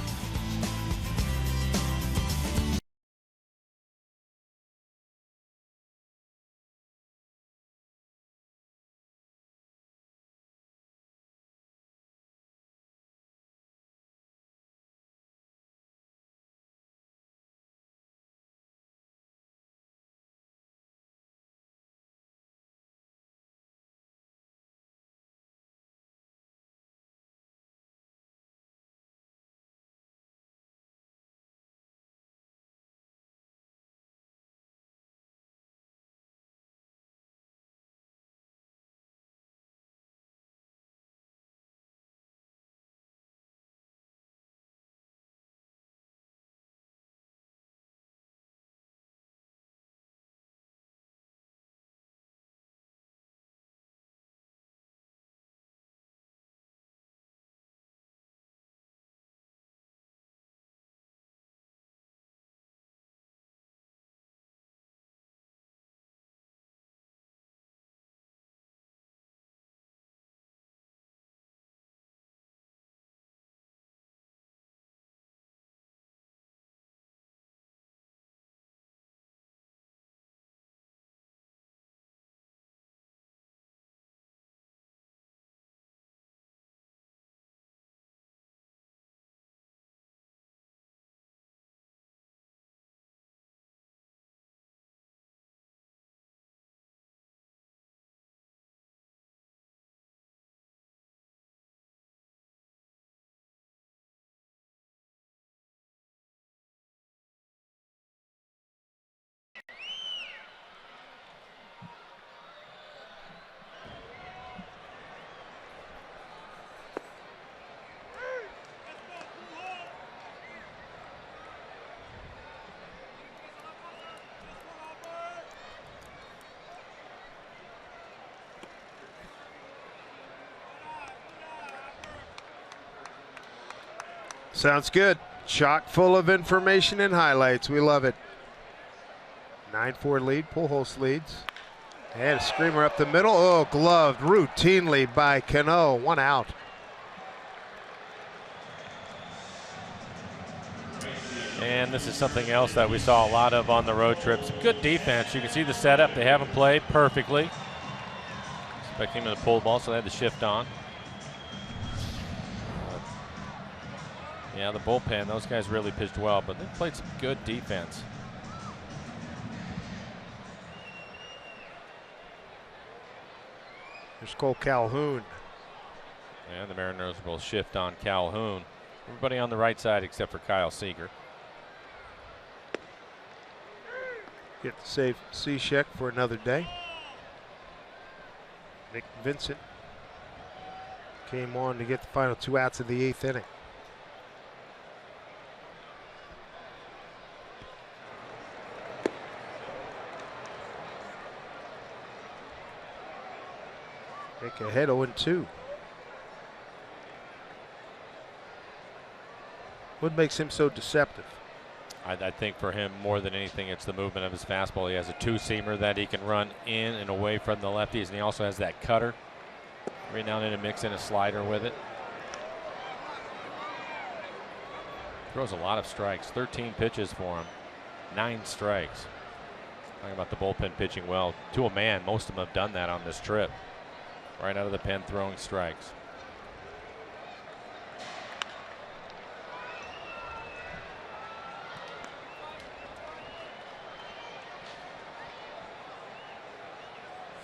Sounds good. Chock full of information and highlights. We love it. 9-4 lead. Pujols leads. And a screamer up the middle. Oh, gloved routinely by Cano. 1 out. And this is something else that we saw a lot of on the road trips. Good defense. You can see the setup. They haven't played perfectly. Expecting him to pull the ball, so they had to shift on. Yeah, the bullpen, those guys really pitched well, but they played some good defense. Here's Cole Calhoun. And the Mariners will shift on Calhoun. Everybody on the right side except for Kyle Seager. Get to save Cishek for another day. Nick Vincent came on to get the final 2 outs of the 8th inning. Nick ahead 0-2. What makes him so deceptive? I think for him, more than anything, it's the movement of his fastball. He has a 2-seamer that he can run in and away from the lefties, and he also has that cutter. Every now and then, mix in a slider with it. Throws a lot of strikes. 13 pitches for him. 9 strikes. Talking about the bullpen pitching well. To a man, most of them have done that on this trip. Right out of the pen, throwing strikes.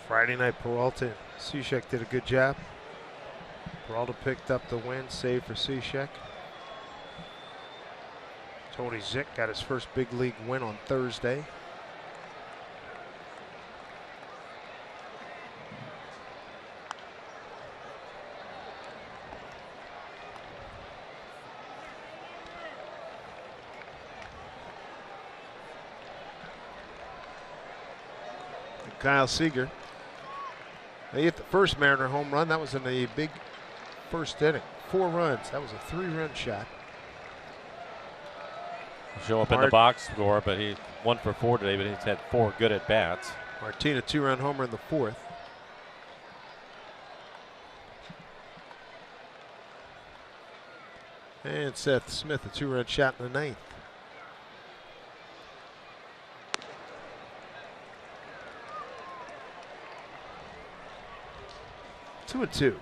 Friday night, Peralta and Cishek did a good job. Peralta picked up the win, save for Cishek. Tony Zick got his first big league win on Thursday. And Kyle Seager. They hit the first Mariner home run. That was in the big first inning. 4 runs. That was a 3-run shot. Show up in the box score, but he 1 for 4 today, but he's had 4 good at bats. Martina 2-run homer in the 4th. And Seth Smith a 2-run shot in the 9th. Two and two.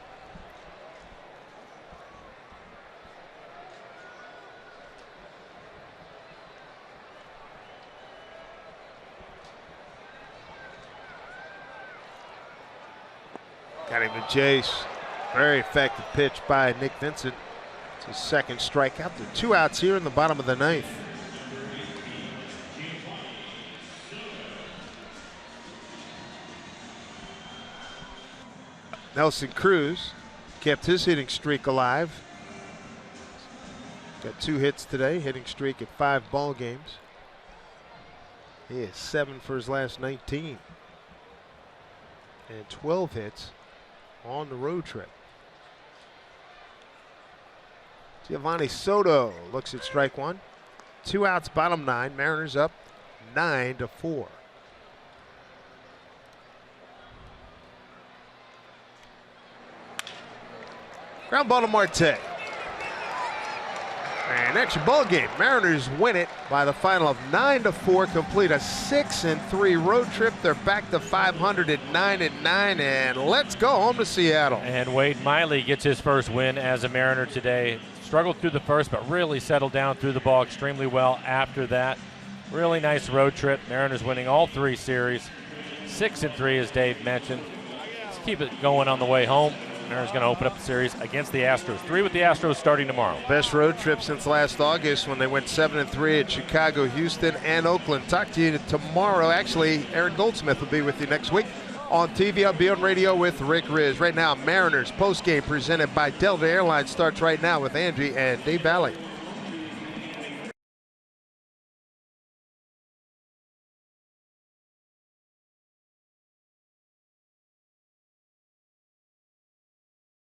Got him to chase. Very effective pitch by Nick Vincent. It's his 2nd strikeout. There are 2 outs here in the bottom of the 9th. Nelson Cruz kept his hitting streak alive. Got 2 hits today, hitting streak at 5 ball games. He is 7 for his last 19. And 12 hits on the road trip. Giovanni Soto looks at strike 1. 2 outs, bottom 9. Mariners up 9-4. Ground ball to Marte. And extra ball game. Mariners win it by the final of 9-4. Complete a 6-3 road trip. They're back to 500 at 9-9. And let's go home to Seattle. And Wade Miley gets his first win as a Mariner today. Struggled through the first, but really settled down through the ball extremely well after that. Really nice road trip. Mariners winning all 3 series. 6-3, as Dave mentioned. Let's keep it going on the way home. Mariners going to open up the series against the Astros. 3 with the Astros starting tomorrow. Best road trip since last August when they went 7-3 at Chicago, Houston, and Oakland. Talk to you tomorrow. Actually, Aaron Goldsmith will be with you next week on TV. I'll be on radio with Rick Riz. Right now, Mariners postgame presented by Delta Airlines starts right now with Angie and Dave Valley.